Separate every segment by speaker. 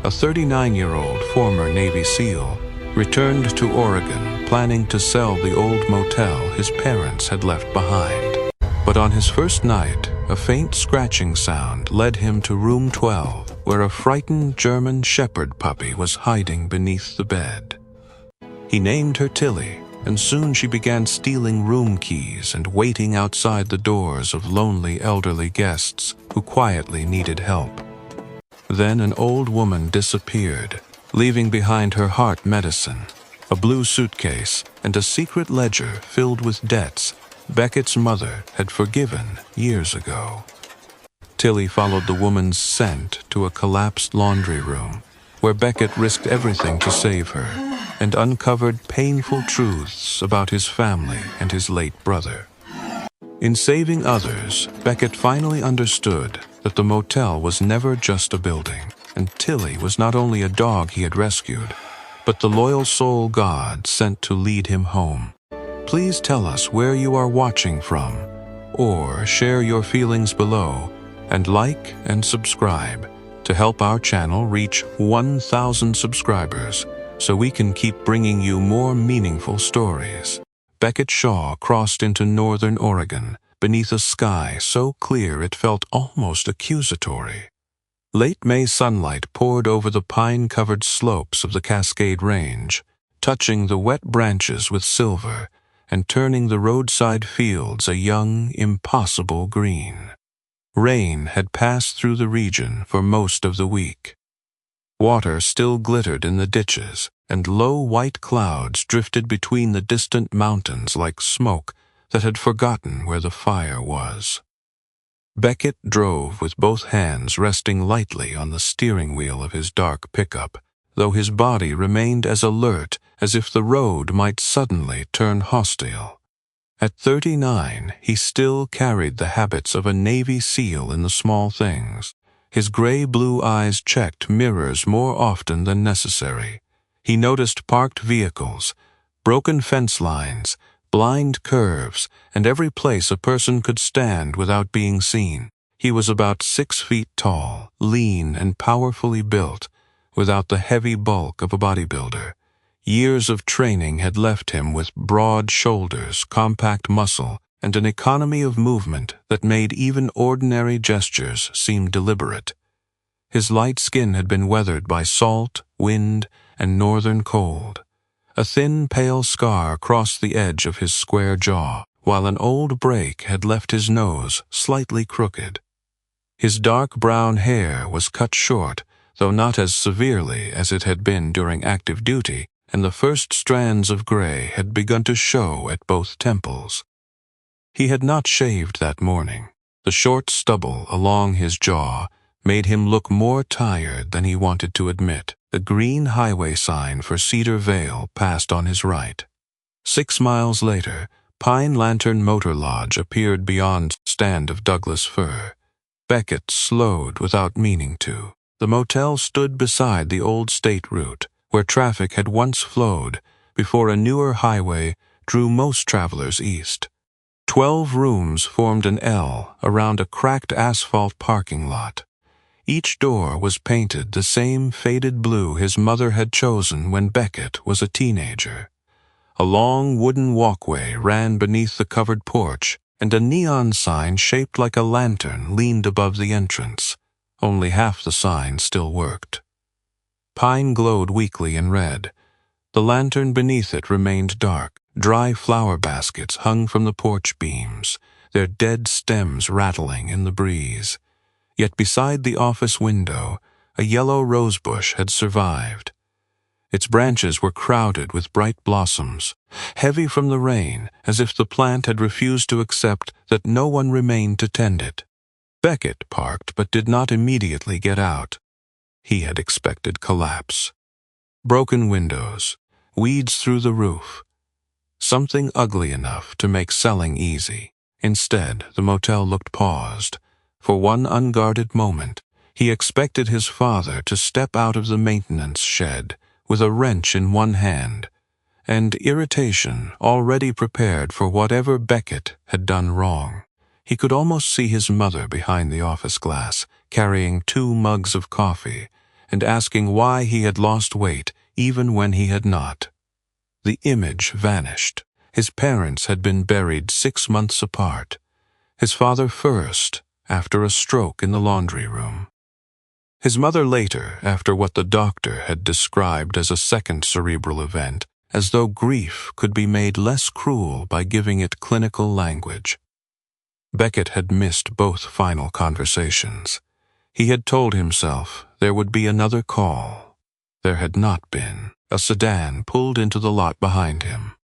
Speaker 1: a 39-year-old former Navy SEAL, returned to Oregon planning to sell the old motel his parents had left behind. But on his first night, a faint scratching sound led him to room 12, where a frightened German shepherd puppy was hiding beneath the bed. He named her Tilly, and soon she began stealing room keys and waiting outside the doors of lonely elderly guests who quietly needed help. Then an old woman disappeared, leaving behind her heart medicine, a blue suitcase, and a secret ledger filled with debts Beckett's mother had forgiven years ago. Tilly followed the woman's scent to a collapsed laundry room, where Beckett risked everything to save her, and uncovered painful truths about his family and his late brother. In saving others, Beckett finally understood that the motel was never just a building, and Tilly was not only a dog he had rescued, but the loyal soul God sent to lead him home. Please tell us where you are watching from, or share your feelings below, and like and subscribe to help our channel reach 1,000 subscribers so we can keep bringing you more meaningful stories. Beckett Shaw crossed into northern Oregon beneath a sky so clear it felt almost accusatory. Late May sunlight poured over the pine-covered slopes of the Cascade Range, touching the wet branches with silver and turning the roadside fields a young, impossible green. Rain had passed through the region for most of the week. Water still glittered in the ditches, and low white clouds drifted between the distant mountains like smoke that had forgotten where the fire was. Beckett drove with both hands resting lightly on the steering wheel of his dark pickup, though his body remained as alert as if the road might suddenly turn hostile. At 39, he still carried the habits of a Navy SEAL in the small things. His gray-blue eyes checked mirrors more often than necessary. He noticed parked vehicles, broken fence lines, blind curves, and every place a person could stand without being seen. He was about 6 feet tall, lean and powerfully built, without the heavy bulk of a bodybuilder. Years of training had left him with broad shoulders, compact muscle, and an economy of movement that made even ordinary gestures seem deliberate. His light skin had been weathered by salt, wind, and northern cold. A thin, pale scar crossed the edge of his square jaw, while an old break had left his nose slightly crooked. His dark brown hair was cut short, though not as severely as it had been during active duty, and the first strands of gray had begun to show at both temples. He had not shaved that morning. The short stubble along his jaw made him look more tired than he wanted to admit. The green highway sign for Cedar Vale passed on his right. 6 miles later, Pine Lantern Motor Lodge appeared beyond stand of Douglas fir. Beckett slowed without meaning to. The motel stood beside the old state route, where traffic had once flowed before a newer highway drew most travelers east. 12 rooms formed an L around a cracked asphalt parking lot. Each door was painted the same faded blue his mother had chosen when Beckett was a teenager. A long wooden walkway ran beneath the covered porch, and a neon sign shaped like a lantern leaned above the entrance. Only half the sign still worked. Pine glowed weakly in red. The lantern beneath it remained dark. Dry flower baskets hung from the porch beams, their dead stems rattling in the breeze. Yet beside the office window, a yellow rosebush had survived. Its branches were crowded with bright blossoms, heavy from the rain, as if the plant had refused to accept that no one remained to tend it. Beckett parked but did not immediately get out. He had expected collapse. Broken windows, weeds through the roof. Something ugly enough to make selling easy. Instead, the motel looked paused. For one unguarded moment, he expected his father to step out of the maintenance shed with a wrench in one hand, and irritation already prepared for whatever Beckett had done wrong. He could almost see his mother behind the office glass, carrying 2 mugs of coffee, and asking why he had lost weight even when he had not. The image vanished. His parents had been buried 6 months apart. His father first, after a stroke in the laundry room. His mother later, after what the doctor had described as a second cerebral event, as though grief could be made less cruel by giving it clinical language. Beckett had missed both final conversations. He had told himself there would be another call. There had not been. A sedan pulled into the lot behind him.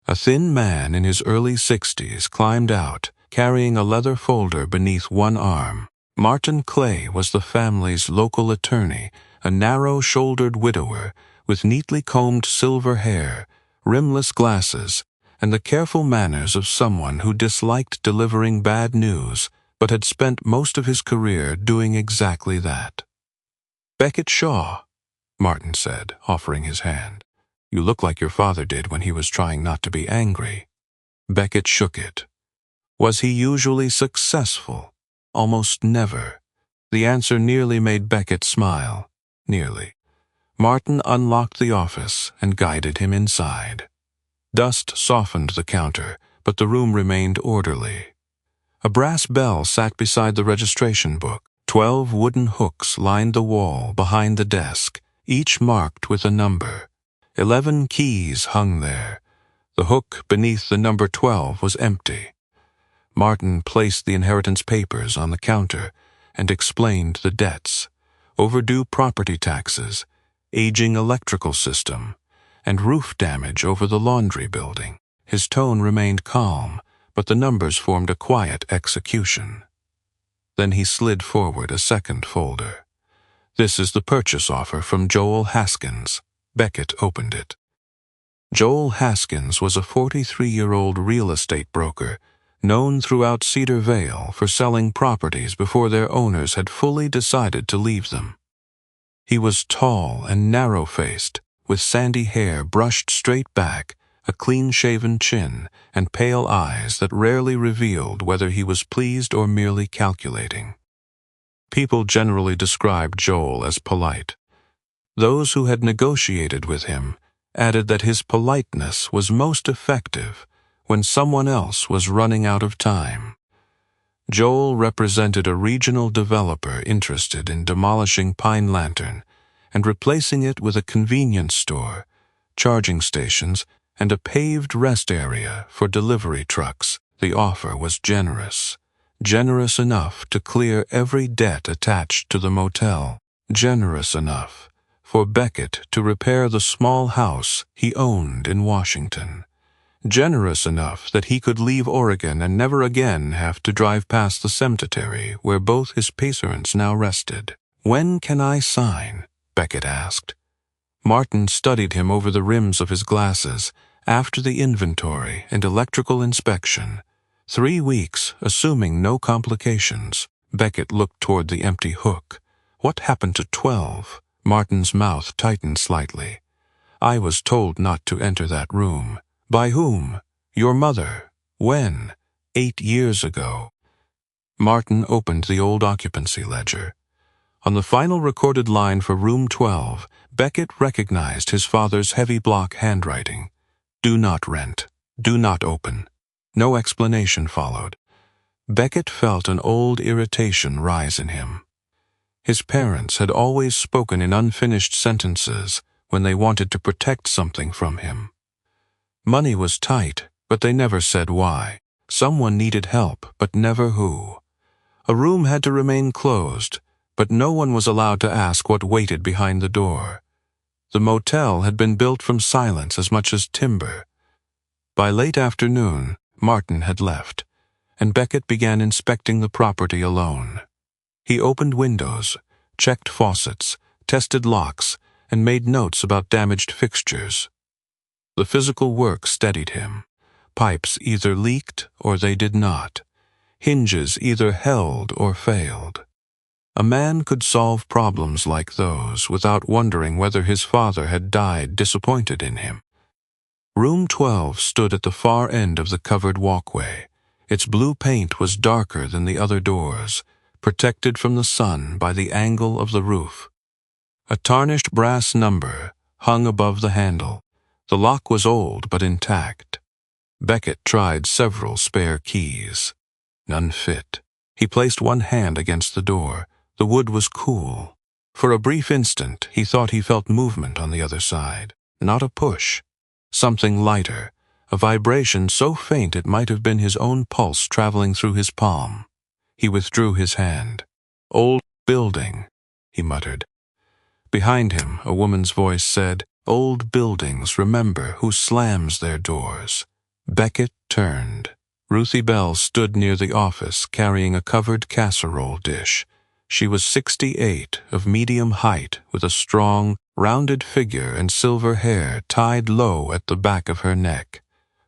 Speaker 1: A thin man in his early 60s climbed out, carrying a leather folder beneath one arm. Martin Clay was the family's local attorney, a narrow-shouldered widower with neatly combed silver hair, rimless glasses, and the careful manners of someone who disliked delivering bad news but had spent most of his career doing exactly that. "Beckett Shaw," Martin said, offering his hand. "You look like your father did when he was trying not to be angry." Beckett shook it. Was he usually successful? Almost never. The answer nearly made Beckett smile. Nearly. Martin unlocked the office and guided him inside. Dust softened the counter, but the room remained orderly. A brass bell sat beside the registration book. 12 wooden hooks lined the wall behind the desk, each marked with a number. 11 keys hung there. The hook beneath the number 12 was empty. Martin placed the inheritance papers on the counter and explained the debts, overdue property taxes, aging electrical system, and roof damage over the laundry building. His tone remained calm, but the numbers formed a quiet execution. Then he slid forward a second folder. "This is the purchase offer from Joel Haskins." Beckett opened it. Joel Haskins was a 43-year-old real estate broker, known throughout Cedar Vale for selling properties before their owners had fully decided to leave them. He was tall and narrow-faced, with sandy hair brushed straight back, a clean-shaven chin, and pale eyes that rarely revealed whether he was pleased or merely calculating. People generally described Joel as polite. Those who had negotiated with him added that his politeness was most effective when someone else was running out of time. Joel represented a regional developer interested in demolishing Pine Lantern and replacing it with a convenience store, charging stations, and a paved rest area for delivery trucks. The offer was generous. Generous enough to clear every debt attached to the motel. Generous enough for Beckett to repair the small house he owned in Washington. Generous enough that he could leave Oregon and never again have to drive past the cemetery where both his parents now rested. "When can I sign?" Beckett asked. Martin studied him over the rims of his glasses after the inventory and electrical inspection. 3 weeks, assuming no complications. Beckett looked toward the empty hook. What happened to 12? Martin's mouth tightened slightly. "I was told not to enter that room." "By whom?" "Your mother." "When?" 8 years ago. Martin opened the old occupancy ledger. On the final recorded line for room 12, Beckett recognized his father's heavy block handwriting. "Do not rent. Do not open." No explanation followed. Beckett felt an old irritation rise in him. His parents had always spoken in unfinished sentences when they wanted to protect something from him. Money was tight, but they never said why. Someone needed help, but never who. A room had to remain closed, but no one was allowed to ask what waited behind the door. The motel had been built from silence as much as timber. By late afternoon, Martin had left, and Beckett began inspecting the property alone. He opened windows, checked faucets, tested locks, and made notes about damaged fixtures. The physical work steadied him. Pipes either leaked or they did not. Hinges either held or failed. A man could solve problems like those without wondering whether his father had died disappointed in him. Room 12 stood at the far end of the covered walkway. Its blue paint was darker than the other doors, protected from the sun by the angle of the roof. A tarnished brass number hung above the handle. The lock was old but intact. Beckett tried several spare keys. None fit. He placed one hand against the door. The wood was cool. For a brief instant, he thought he felt movement on the other side. Not a push. Something lighter, a vibration so faint it might have been his own pulse traveling through his palm. He withdrew his hand. "Old building," he muttered. Behind him, a woman's voice said, "Old buildings remember who slams their doors." Beckett turned. Ruthie Bell stood near the office, carrying a covered casserole dish. She was 68, of medium height, with a strong, rounded figure and silver hair tied low at the back of her neck.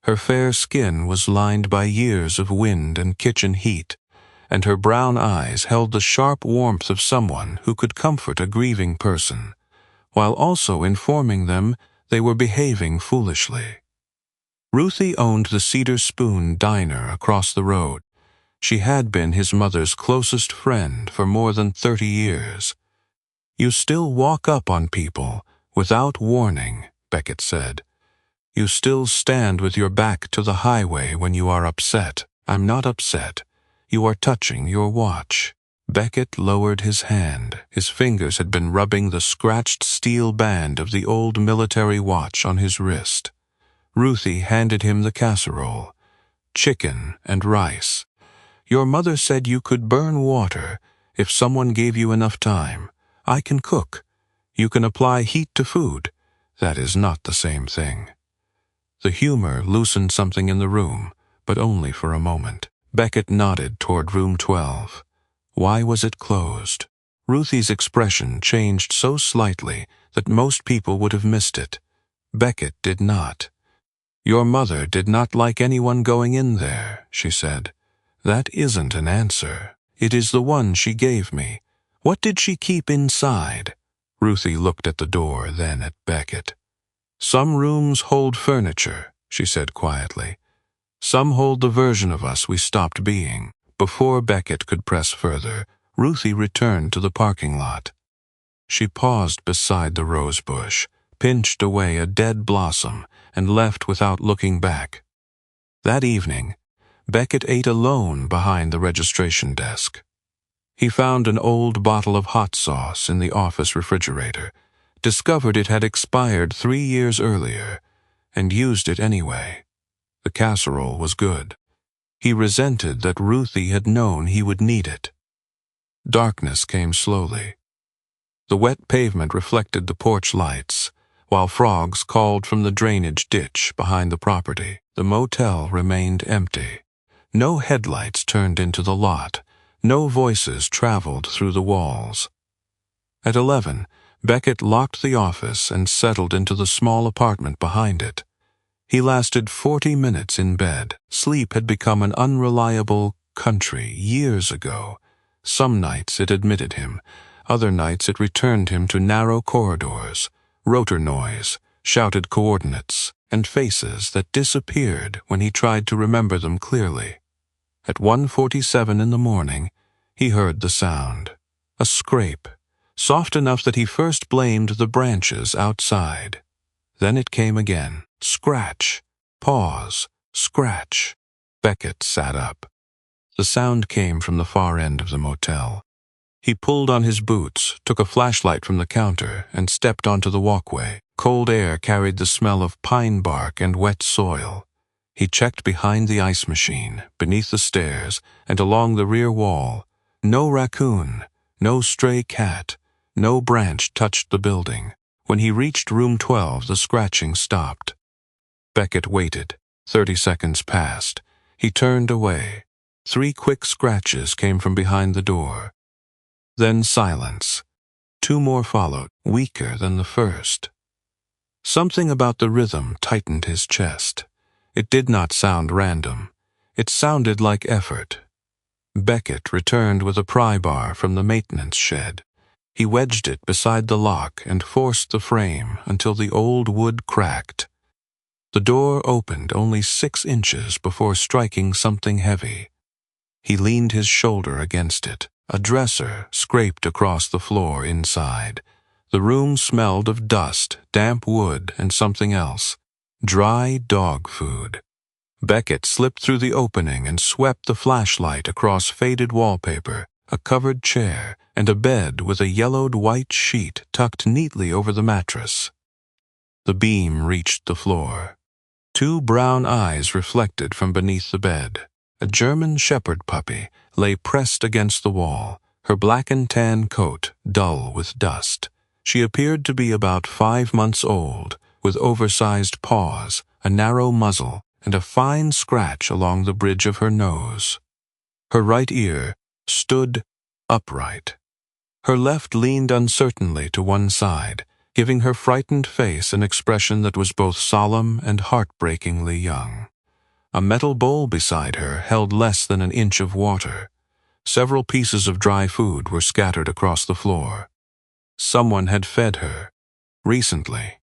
Speaker 1: Her fair skin was lined by years of wind and kitchen heat, and her brown eyes held the sharp warmth of someone who could comfort a grieving person, while also informing them they were behaving foolishly. Ruthie owned the Cedar Spoon Diner across the road. She had been his mother's closest friend for more than 30 years. "You still walk up on people without warning," Beckett said. "You still stand with your back to the highway when you are upset." "I'm not upset. You are touching your watch." Beckett lowered his hand. His fingers had been rubbing the scratched steel band of the old military watch on his wrist. Ruthie handed him the casserole. "Chicken and rice. Your mother said you could burn water if someone gave you enough time. I can cook. You can apply heat to food. That is not the same thing." The humor loosened something in the room, but only for a moment. Beckett nodded toward room 12. Why was it closed? Ruthie's expression changed so slightly that most people would have missed it. Beckett did not. "Your mother did not like anyone going in there," she said. "That isn't an answer. It is the one she gave me. What did she keep inside?" Ruthie looked at the door, then at Beckett. "Some rooms hold furniture," she said quietly. "Some hold the version of us we stopped being." Before Beckett could press further, Ruthie returned to the parking lot. She paused beside the rose bush, pinched away a dead blossom, and left without looking back. That evening, Beckett ate alone behind the registration desk. He found an old bottle of hot sauce in the office refrigerator, discovered it had expired 3 years earlier, and used it anyway. The casserole was good. He resented that Ruthie had known he would need it. Darkness came slowly. The wet pavement reflected the porch lights, while frogs called from the drainage ditch behind the property. The motel remained empty. No headlights turned into the lot. No voices traveled through the walls. At 11, Beckett locked the office and settled into the small apartment behind it. He lasted 40 minutes in bed. Sleep had become an unreliable country years ago. Some nights it admitted him. Other nights it returned him to narrow corridors, rotor noise, shouted coordinates, and faces that disappeared when he tried to remember them clearly. At 1:47 in the morning, he heard the sound. A scrape, soft enough that he first blamed the branches outside. Then it came again. Scratch, pause, scratch. Beckett sat up. The sound came from the far end of the motel. He pulled on his boots, took a flashlight from the counter, and stepped onto the walkway. Cold air carried the smell of pine bark and wet soil. He checked behind the ice machine, beneath the stairs, and along the rear wall. No raccoon, no stray cat, no branch touched the building. When he reached room 12, the scratching stopped. Beckett waited. 30 seconds passed. He turned away. 3 quick scratches came from behind the door. Then silence. 2 more followed, weaker than the first. Something about the rhythm tightened his chest. It did not sound random. It sounded like effort. Beckett returned with a pry bar from the maintenance shed. He wedged it beside the lock and forced the frame until the old wood cracked. The door opened only 6 inches before striking something heavy. He leaned his shoulder against it. A dresser scraped across the floor inside. The room smelled of dust, damp wood, and something else. Dry dog food. Beckett slipped through the opening and swept the flashlight across faded wallpaper, a covered chair, and a bed with a yellowed white sheet tucked neatly over the mattress. The beam reached the floor. 2 brown eyes reflected from beneath the bed. A German shepherd puppy lay pressed against the wall, her black and tan coat dull with dust. She appeared to be about 5 months old, with oversized paws, a narrow muzzle, and a fine scratch along the bridge of her nose. Her right ear stood upright. Her left leaned uncertainly to one side, giving her frightened face an expression that was both solemn and heartbreakingly young. A metal bowl beside her held less than an inch of water. Several pieces of dry food were scattered across the floor. Someone had fed her. Recently.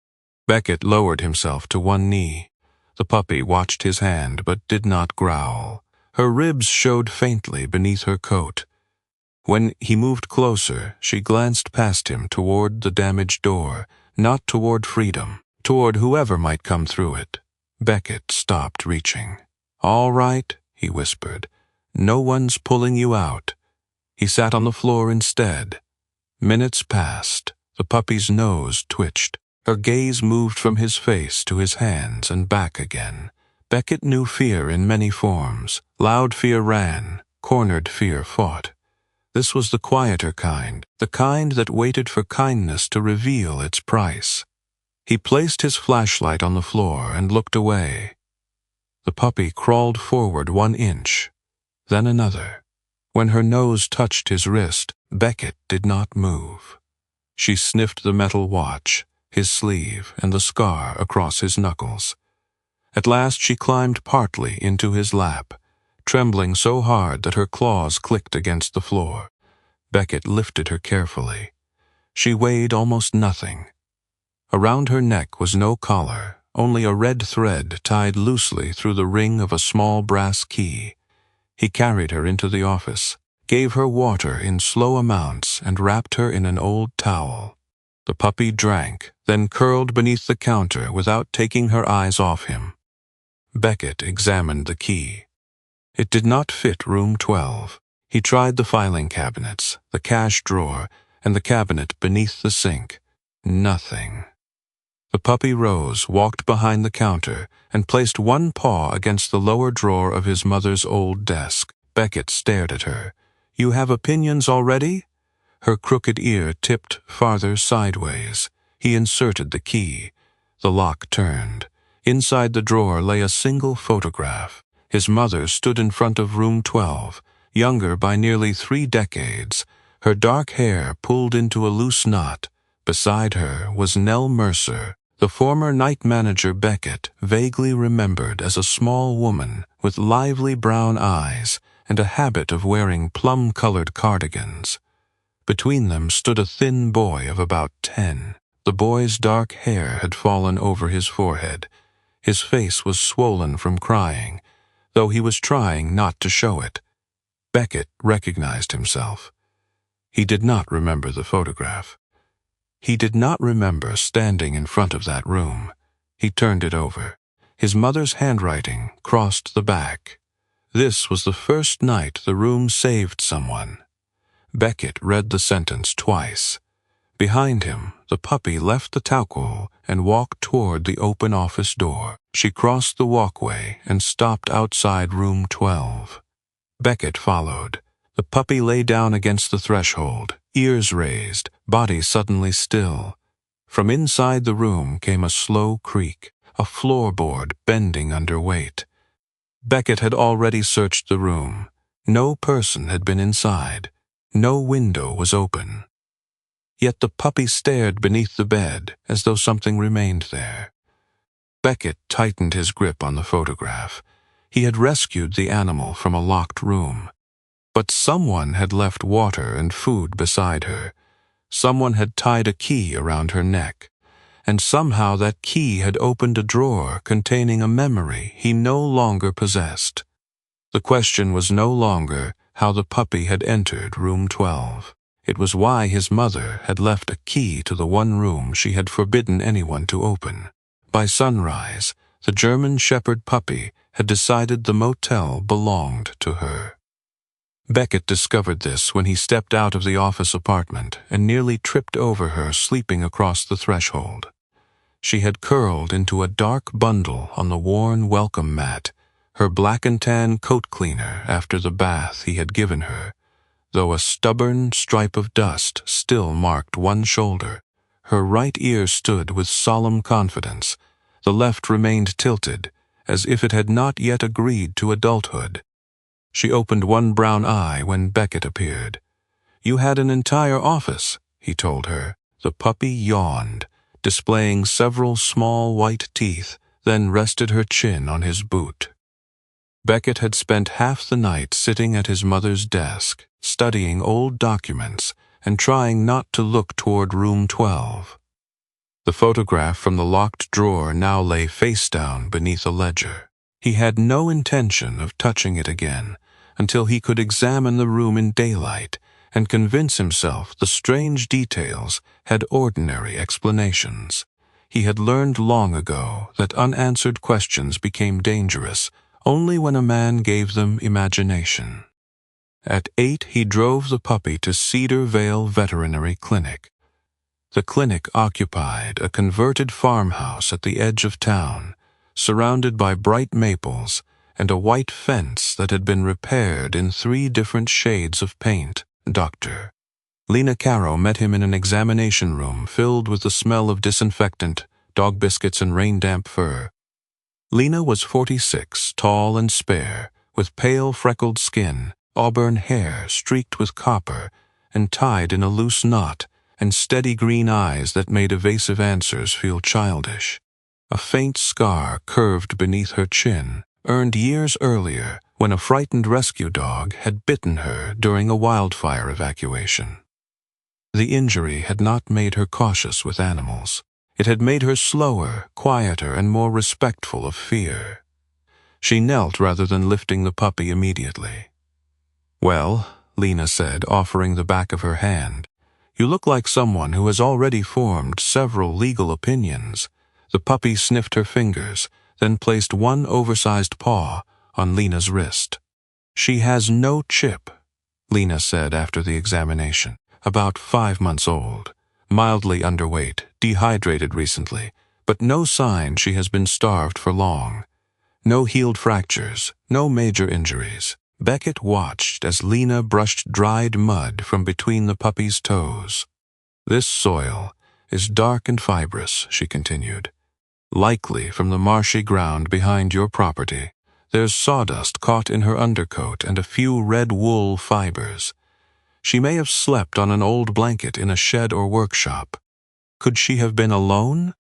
Speaker 1: Beckett lowered himself to one knee. The puppy watched his hand but did not growl. Her ribs showed faintly beneath her coat. When he moved closer, she glanced past him toward the damaged door, not toward freedom, toward whoever might come through it. Beckett stopped reaching. "All right," he whispered. "No one's pulling you out." He sat on the floor instead. Minutes passed. The puppy's nose twitched. Her gaze moved from his face to his hands and back again. Beckett knew fear in many forms. Loud fear ran, cornered fear fought. This was the quieter kind, the kind that waited for kindness to reveal its price. He placed his flashlight on the floor and looked away. The puppy crawled forward 1 inch, then another. When her nose touched his wrist, Beckett did not move. She sniffed the metal watch, his sleeve, and the scar across his knuckles. At last she climbed partly into his lap, trembling so hard that her claws clicked against the floor. Beckett lifted her carefully. She weighed almost nothing. Around her neck was no collar, only a red thread tied loosely through the ring of a small brass key. He carried her into the office, gave her water in slow amounts, and wrapped her in an old towel. The puppy drank, then curled beneath the counter without taking her eyes off him. Beckett examined the key. It did not fit room 12. He tried the filing cabinets, the cash drawer, and the cabinet beneath the sink. Nothing. The puppy rose, walked behind the counter, and placed one paw against the lower drawer of his mother's old desk. Beckett stared at her. "You have opinions already?" Her crooked ear tipped farther sideways. He inserted the key. The lock turned. Inside the drawer lay a single photograph. His mother stood in front of room 12, younger by nearly 3 decades, her dark hair pulled into a loose knot. Beside her was Nell Mercer, the former night manager Beckett vaguely remembered as a small woman with lively brown eyes and a habit of wearing plum-colored cardigans. Between them stood a thin boy of about 10. The boy's dark hair had fallen over his forehead. His face was swollen from crying, though he was trying not to show it. Beckett recognized himself. He did not remember the photograph. He did not remember standing in front of that room. He turned it over. His mother's handwriting crossed the back. This was the first night the room saved someone. Beckett read the sentence twice. Behind him, the puppy left the towel and walked toward the open office door. She crossed the walkway and stopped outside room 12. Beckett followed. The puppy lay down against the threshold, ears raised, body suddenly still. From inside the room came a slow creak, a floorboard bending under weight. Beckett had already searched the room. No person had been inside. No window was open. Yet the puppy stared beneath the bed as though something remained there. Beckett tightened his grip on the photograph. He had rescued the animal from a locked room. But someone had left water and food beside her. Someone had tied a key around her neck. And somehow that key had opened a drawer containing a memory he no longer possessed. The question was no longer how the puppy had entered room 12. It was why his mother had left a key to the one room she had forbidden anyone to open. By sunrise, the German Shepherd puppy had decided the motel belonged to her. Beckett discovered this when he stepped out of the office apartment and nearly tripped over her sleeping across the threshold. She had curled into a dark bundle on the worn welcome mat, her black and tan coat cleaner after the bath he had given her, though a stubborn stripe of dust still marked one shoulder. Her right ear stood with solemn confidence. The left remained tilted, as if it had not yet agreed to adulthood. She opened one brown eye when Beckett appeared. "You had an entire office," he told her. The puppy yawned, displaying several small white teeth, then rested her chin on his boot. Beckett had spent half the night sitting at his mother's desk, studying old documents and trying not to look toward room 12. The photograph from the locked drawer now lay face down beneath a ledger. He had no intention of touching it again until he could examine the room in daylight and convince himself the strange details had ordinary explanations. He had learned long ago that unanswered questions became dangerous only when a man gave them imagination. At 8, he drove the puppy to Cedar Vale Veterinary Clinic. The clinic occupied a converted farmhouse at the edge of town, surrounded by bright maples and a white fence that had been repaired in 3 different shades of paint. Dr. Lena Caro met him in an examination room filled with the smell of disinfectant, dog biscuits, and rain-damp fur. Lena was 46, tall and spare, with pale freckled skin, auburn hair streaked with copper and tied in a loose knot, and steady green eyes that made evasive answers feel childish. A faint scar curved beneath her chin, earned years earlier when a frightened rescue dog had bitten her during a wildfire evacuation. The injury had not made her cautious with animals. It had made her slower, quieter, and more respectful of fear. She knelt rather than lifting the puppy immediately. "Well," Lena said, offering the back of her hand, "you look like someone who has already formed several legal opinions." The puppy sniffed her fingers, then placed one oversized paw on Lena's wrist. "She has no chip," Lena said after the examination. "About 5 months old, mildly underweight, dehydrated recently, but no sign she has been starved for long. No healed fractures, no major injuries." Beckett watched as Lena brushed dried mud from between the puppy's toes. "This soil is dark and fibrous," she continued. "Likely from the marshy ground behind your property. There's sawdust caught in her undercoat and a few red wool fibers. She may have slept on an old blanket in a shed or workshop. Could she have been alone?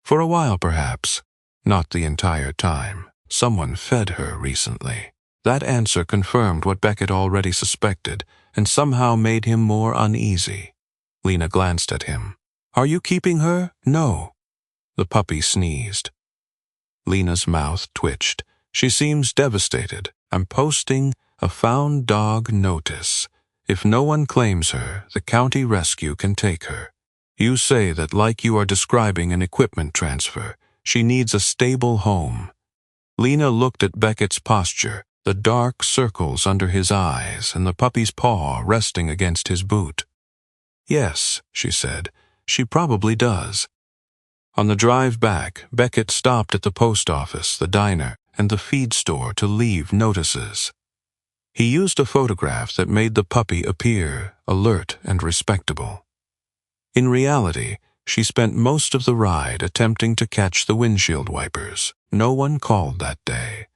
Speaker 1: For a while, perhaps. Not the entire time. Someone fed her recently." That answer confirmed what Beckett already suspected and somehow made him more uneasy. Lena glanced at him. "Are you keeping her?" "No." The puppy sneezed. Lena's mouth twitched. "She seems devastated. I'm posting a found dog notice. If no one claims her, the county rescue can take her. You say that like you are describing an equipment transfer. She needs a stable home." Lena looked at Beckett's posture, the dark circles under his eyes and the puppy's paw resting against his boot. "Yes," she said, "she probably does." On the drive back, Beckett stopped at the post office, the diner, and the feed store to leave notices. He used a photograph that made the puppy appear alert and respectable. In reality, she spent most of the ride attempting to catch the windshield wipers. No one called that day.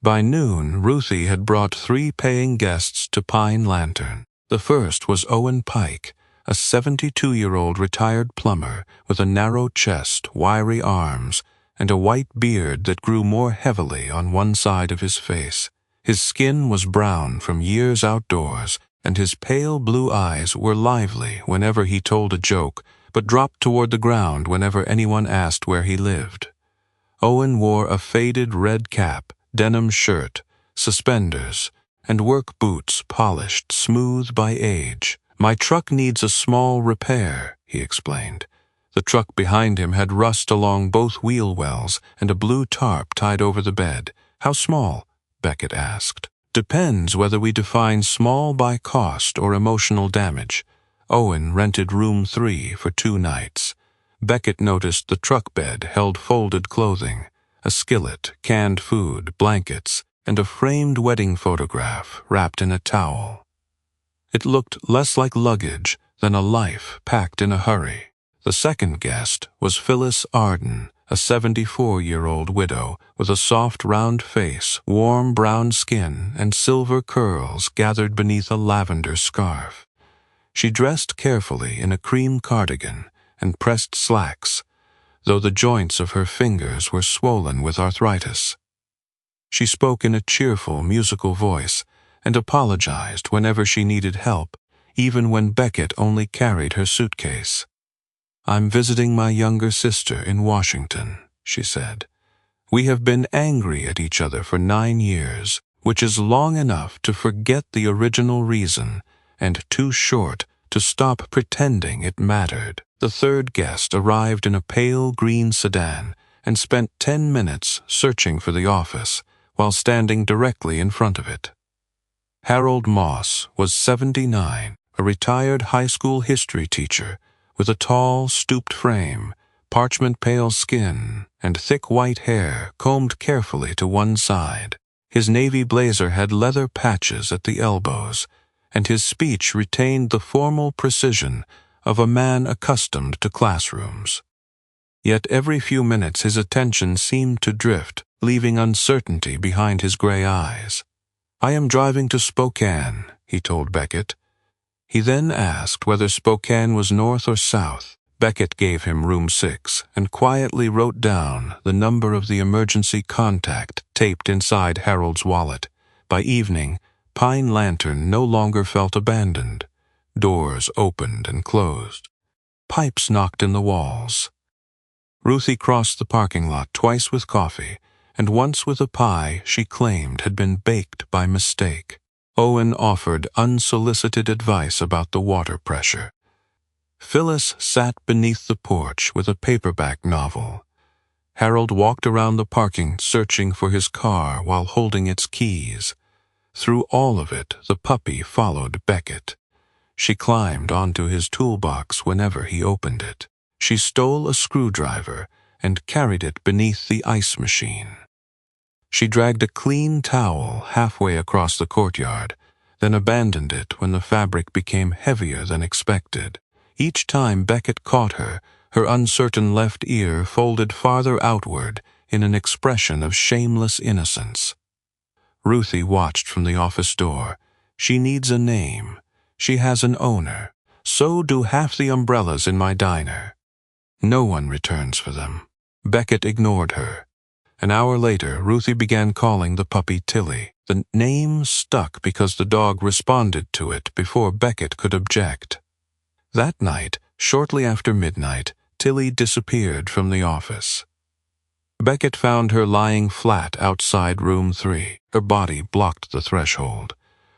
Speaker 1: By noon, Ruthie had brought 3 paying guests to Pine Lantern. The first was Owen Pike, a 72-year-old retired plumber with a narrow chest, wiry arms, and a white beard that grew more heavily on one side of his face. His skin was brown from years outdoors, and his pale blue eyes were lively whenever he told a joke, but dropped toward the ground whenever anyone asked where he lived. Owen wore a faded red cap, denim shirt, suspenders, and work boots polished smooth by age, "My truck needs a small repair," he explained. The truck behind him had rust along both wheel wells and a blue tarp tied over the bed. "How small?" Beckett asked. "Depends whether we define small by cost or emotional damage." Owen rented room 3 for 2 nights. Beckett noticed the truck bed held folded clothing, a skillet, canned food, blankets, and a framed wedding photograph wrapped in a towel. It looked less like luggage than a life packed in a hurry. The second guest was Phyllis Arden, a 74-year-old widow with a soft, round face, warm brown skin, and silver curls gathered beneath a lavender scarf. She dressed carefully in a cream cardigan and pressed slacks, though the joints of her fingers were swollen with arthritis. She spoke in a cheerful, musical voice and apologized whenever she needed help, even when Beckett only carried her suitcase. "I'm visiting my younger sister in Washington," she said. "We have been angry at each other for 9 years, which is long enough to forget the original reason and too short to stop pretending it mattered." The third guest arrived in a pale green sedan and spent 10 minutes searching for the office while standing directly in front of it. Harold Moss was 79, a retired high school history teacher with a tall, stooped frame, parchment-pale skin, and thick white hair combed carefully to one side. His navy blazer had leather patches at the elbows, and his speech retained the formal precision of a man accustomed to classrooms. Yet every few minutes his attention seemed to drift, leaving uncertainty behind his gray eyes. "I am driving to Spokane," he told Beckett. He then asked whether Spokane was north or south. Beckett gave him room 6 and quietly wrote down the number of the emergency contact taped inside Harold's wallet. By evening, Pine Lantern no longer felt abandoned. Doors opened and closed. Pipes knocked in the walls. Ruthie crossed the parking lot twice with coffee, and once with a pie she claimed had been baked by mistake. Owen offered unsolicited advice about the water pressure. Phyllis sat beneath the porch with a paperback novel. Harold walked around the parking searching for his car while holding its keys. Through all of it, the puppy followed Beckett. She climbed onto his toolbox whenever he opened it. She stole a screwdriver and carried it beneath the ice machine. She dragged a clean towel halfway across the courtyard, then abandoned it when the fabric became heavier than expected. Each time Beckett caught her, her uncertain left ear folded farther outward in an expression of shameless innocence. Ruthie watched from the office door. "She needs a name. She has an owner. So do half the umbrellas in my diner. No one returns for them." Beckett ignored her. An hour later, Ruthie began calling the puppy Tilly. The name stuck because the dog responded to it before Beckett could object. That night, shortly after midnight, Tilly disappeared from the office. Beckett found her lying flat outside room 3. Her body blocked the threshold.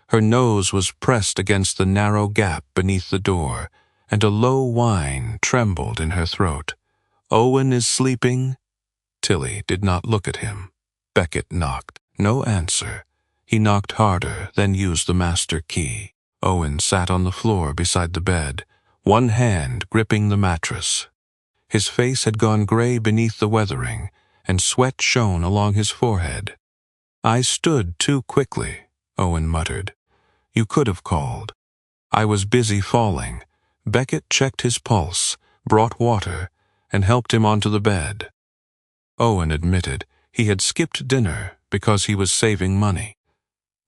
Speaker 1: Her nose was pressed against the narrow gap beneath the door, and a low whine trembled in her throat. "Owen is sleeping?" Tilly did not look at him. Beckett knocked. No answer. He knocked harder, then used the master key. Owen sat on the floor beside the bed, one hand gripping the mattress. His face had gone gray beneath the weathering, and sweat shone along his forehead. "I stood too quickly," Owen muttered. "You could have called." "I was busy falling." Beckett checked his pulse, brought water, and helped him onto the bed. Owen admitted he had skipped dinner because he was saving money.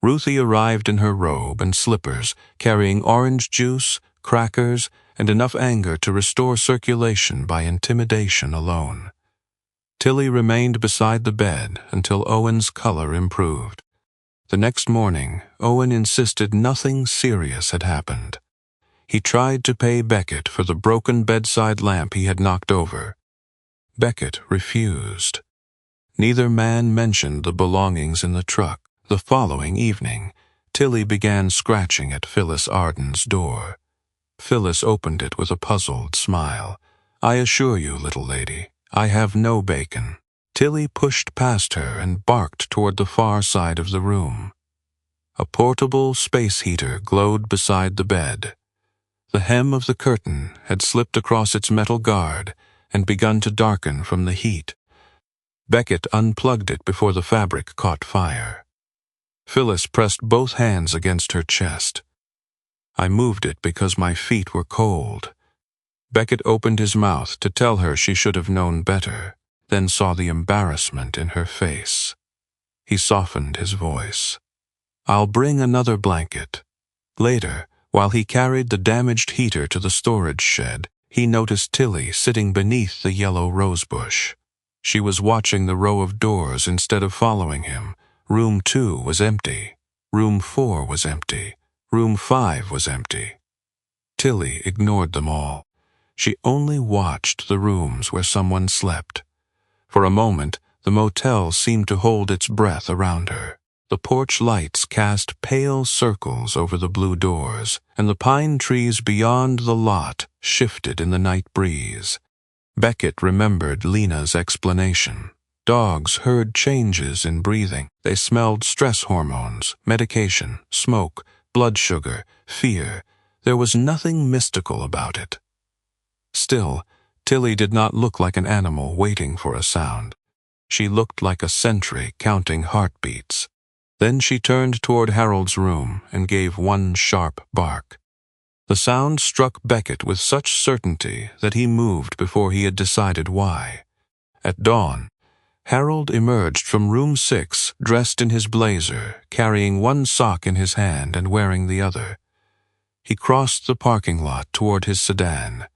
Speaker 1: Ruthie arrived in her robe and slippers, carrying orange juice, crackers, and enough anger to restore circulation by intimidation alone. Tilly remained beside the bed until Owen's color improved. The next morning, Owen insisted nothing serious had happened. He tried to pay Beckett for the broken bedside lamp he had knocked over. Beckett refused. Neither man mentioned the belongings in the truck. The following evening, Tilly began scratching at Phyllis Arden's door. Phyllis opened it with a puzzled smile. "I assure you, little lady, I have no bacon." Tilly pushed past her and barked toward the far side of the room. A portable space heater glowed beside the bed. The hem of the curtain had slipped across its metal guard and begun to darken from the heat. Beckett unplugged it before the fabric caught fire. Phyllis pressed both hands against her chest. "I moved it because my feet were cold." Beckett opened his mouth to tell her she should have known better, then saw the embarrassment in her face. He softened his voice. "I'll bring another blanket." Later, while he carried the damaged heater to the storage shed, he noticed Tilly sitting beneath the yellow rosebush. She was watching the row of doors instead of following him. Room 2 was empty. Room 4 was empty. Room 5 was empty. Tilly ignored them all. She only watched the rooms where someone slept. For a moment, the motel seemed to hold its breath around her. The porch lights cast pale circles over the blue doors, and the pine trees beyond the lot shifted in the night breeze. Beckett remembered Lena's explanation. Dogs heard changes in breathing. They smelled stress hormones, medication, smoke, blood sugar, fear. There was nothing mystical about it. Still, Tilly did not look like an animal waiting for a sound. She looked like a sentry counting heartbeats. Then she turned toward Harold's room and gave one sharp bark. The sound struck Beckett with such certainty that he moved before he had decided why. At dawn, Harold emerged from room 6 dressed in his blazer, carrying one sock in his hand and wearing the other. He crossed the parking lot toward his sedan.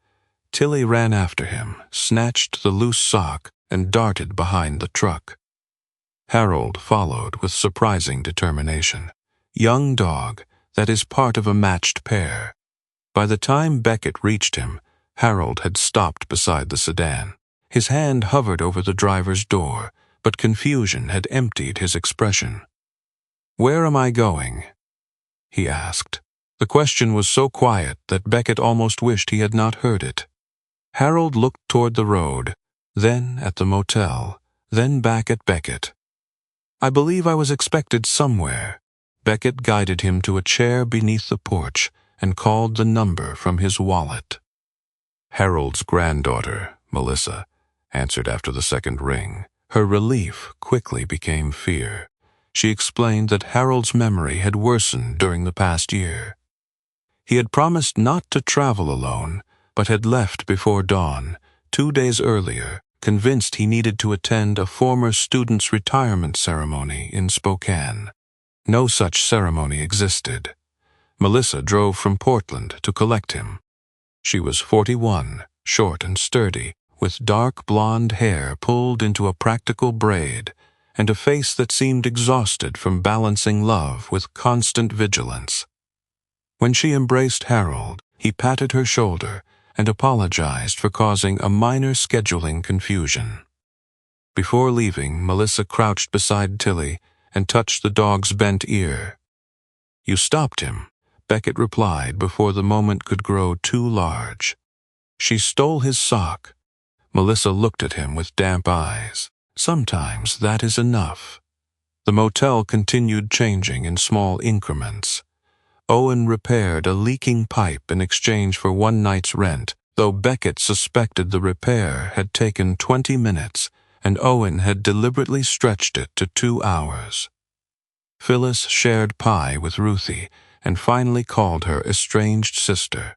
Speaker 1: Tilly ran after him, snatched the loose sock, and darted behind the truck. Harold followed with surprising determination. Young dog, that is part of a matched pair. By the time Beckett reached him, Harold had stopped beside the sedan. His hand hovered over the driver's door, but confusion had emptied his expression. "Where am I going?" he asked. The question was so quiet that Beckett almost wished he had not heard it. Harold looked toward the road, then at the motel, then back at Beckett. "I believe I was expected somewhere." Beckett guided him to a chair beneath the porch and called the number from his wallet. Harold's granddaughter, Melissa, answered after the second ring. Her relief quickly became fear. She explained that Harold's memory had worsened during the past year. He had promised not to travel alone, but had left before dawn, 2 days earlier, convinced he needed to attend a former student's retirement ceremony in Spokane. No such ceremony existed. Melissa drove from Portland to collect him. She was 41, short and sturdy, with dark blonde hair pulled into a practical braid, and a face that seemed exhausted from balancing love with constant vigilance. When she embraced Harold, he patted her shoulder and apologized for causing a minor scheduling confusion. Before leaving, Melissa crouched beside Tilly and touched the dog's bent ear. "You stopped him," Beckett replied before the moment could grow too large. "She stole his sock." Melissa looked at him with damp eyes. "Sometimes that is enough." The motel continued changing in small increments. Owen repaired a leaking pipe in exchange for one night's rent, though Beckett suspected the repair had taken 20 minutes, and Owen had deliberately stretched it to 2 hours. Phyllis shared pie with Ruthie, and finally called her estranged sister.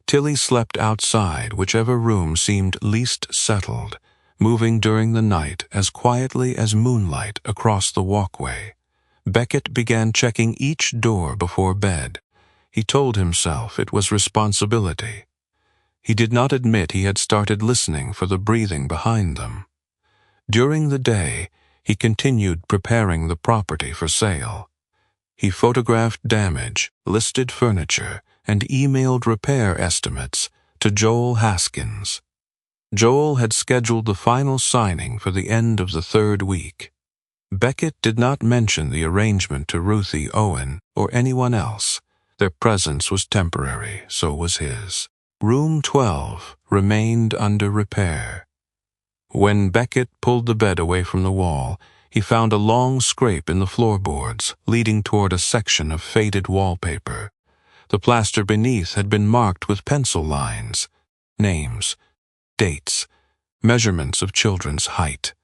Speaker 1: Tilly slept outside whichever room seemed least settled, moving during the night as quietly as moonlight across the walkway. Beckett began checking each door before bed. He told himself it was responsibility. He did not admit he had started listening for the breathing behind them. During the day, he continued preparing the property for sale. He photographed damage, listed furniture, and emailed repair estimates to Joel Haskins. Joel had scheduled the final signing for the end of the 3rd week. Beckett did not mention the arrangement to Ruthie, Owen, or anyone else. Their presence was temporary, so was his. Room 12 remained under repair. When Beckett pulled the bed away from the wall, he found a long scrape in the floorboards, leading toward a section of faded wallpaper. The plaster beneath had been marked with pencil lines, names, dates, measurements of children's height.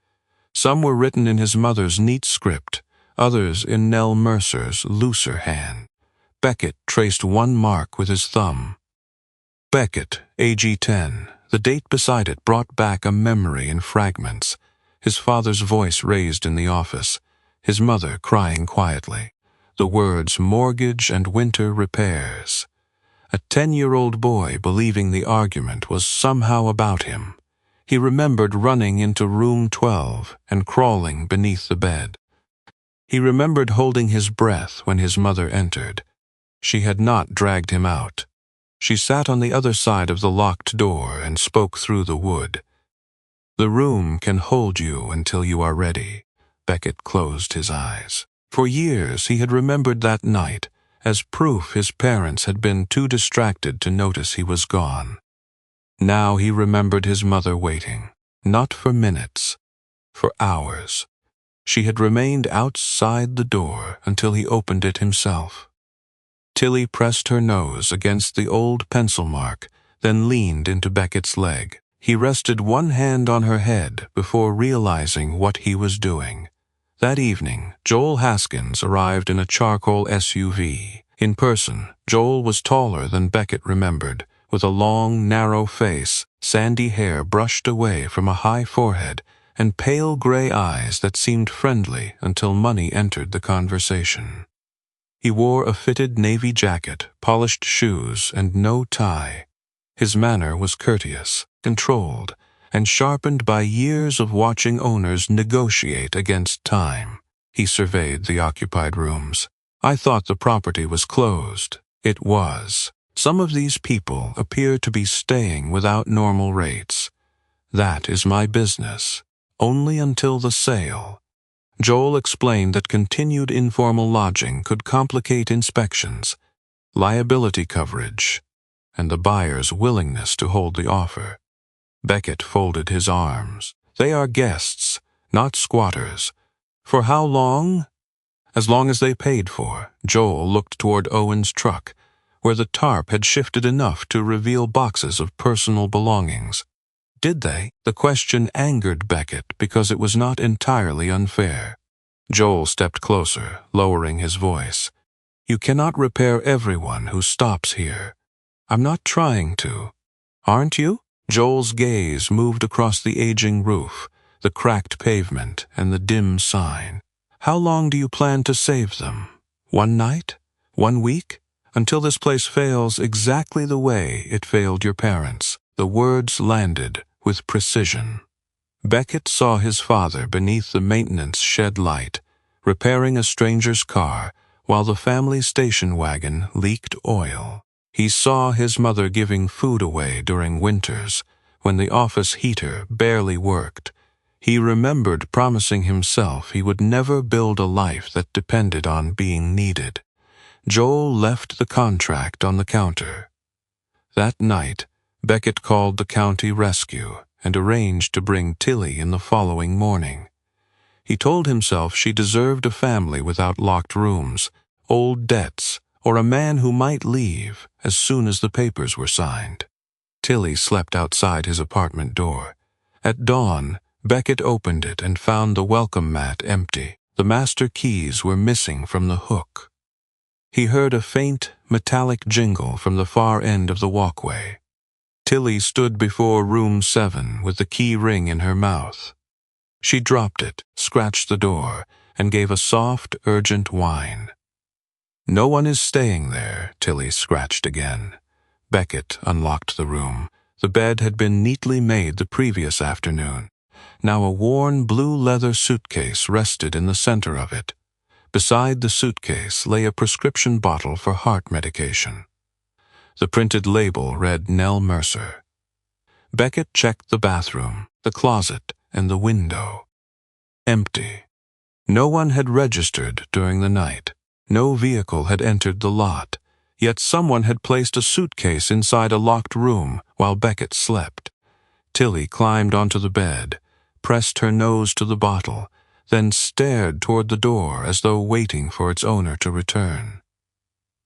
Speaker 1: Some were written in his mother's neat script, others in Nell Mercer's looser hand. Beckett traced one mark with his thumb. Beckett, AG 10. The date beside it brought back a memory in fragments. His father's voice raised in the office, his mother crying quietly. The words mortgage and winter repairs. A 10-year-old boy believing the argument was somehow about him. He remembered running into room 12 and crawling beneath the bed. He remembered holding his breath when his mother entered. She had not dragged him out. She sat on the other side of the locked door and spoke through the wood. The room can hold you until you are ready. Beckett closed his eyes. For years he had remembered that night as proof his parents had been too distracted to notice he was gone. Now he remembered his mother waiting, not for minutes, for hours. She had remained outside the door until he opened it himself. Tilly pressed her nose against the old pencil mark, then leaned into Beckett's leg. He rested one hand on her head before realizing what he was doing. That evening, Joel Haskins arrived in a charcoal SUV. In person, Joel was taller than Beckett remembered, with a long, narrow face, sandy hair brushed away from a high forehead, and pale gray eyes that seemed friendly until money entered the conversation. He wore a fitted navy jacket, polished shoes, and no tie. His manner was courteous, controlled, and sharpened by years of watching owners negotiate against time. He surveyed the occupied rooms. I thought the property was closed. It was. Some of these people appear to be staying without normal rates. That is my business. Only until the sale. Joel explained that continued informal lodging could complicate inspections, liability coverage, and the buyer's willingness to hold the offer. Beckett folded his arms. They are guests, not squatters. For how long? As long as they paid for. Joel looked toward Owen's truck, where the tarp had shifted enough to reveal boxes of personal belongings. Did they? The question angered Beckett because it was not entirely unfair. Joel stepped closer, lowering his voice. You cannot repair everyone who stops here. I'm not trying to. Aren't you? Joel's gaze moved across the aging roof, the cracked pavement, and the dim sign. How long do you plan to save them? One night? 1 week? Until this place fails exactly the way it failed your parents. The words landed with precision. Beckett saw his father beneath the maintenance shed light, repairing a stranger's car while the family station wagon leaked oil. He saw his mother giving food away during winters when the office heater barely worked. He remembered promising himself he would never build a life that depended on being needed. Joel left the contract on the counter. That night, Beckett called the county rescue and arranged to bring Tilly in the following morning. He told himself she deserved a family without locked rooms, old debts, or a man who might leave as soon as the papers were signed. Tilly slept outside his apartment door. At dawn, Beckett opened it and found the welcome mat empty. The master keys were missing from the hook. He heard a faint, metallic jingle from the far end of the walkway. Tilly stood before room 7 with the key ring in her mouth. She dropped it, scratched the door, and gave a soft, urgent whine. No one is staying there, Tilly scratched again. Beckett unlocked the room. The bed had been neatly made the previous afternoon. Now a worn blue leather suitcase rested in the center of it. Beside the suitcase lay a prescription bottle for heart medication. The printed label read Nell Mercer. Beckett checked the bathroom, the closet, and the window. Empty. No one had registered during the night. No vehicle had entered the lot. Yet someone had placed a suitcase inside a locked room while Beckett slept. Tilly climbed onto the bed, pressed her nose to the bottle, then stared toward the door as though waiting for its owner to return.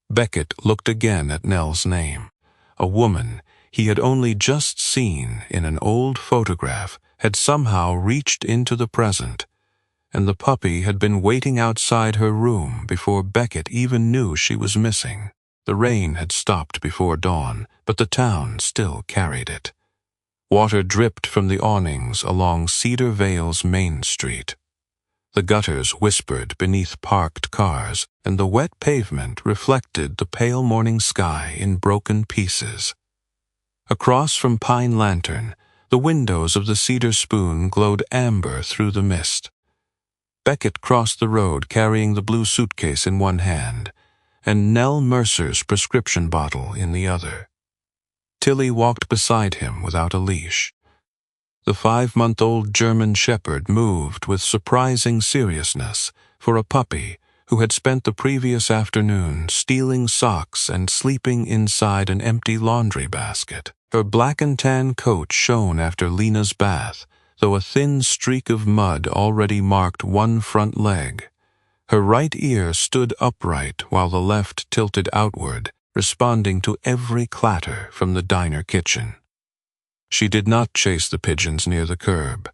Speaker 1: Beckett looked again at Nell's name. A woman he had only just seen in an old photograph had somehow reached into the present, and the puppy had been waiting outside her room before Beckett even knew she was missing. The rain had stopped before dawn, but the town still carried it. Water dripped from the awnings along Cedar Vale's Main Street. The gutters whispered beneath parked cars, and the wet pavement reflected the pale morning sky in broken pieces. Across from Pine Lantern, the windows of the Cedar Spoon glowed amber through the mist. Beckett crossed the road carrying the blue suitcase in one hand, and Nell Mercer's prescription bottle in the other. Tilly walked beside him without a leash. The 5-month-old German shepherd moved with surprising seriousness for a puppy who had spent the previous afternoon stealing socks and sleeping inside an empty laundry basket. Her black and tan coat shone after Lena's bath, though a thin streak of mud already marked one front leg. Her right ear stood upright while the left tilted outward, responding to every clatter from the diner kitchen. She did not chase the pigeons near the curb.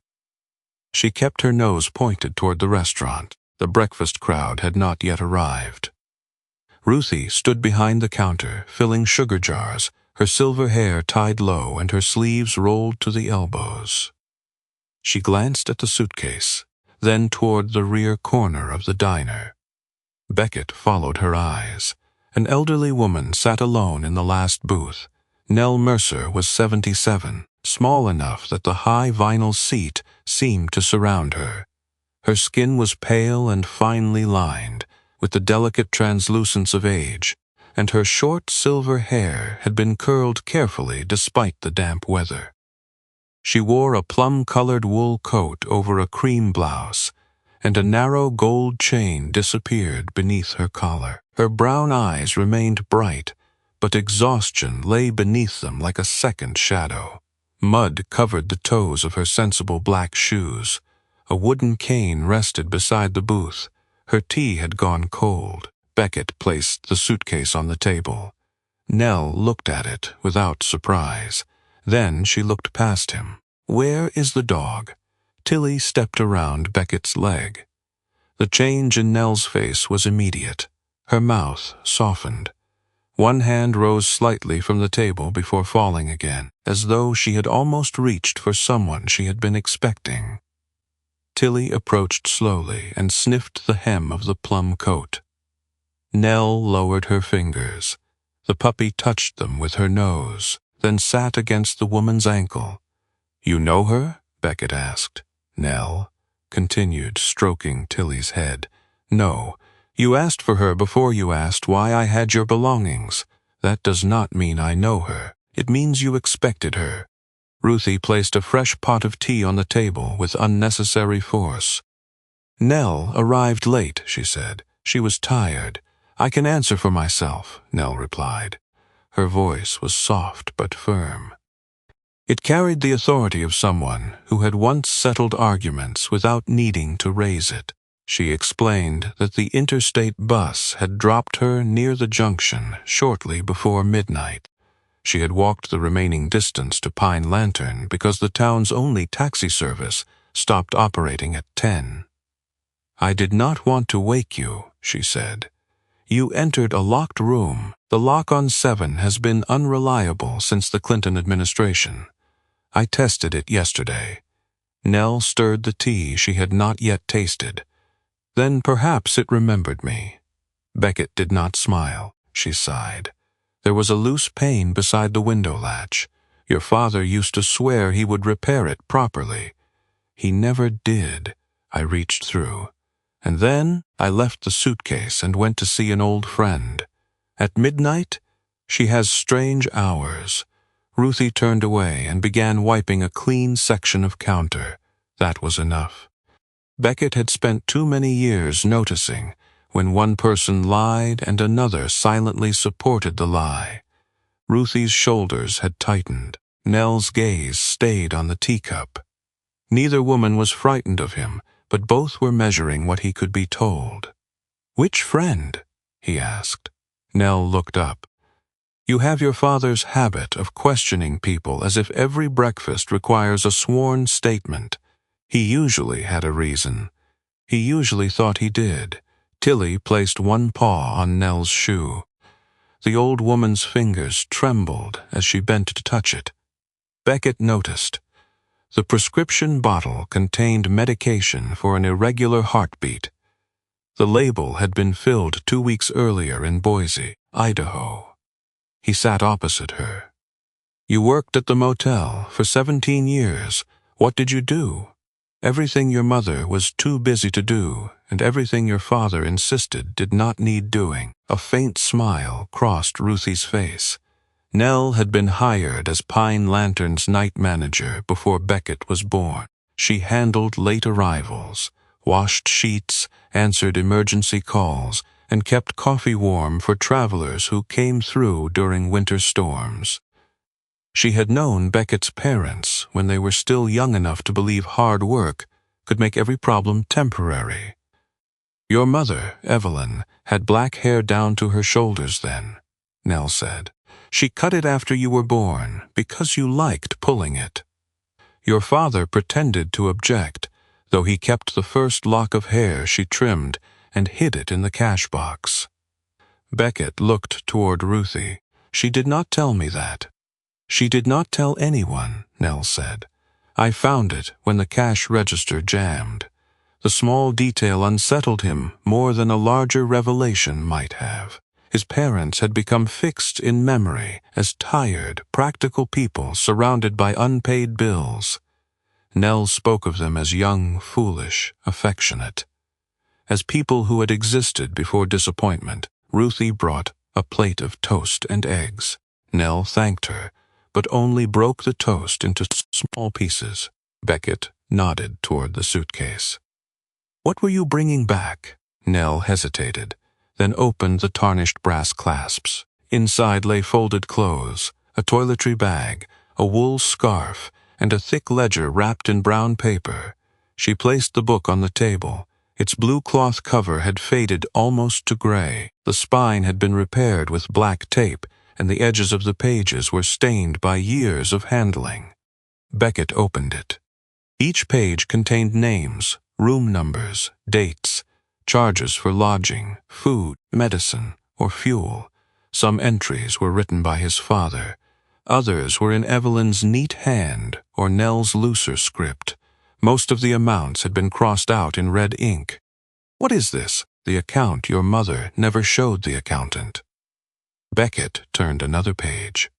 Speaker 1: She kept her nose pointed toward the restaurant. The breakfast crowd had not yet arrived. Ruthie stood behind the counter, filling sugar jars, her silver hair tied low and her sleeves rolled to the elbows. She glanced at the suitcase, then toward the rear corner of the diner. Beckett followed her eyes. An elderly woman sat alone in the last booth. Nell Mercer was 77, small enough that the high vinyl seat seemed to surround her. Her skin was pale and finely lined, with the delicate translucence of age, and her short silver hair had been curled carefully despite the damp weather. She wore a plum-colored wool coat over a cream blouse, and a narrow gold chain disappeared beneath her collar. Her brown eyes remained bright, but exhaustion lay beneath them like a second shadow. Mud covered the toes of her sensible black shoes. A wooden cane rested beside the booth. Her tea had gone cold. Beckett placed the suitcase on the table. Nell looked at it without surprise. Then she looked past him. "Where is the dog?" Tilly stepped around Beckett's leg. The change in Nell's face was immediate. Her mouth softened. One hand rose slightly from the table before falling again, as though she had almost reached for someone she had been expecting. Tilly approached slowly and sniffed the hem of the plum coat. Nell lowered her fingers. The puppy touched them with her nose, then sat against the woman's ankle. "You know her?" Beckett asked. Nell continued stroking Tilly's head. "No. You asked for her before you asked why I had your belongings. That does not mean I know her. It means you expected her." Ruthie placed a fresh pot of tea on the table with unnecessary force. "Nell arrived late," she said. "She was tired." "I can answer for myself," Nell replied. Her voice was soft but firm. It carried the authority of someone who had once settled arguments without needing to raise it. She explained that the interstate bus had dropped her near the junction shortly before midnight. She had walked the remaining distance to Pine Lantern because the town's only taxi service stopped operating at 10. "I did not want to wake you," she said. "You entered a locked room. The lock on 7 has been unreliable since the Clinton administration. I tested it yesterday." Nell stirred the tea she had not yet tasted. "Then perhaps it remembered me." Beckett did not smile. She sighed. "There was a loose pane beside the window latch. Your father used to swear he would repair it properly. He never did." I reached through. "And then I left the suitcase and went to see an old friend. At midnight, she has strange hours." Ruthie turned away and began wiping a clean section of counter. That was enough. Beckett had spent too many years noticing when one person lied and another silently supported the lie. Ruthie's shoulders had tightened. Nell's gaze stayed on the teacup. Neither woman was frightened of him, but both were measuring what he could be told. "Which friend?" he asked. Nell looked up. "You have your father's habit of questioning people as if every breakfast requires a sworn statement. He usually had a reason. He usually thought he did." Tilly placed one paw on Nell's shoe. The old woman's fingers trembled as she bent to touch it. Beckett noticed. The prescription bottle contained medication for an irregular heartbeat. The label had been filled 2 weeks earlier in Boise, Idaho. He sat opposite her. "You worked at the motel for 17 years. What did you do?" "Everything your mother was too busy to do, and everything your father insisted did not need doing." A faint smile crossed Ruthie's face. Nell had been hired as Pine Lantern's night manager before Beckett was born. She handled late arrivals, washed sheets, answered emergency calls, and kept coffee warm for travelers who came through during winter storms. She had known Beckett's parents when they were still young enough to believe hard work could make every problem temporary. "Your mother, Evelyn, had black hair down to her shoulders then," Nell said. "She cut it after you were born because you liked pulling it. Your father pretended to object, though he kept the first lock of hair she trimmed and hid it in the cash box." Beckett looked toward Ruthie. "She did not tell me that." "She did not tell anyone," Nell said. "I found it when the cash register jammed." The small detail unsettled him more than a larger revelation might have. His parents had become fixed in memory as tired, practical people surrounded by unpaid bills. Nell spoke of them as young, foolish, affectionate. As people who had existed before disappointment, Ruthie brought a plate of toast and eggs. Nell thanked her, but only broke the toast into small pieces. Beckett nodded toward the suitcase. "What were you bringing back?" Nell hesitated, then opened the tarnished brass clasps. Inside lay folded clothes, a toiletry bag, a wool scarf, and a thick ledger wrapped in brown paper. She placed the book on the table. Its blue cloth cover had faded almost to gray. The spine had been repaired with black tape, and the edges of the pages were stained by years of handling. Beckett opened it. Each page contained names, room numbers, dates, charges for lodging, food, medicine, or fuel. Some entries were written by his father. Others were in Evelyn's neat hand or Nell's looser script. Most of the amounts had been crossed out in red ink. "What is this?" "The account your mother never showed the accountant." Beckett turned another page.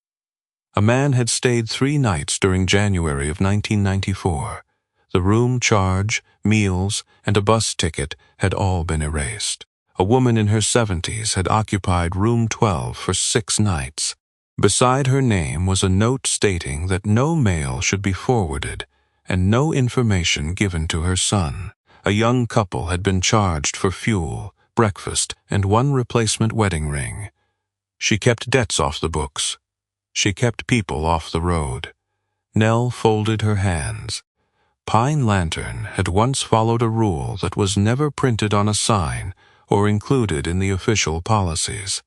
Speaker 1: A man had stayed 3 nights during January of 1994. The room charge, meals, and a bus ticket had all been erased. A woman in her 70s had occupied room 12 for 6 nights. Beside her name was a note stating that no mail should be forwarded and no information given to her son. A young couple had been charged for fuel, breakfast, and 1 replacement wedding ring. She kept debts off the books. She kept people off the road. Nell folded her hands. Pine Lantern had once followed a rule that was never printed on a sign or included in the official policies.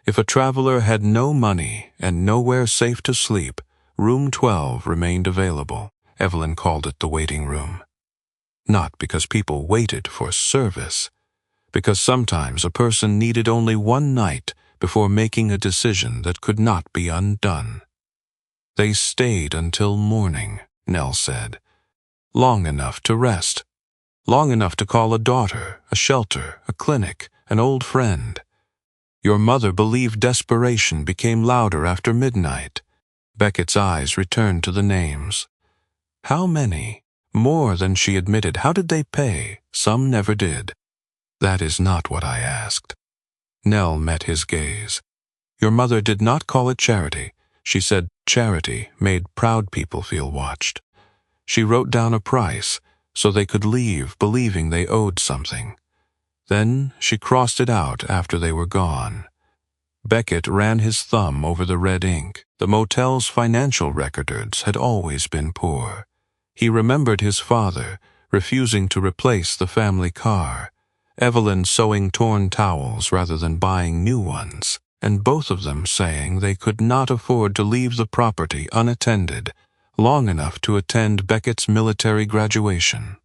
Speaker 1: If a traveler had no money and nowhere safe to sleep, room 12 remained available. Evelyn called it the waiting room. Not because people waited for service, because sometimes a person needed only 1 night before making a decision that could not be undone. "They stayed until morning," Nell said. "Long enough to rest. Long enough to call a daughter, a shelter, a clinic, an old friend. Your mother believed desperation became louder after midnight." Beckett's eyes returned to the names. "How many?" "More than she admitted." "How did they pay?" "Some never did." "That is not what I asked." Nell met his gaze. "Your mother did not call it charity. She said charity made proud people feel watched. She wrote down a price so they could leave believing they owed something. Then she crossed it out after they were gone. Beckett ran his thumb over the red ink. The motel's financial records had always been poor. He remembered his father refusing to replace the family car, Evelyn sewing torn towels rather than buying new ones, and both of them saying they could not afford to leave the property unattended long enough to attend Beckett's military graduation.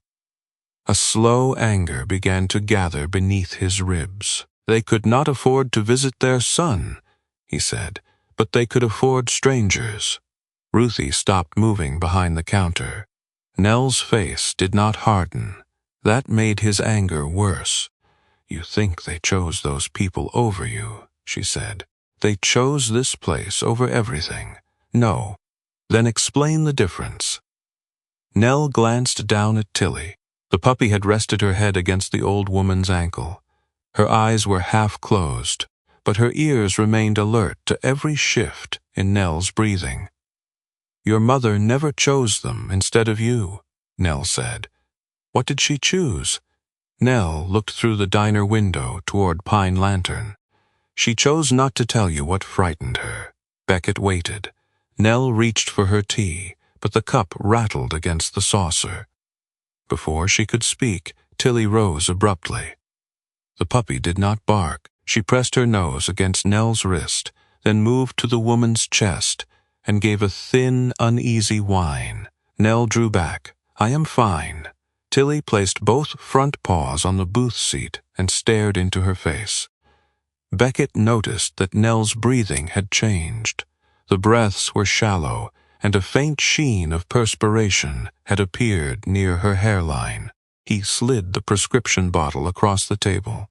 Speaker 1: A slow anger began to gather beneath his ribs. They could not afford to visit their son, he said, but they could afford strangers. Ruthie stopped moving behind the counter. Nell's face did not harden. That made his anger worse. "You think they chose those people over you," she said. "They chose this place over everything." "No." "Then explain the difference." Nell glanced down at Tilly. The puppy had rested her head against the old woman's ankle. Her eyes were half closed, but her ears remained alert to every shift in Nell's breathing. "Your mother never chose them instead of you," Nell said. "What did she choose?" Nell looked through the diner window toward Pine Lantern. "She chose not to tell you what frightened her." Beckett waited. Nell reached for her tea, but the cup rattled against the saucer. Before she could speak, Tilly rose abruptly. The puppy did not bark. She pressed her nose against Nell's wrist, then moved to the woman's chest and gave a thin, uneasy whine. Nell drew back. "I am fine." Tilly placed both front paws on the booth seat and stared into her face. Beckett noticed that Nell's breathing had changed. The breaths were shallow, and a faint sheen of perspiration had appeared near her hairline. He slid the prescription bottle across the table.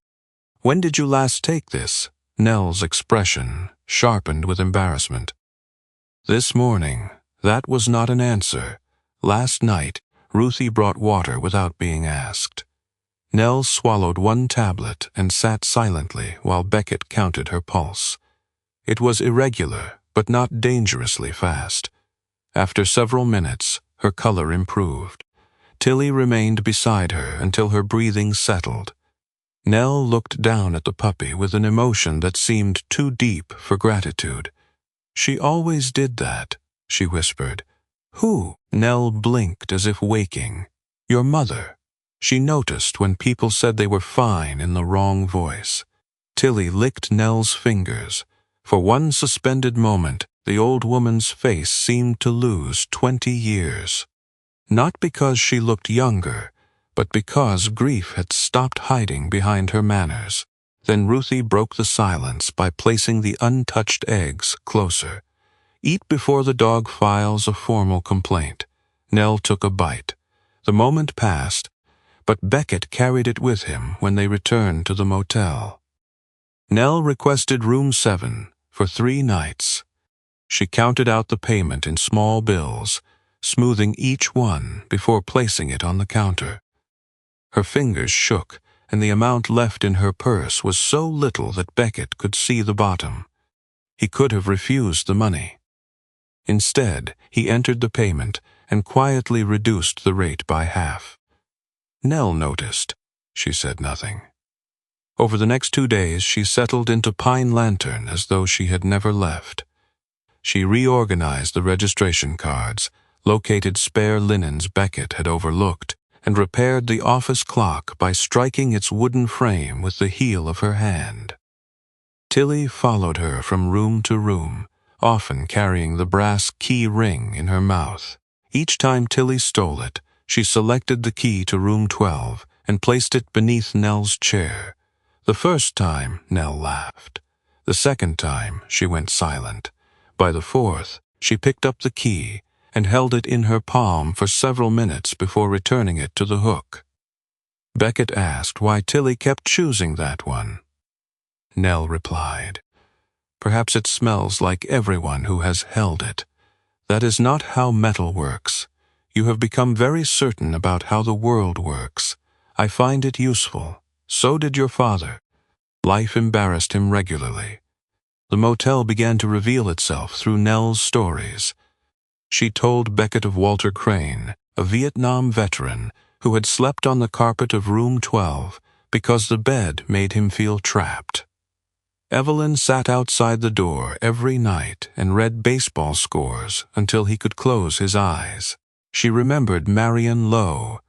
Speaker 1: "When did you last take this?" Nell's expression sharpened with embarrassment. "This morning." That was not an answer. Last night, Ruthie brought water without being asked. Nell swallowed one tablet and sat silently while Beckett counted her pulse. It was irregular, but not dangerously fast. After several minutes, her color improved. Tilly remained beside her until her breathing settled. Nell looked down at the puppy with an emotion that seemed too deep for gratitude. "She always did that," she whispered. "Who?" Nell blinked as if waking. "Your mother." She noticed when people said they were fine in the wrong voice. Tilly licked Nell's fingers. For one suspended moment, the old woman's face seemed to lose 20 years. Not because she looked younger, but because grief had stopped hiding behind her manners. Then Ruthie broke the silence by placing the untouched eggs closer. "Eat before the dog files a formal complaint." Nell took a bite. The moment passed, but Beckett carried it with him when they returned to the motel. Nell requested room 7 for 3 nights. She counted out the payment in small bills, smoothing each one before placing it on the counter. Her fingers shook, and the amount left in her purse was so little that Beckett could see the bottom. He could have refused the money. Instead, he entered the payment and quietly reduced the rate by half. Nell noticed. She said nothing. Over the next 2 days, she settled into Pine Lantern as though she had never left. She reorganized the registration cards, located spare linens Beckett had overlooked, and repaired the office clock by striking its wooden frame with the heel of her hand. Tilly followed her from room to room, often carrying the brass key ring in her mouth. Each time Tilly stole it, she selected the key to room 12 and placed it beneath Nell's chair. The first time, Nell laughed. The second time, she went silent. By the fourth, she picked up the key and held it in her palm for several minutes before returning it to the hook. Beckett asked why Tilly kept choosing that one. Nell replied, "Perhaps it smells like everyone who has held it. That is not how metal works. You have become very certain about how the world works. I find it useful. So did your father. Life embarrassed him regularly." The motel began to reveal itself through Nell's stories. She told Beckett of Walter Crane, a Vietnam veteran who had slept on the carpet of room 12 because the bed made him feel trapped. Evelyn sat outside the door every night and read baseball scores until he could close his eyes. She remembered Marion Lowe,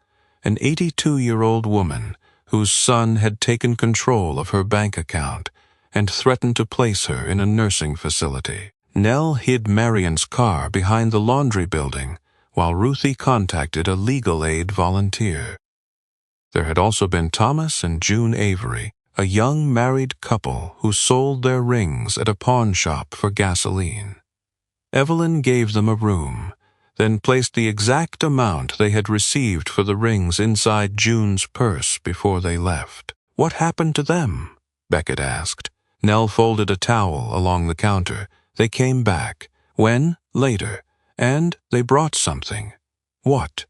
Speaker 1: an 82-year-old woman whose son had taken control of her bank account and threatened to place her in a nursing facility. Nell hid Marion's car behind the laundry building while Ruthie contacted a legal aid volunteer. There had also been Thomas and June Avery, a young married couple who sold their rings at a pawn shop for gasoline. Evelyn gave them a room, then placed the exact amount they had received for the rings inside June's purse before they left. "What happened to them?" Beckett asked. Nell folded a towel along the counter. They came back. "When?" "Later. And they brought something." "What?"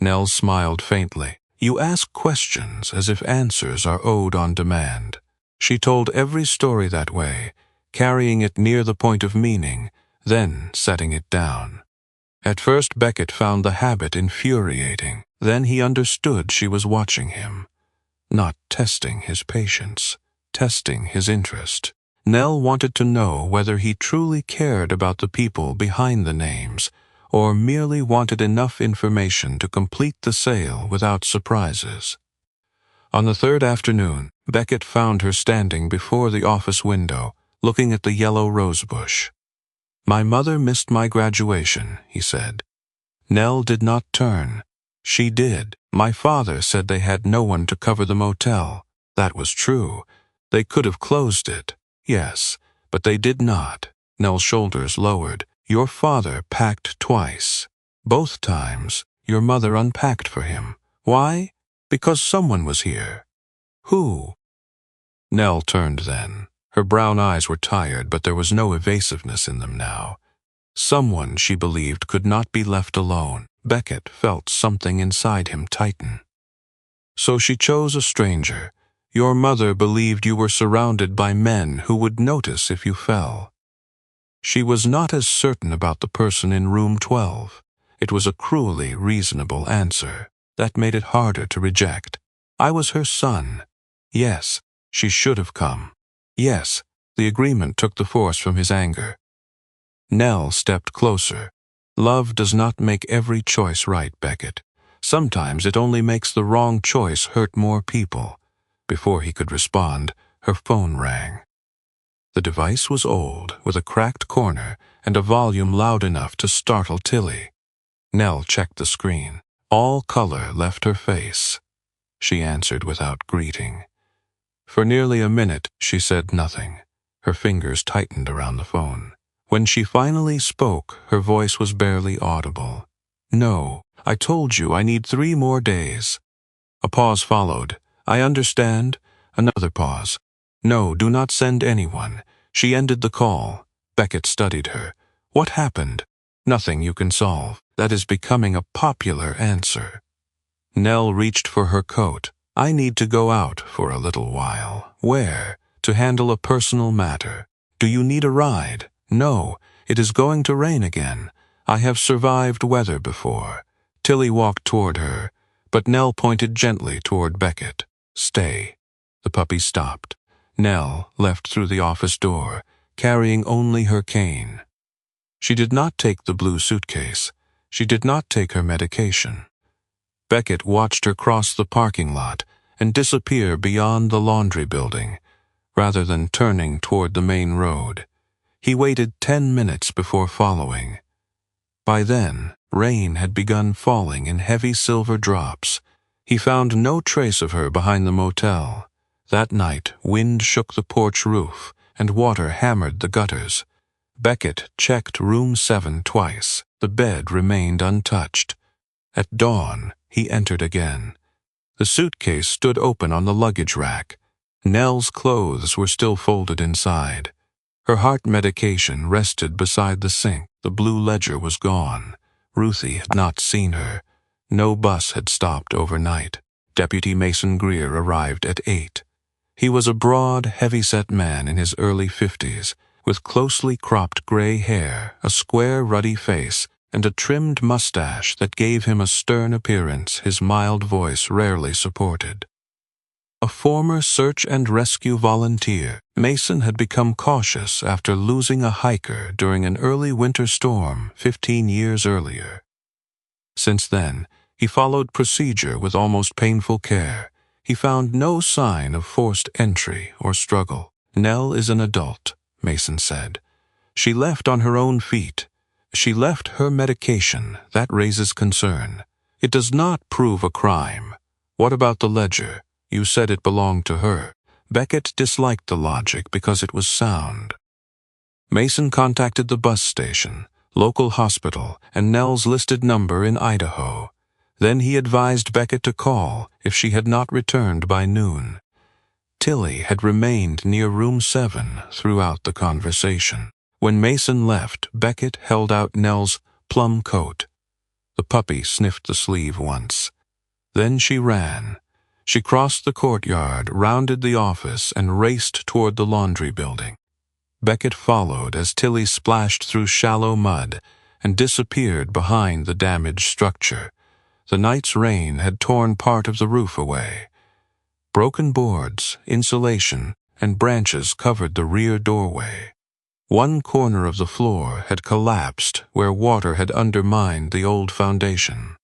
Speaker 1: Nell smiled faintly. "You ask questions as if answers are owed on demand." She told every story that way, carrying it near the point of meaning, then setting it down. At first Beckett found the habit infuriating. Then he understood she was watching him, not testing his patience, testing his interest. Nell wanted to know whether he truly cared about the people behind the names, or merely wanted enough information to complete the sale without surprises. On the third afternoon, Beckett found her standing before the office window, looking at the yellow rosebush. "My mother missed my graduation," he said. Nell did not turn. She did. "My father said they had no one to cover the motel." That was true. They could have closed it. Yes, but they did not. Nell's shoulders lowered. "Your father packed twice. Both times, your mother unpacked for him. Why? Because someone was here." "Who?" Nell turned then. Her brown eyes were tired, but there was no evasiveness in them now. Someone, she believed, could not be left alone. Beckett felt something inside him tighten. "So she chose a stranger. Your mother believed you were surrounded by men who would notice if you fell." She was not as certain about the person in room 12. It was a cruelly reasonable answer. That made it harder to reject. "I was her son. Yes, she should have come. Yes." The agreement took the force from his anger. Nell stepped closer. "Love does not make every choice right, Beckett. Sometimes it only makes the wrong choice hurt more people." Before he could respond, her phone rang. The device was old, with a cracked corner and a volume loud enough to startle Tilly. Nell checked the screen. All color left her face. She answered without greeting. For nearly a minute, she said nothing. Her fingers tightened around the phone. When she finally spoke, her voice was barely audible. "No, I told you I need 3 more days." A pause followed. "I understand." Another pause. "No, do not send anyone." She ended the call. Beckett studied her. "What happened?" "Nothing you can solve. That is becoming a popular answer." Nell reached for her coat. "I need to go out for a little while." "Where?" "To handle a personal matter." "Do you need a ride?" "No, it is going to rain again. I have survived weather before." Tilly walked toward her, but Nell pointed gently toward Beckett. "Stay." The puppy stopped. Nell left through the office door, carrying only her cane. She did not take the blue suitcase. She did not take her medication. Beckett watched her cross the parking lot and disappear beyond the laundry building, rather than turning toward the main road. He waited 10 minutes before following. By then, rain had begun falling in heavy silver drops. He found no trace of her behind the motel. That night, wind shook the porch roof, and water hammered the gutters. Beckett checked room 7 twice. The bed remained untouched. At dawn, he entered again. The suitcase stood open on the luggage rack. Nell's clothes were still folded inside. Her heart medication rested beside the sink. The blue ledger was gone. Ruthie had not seen her. No bus had stopped overnight. Deputy Mason Greer arrived at 8. He was a broad, heavy-set man in his early 50s, with closely cropped gray hair, a square, ruddy face, and a trimmed mustache that gave him a stern appearance his mild voice rarely supported. a former search and rescue volunteer. Mason had become cautious after losing a hiker during an early winter storm 15 years earlier. Since then, he followed procedure with almost painful care. He found no sign of forced entry or struggle. "Nell is an adult," Mason said. "She left on her own feet. She left her medication. That raises concern. It does not prove a crime. What about the ledger? You said it belonged to her." Beckett disliked the logic because it was sound. Mason contacted the bus station, local hospital, and Nell's listed number in Idaho. Then he advised Beckett to call if she had not returned by noon. Tilly had remained near room 7 throughout the conversation. When Mason left, Beckett held out Nell's plum coat. The puppy sniffed the sleeve once. Then she ran. She crossed the courtyard, rounded the office, and raced toward the laundry building. Beckett followed as Tilly splashed through shallow mud and disappeared behind the damaged structure. The night's rain had torn part of the roof away. Broken boards, insulation, and branches covered the rear doorway. One corner of the floor had collapsed where water had undermined the old foundation.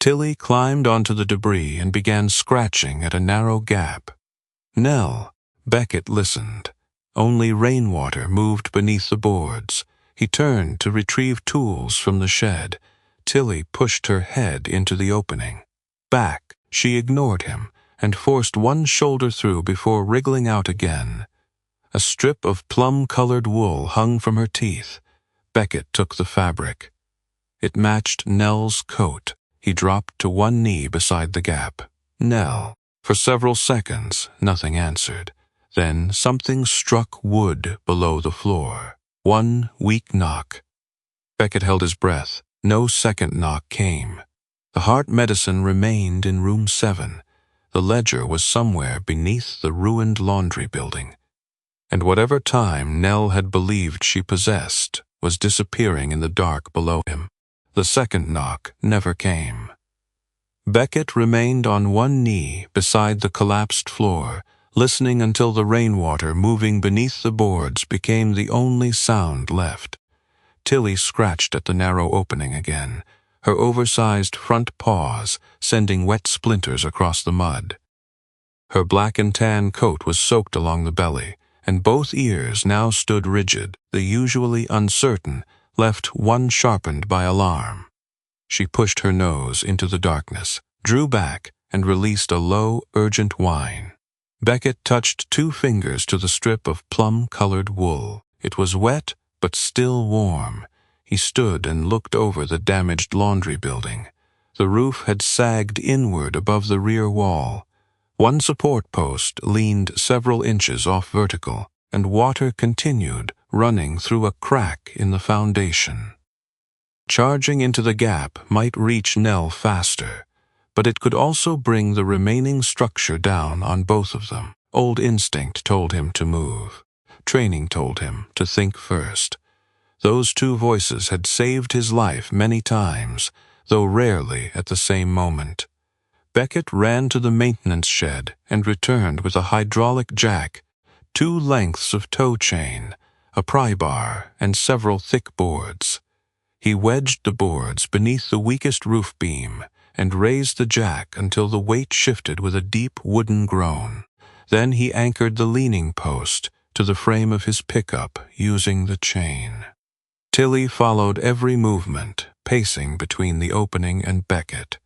Speaker 1: Tilly climbed onto the debris and began scratching at a narrow gap. "Nell," Beckett listened. Only rainwater moved beneath the boards. He turned to retrieve tools from the shed. Tilly pushed her head into the opening. Back, she ignored him and forced one shoulder through before wriggling out again. A strip of plum-colored wool hung from her teeth. Beckett took the fabric. It matched Nell's coat. He dropped to one knee beside the gap. "Nell." For several seconds, nothing answered. Then something struck wood below the floor. One weak knock. Beckett held his breath. No second knock came. The heart medicine remained in room 7. The ledger was somewhere beneath the ruined laundry building. And whatever time Nell had believed she possessed was disappearing in the dark below him. The second knock never came. Beckett remained on one knee beside the collapsed floor, listening until the rainwater moving beneath the boards became the only sound left. Tilly scratched at the narrow opening again, her oversized front paws sending wet splinters across the mud. Her black and tan coat was soaked along the belly, and both ears now stood rigid, the usually uncertain left one sharpened by alarm. She pushed her nose into the darkness, drew back, and released a low, urgent whine. Beckett touched 2 fingers to the strip of plum-colored wool. It was wet, but still warm. He stood and looked over the damaged laundry building. The roof had sagged inward above the rear wall. One support post leaned several inches off vertical, and water continued, running through a crack in the foundation. Charging into the gap might reach Nell faster, but it could also bring the remaining structure down on both of them. Old instinct told him to move. Training told him to think first. Those 2 voices had saved his life many times, though rarely at the same moment. Beckett ran to the maintenance shed and returned with a hydraulic jack, 2 lengths of tow chain, a pry bar, and several thick boards. He wedged the boards beneath the weakest roof beam and raised the jack until the weight shifted with a deep wooden groan. Then he anchored the leaning post to the frame of his pickup using the chain. Tilly followed every movement, pacing between the opening and Beckett.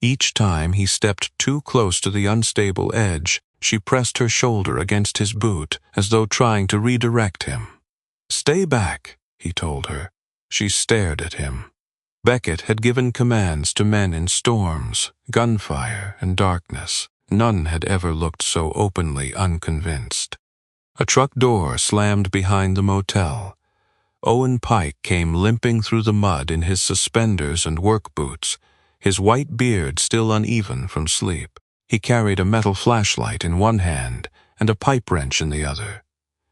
Speaker 1: Each time he stepped too close to the unstable edge, she pressed her shoulder against his boot as though trying to redirect him. "Stay back," he told her. She stared at him. Beckett had given commands to men in storms, gunfire, and darkness. None had ever looked so openly unconvinced. A truck door slammed behind the motel. Owen Pike came limping through the mud in his suspenders and work boots, his white beard still uneven from sleep. He carried a metal flashlight in one hand and a pipe wrench in the other.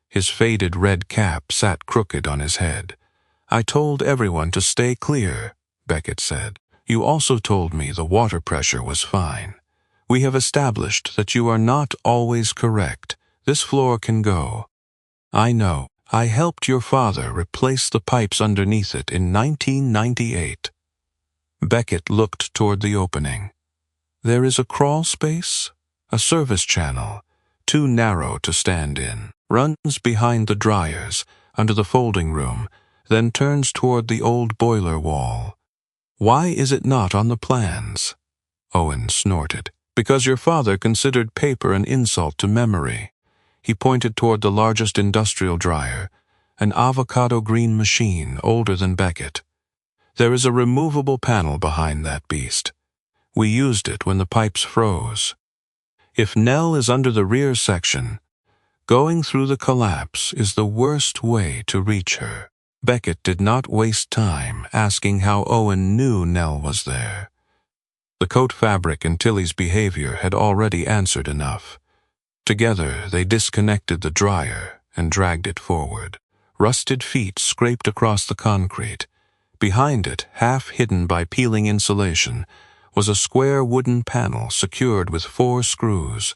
Speaker 1: His faded red cap sat crooked on his head. "I told everyone to stay clear," Beckett said. "You also told me the water pressure was fine. We have established that you are not always correct. This floor can go. I know. I helped your father replace the pipes underneath it in 1998. Beckett looked toward the opening. There is a crawl space, a service channel, too narrow to stand in, runs behind the dryers, under the folding room, then turns toward the old boiler wall. Why is it not on the plans? Owen snorted. Because your father considered paper an insult to memory. He pointed toward the largest industrial dryer, an avocado green machine older than Beckett. There is a removable panel behind that beast. We used it when the pipes froze. If Nell is under the rear section, going through the collapse is the worst way to reach her. Beckett did not waste time asking how Owen knew Nell was there. The coat fabric and Tilly's behavior had already answered enough. Together they disconnected the dryer and dragged it forward. Rusted feet scraped across the concrete. Behind it, half hidden by peeling insulation, was a square wooden panel secured with 4 screws.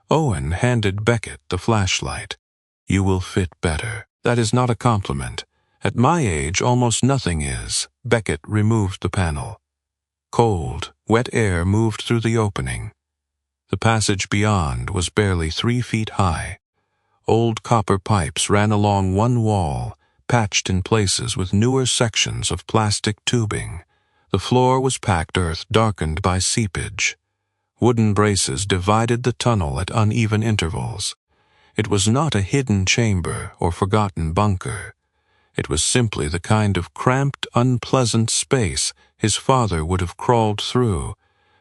Speaker 1: Owen handed Beckett the flashlight. You will fit better. That is not a compliment. At my age, almost nothing is. Beckett removed the panel. Cold, wet air moved through the opening. The passage beyond was barely 3 feet high. Old copper pipes ran along one wall, patched in places with newer sections of plastic tubing. The floor was packed earth darkened by seepage. Wooden braces divided the tunnel at uneven intervals. It was not a hidden chamber or forgotten bunker. It was simply the kind of cramped, unpleasant space his father would have crawled through,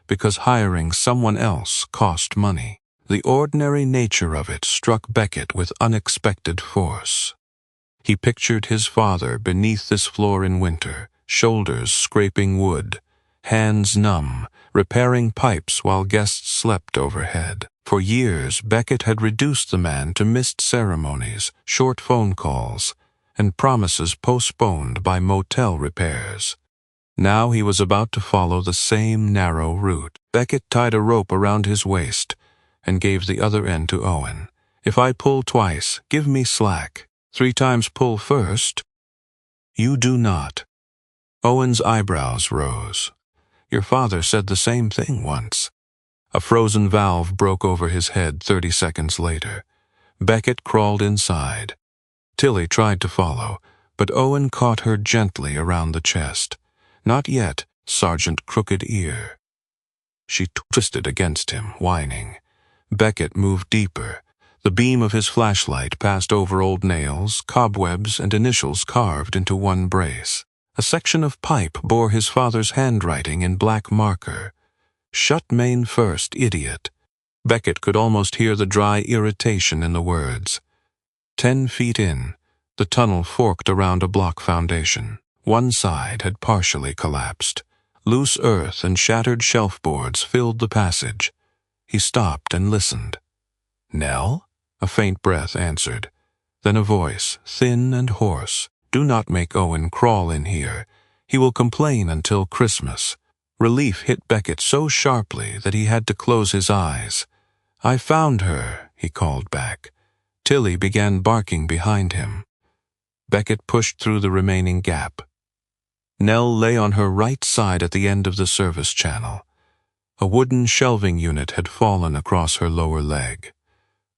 Speaker 1: because hiring someone else cost money. The ordinary nature of it struck Beckett with unexpected force. He pictured his father beneath this floor in winter, shoulders scraping wood, hands numb, repairing pipes while guests slept overhead. For years, Beckett had reduced the man to missed ceremonies, short phone calls, and promises postponed by motel repairs. Now he was about to follow the same narrow route. Beckett tied a rope around his waist and gave the other end to Owen. If I pull twice, give me slack. 3 times pull first. You do not. Owen's eyebrows rose. Your father said the same thing once. A frozen valve broke over his head 30 seconds later. Beckett crawled inside. Tilly tried to follow, but Owen caught her gently around the chest. Not yet, Sergeant Crooked Ear. She twisted against him, whining. Beckett moved deeper. The beam of his flashlight passed over old nails, cobwebs, and initials carved into one brace. A section of pipe bore his father's handwriting in black marker. Shut main first, idiot. Beckett could almost hear the dry irritation in the words. 10 feet in, the tunnel forked around a block foundation. One side had partially collapsed. Loose earth and shattered shelf boards filled the passage. He stopped and listened. Nell? A faint breath answered. Then a voice, thin and hoarse. Do not make Owen crawl in here. He will complain until Christmas. Relief hit Beckett so sharply that he had to close his eyes. I found her, he called back. Tilly began barking behind him. Beckett pushed through the remaining gap. Nell lay on her right side at the end of the service channel. A wooden shelving unit had fallen across her lower leg.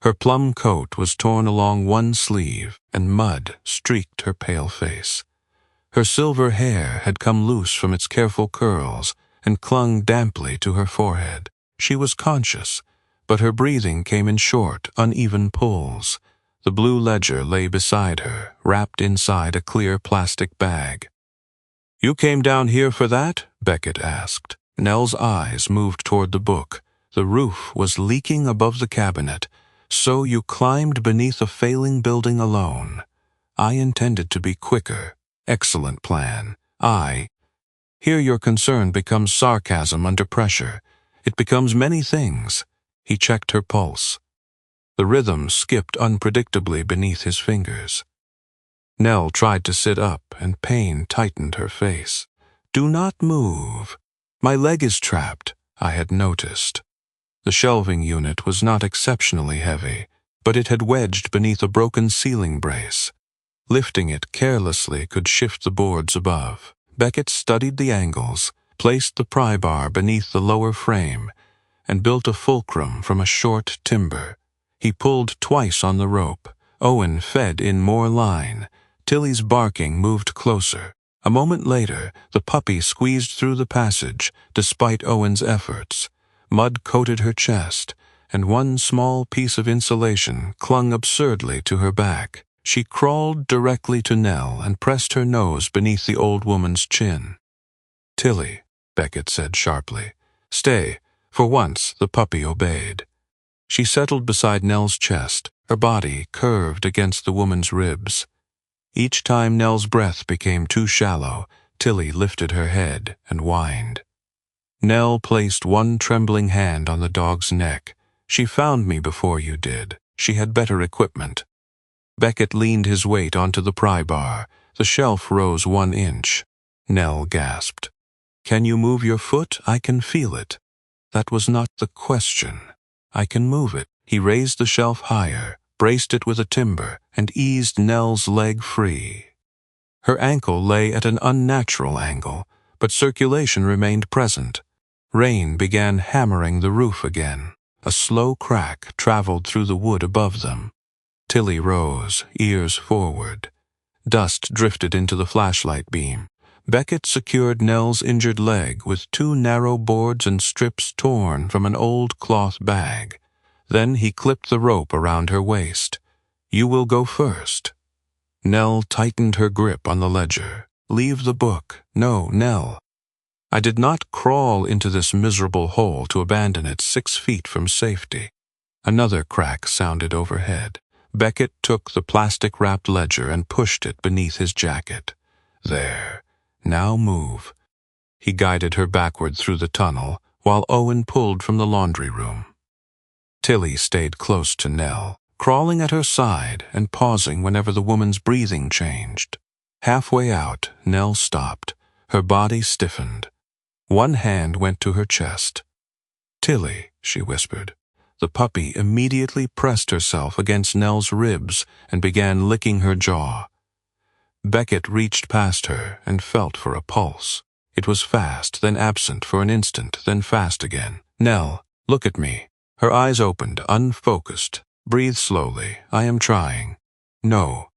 Speaker 1: Her plum coat was torn along one sleeve, and mud streaked her pale face. Her silver hair had come loose from its careful curls and clung damply to her forehead. She was conscious, but her breathing came in short, uneven pulls. The blue ledger lay beside her, wrapped inside a clear plastic bag. You came down here for that? Beckett asked. Nell's eyes moved toward the book. The roof was leaking above the cabinet. So you climbed beneath a failing building alone. I intended to be quicker. Excellent plan. Here your concern becomes sarcasm under pressure. It becomes many things. He checked her pulse. The rhythm skipped unpredictably beneath his fingers. Nell tried to sit up, and pain tightened her face. Do not move. My leg is trapped, I had noticed. The shelving unit was not exceptionally heavy, but it had wedged beneath a broken ceiling brace. Lifting it carelessly could shift the boards above. Beckett studied the angles, placed the pry bar beneath the lower frame, and built a fulcrum from a short timber. He pulled twice on the rope. Owen fed in more line. Tilly's barking moved closer. A moment later, the puppy squeezed through the passage, despite Owen's efforts. Mud coated her chest, and one small piece of insulation clung absurdly to her back. She crawled directly to Nell and pressed her nose beneath the old woman's chin. "Tilly," Beckett said sharply. "Stay." For once, the puppy obeyed. She settled beside Nell's chest, her body curved against the woman's ribs. Each time Nell's breath became too shallow, Tilly lifted her head and whined. Nell placed one trembling hand on the dog's neck. "She found me before you did. She had better equipment." Beckett leaned his weight onto the pry bar. The shelf rose 1 inch. Nell gasped. "Can you move your foot? I can feel it." "That was not the question." "I can move it." He raised the shelf higher, braced it with a timber, and eased Nell's leg free. Her ankle lay at an unnatural angle, but circulation remained present. Rain began hammering the roof again. A slow crack traveled through the wood above them. Tilly rose, ears forward. Dust drifted into the flashlight beam. Beckett secured Nell's injured leg with 2 narrow boards and strips torn from an old cloth bag. Then he clipped the rope around her waist. "You will go first." Nell tightened her grip on the ledger. "Leave the book." "No, Nell. I did not crawl into this miserable hole to abandon it 6 feet from safety." Another crack sounded overhead. Beckett took the plastic-wrapped ledger and pushed it beneath his jacket. "There. Now move." He guided her backward through the tunnel, while Owen pulled from the laundry room. Tilly stayed close to Nell, crawling at her side and pausing whenever the woman's breathing changed. Halfway out, Nell stopped. Her body stiffened. One hand went to her chest. "Tilly," she whispered. The puppy immediately pressed herself against Nell's ribs and began licking her jaw. Beckett reached past her and felt for a pulse. It was fast, then absent for an instant, then fast again. "Nell, look at me." Her eyes opened, unfocused. "Breathe slowly. I am trying." "No.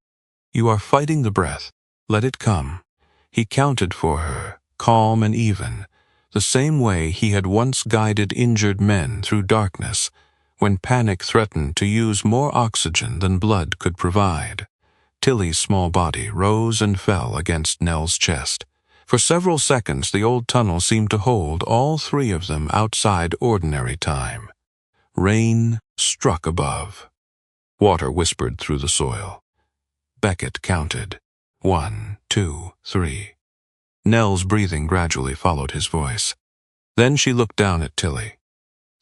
Speaker 1: You are fighting the breath. Let it come." He counted for her, calm and even, the same way he had once guided injured men through darkness, when panic threatened to use more oxygen than blood could provide. Tilly's small body rose and fell against Nell's chest. For several seconds the old tunnel seemed to hold all 3 of them outside ordinary time. Rain struck above. Water whispered through the soil. Beckett counted. 1, 2, 3. Nell's breathing gradually followed his voice. Then she looked down at Tilly.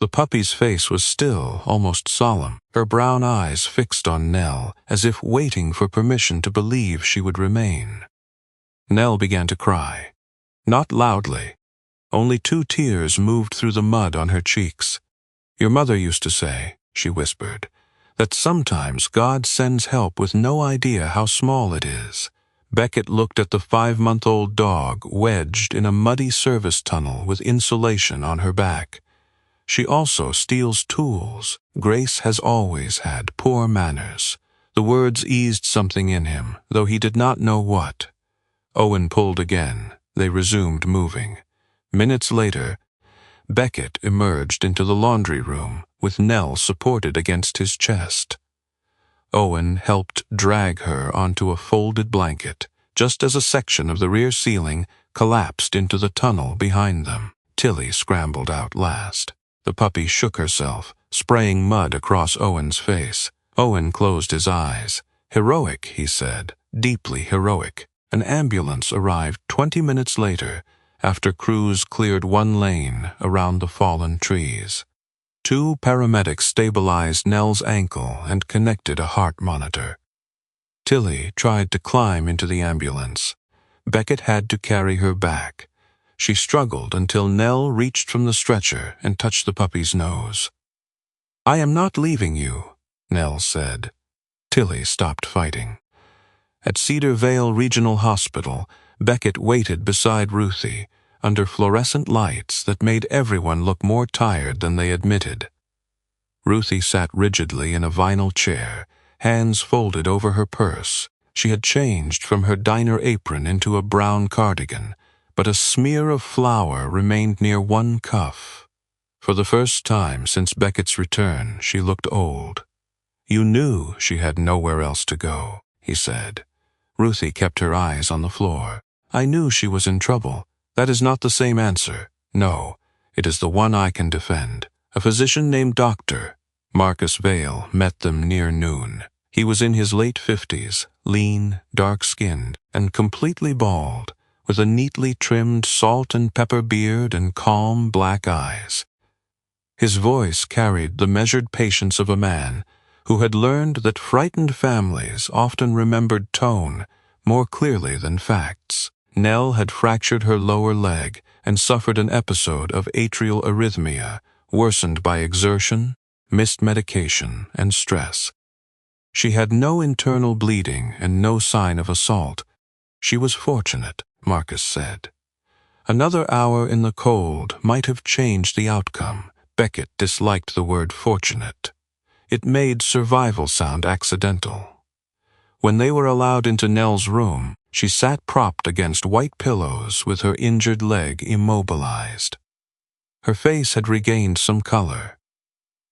Speaker 1: The puppy's face was still, almost solemn, her brown eyes fixed on Nell, as if waiting for permission to believe she would remain. Nell began to cry. Not loudly. Only 2 tears moved through the mud on her cheeks. "Your mother used to say," she whispered, "that sometimes God sends help with no idea how small it is." Beckett looked at the 5-month-old dog wedged in a muddy service tunnel with insulation on her back. She also steals tools. Grace has always had poor manners. The words eased something in him, though he did not know what. Owen pulled again. They resumed moving. Minutes later, Beckett emerged into the laundry room, with Nell supported against his chest. Owen helped drag her onto a folded blanket, just as a section of the rear ceiling collapsed into the tunnel behind them. Tilly scrambled out last. The puppy shook herself, spraying mud across Owen's face. Owen closed his eyes. "Heroic," he said, "deeply heroic." An ambulance arrived 20 minutes later, after crews cleared 1 lane around the fallen trees. 2 paramedics stabilized Nell's ankle and connected a heart monitor. Tilly tried to climb into the ambulance. Beckett had to carry her back. She struggled until Nell reached from the stretcher and touched the puppy's nose. "I am not leaving you," Nell said. Tilly stopped fighting. At Cedar Vale Regional Hospital, Beckett waited beside Ruthie, under fluorescent lights that made everyone look more tired than they admitted. Ruthie sat rigidly in a vinyl chair, hands folded over her purse. She had changed from her diner apron into a brown cardigan, but a smear of flour remained near one cuff. For the first time since Beckett's return, she looked old. "You knew she had nowhere else to go," he said. Ruthie kept her eyes on the floor. "I knew she was in trouble. That is not the same answer. No, it is the one I can defend. A physician named Dr. Marcus Vale met them near noon. He was in his late 50s, lean, dark-skinned, and completely bald, with a neatly trimmed salt and pepper beard and calm black eyes. His voice carried the measured patience of a man who had learned that frightened families often remembered tone more clearly than facts. Nell had fractured her lower leg and suffered an episode of atrial arrhythmia, worsened by exertion, missed medication, and stress. She had no internal bleeding and no sign of assault. She was fortunate, Marcus said. Another hour in the cold might have changed the outcome. Beckett disliked the word fortunate. It made survival sound accidental. When they were allowed into Nell's room, she sat propped against white pillows with her injured leg immobilized. Her face had regained some color.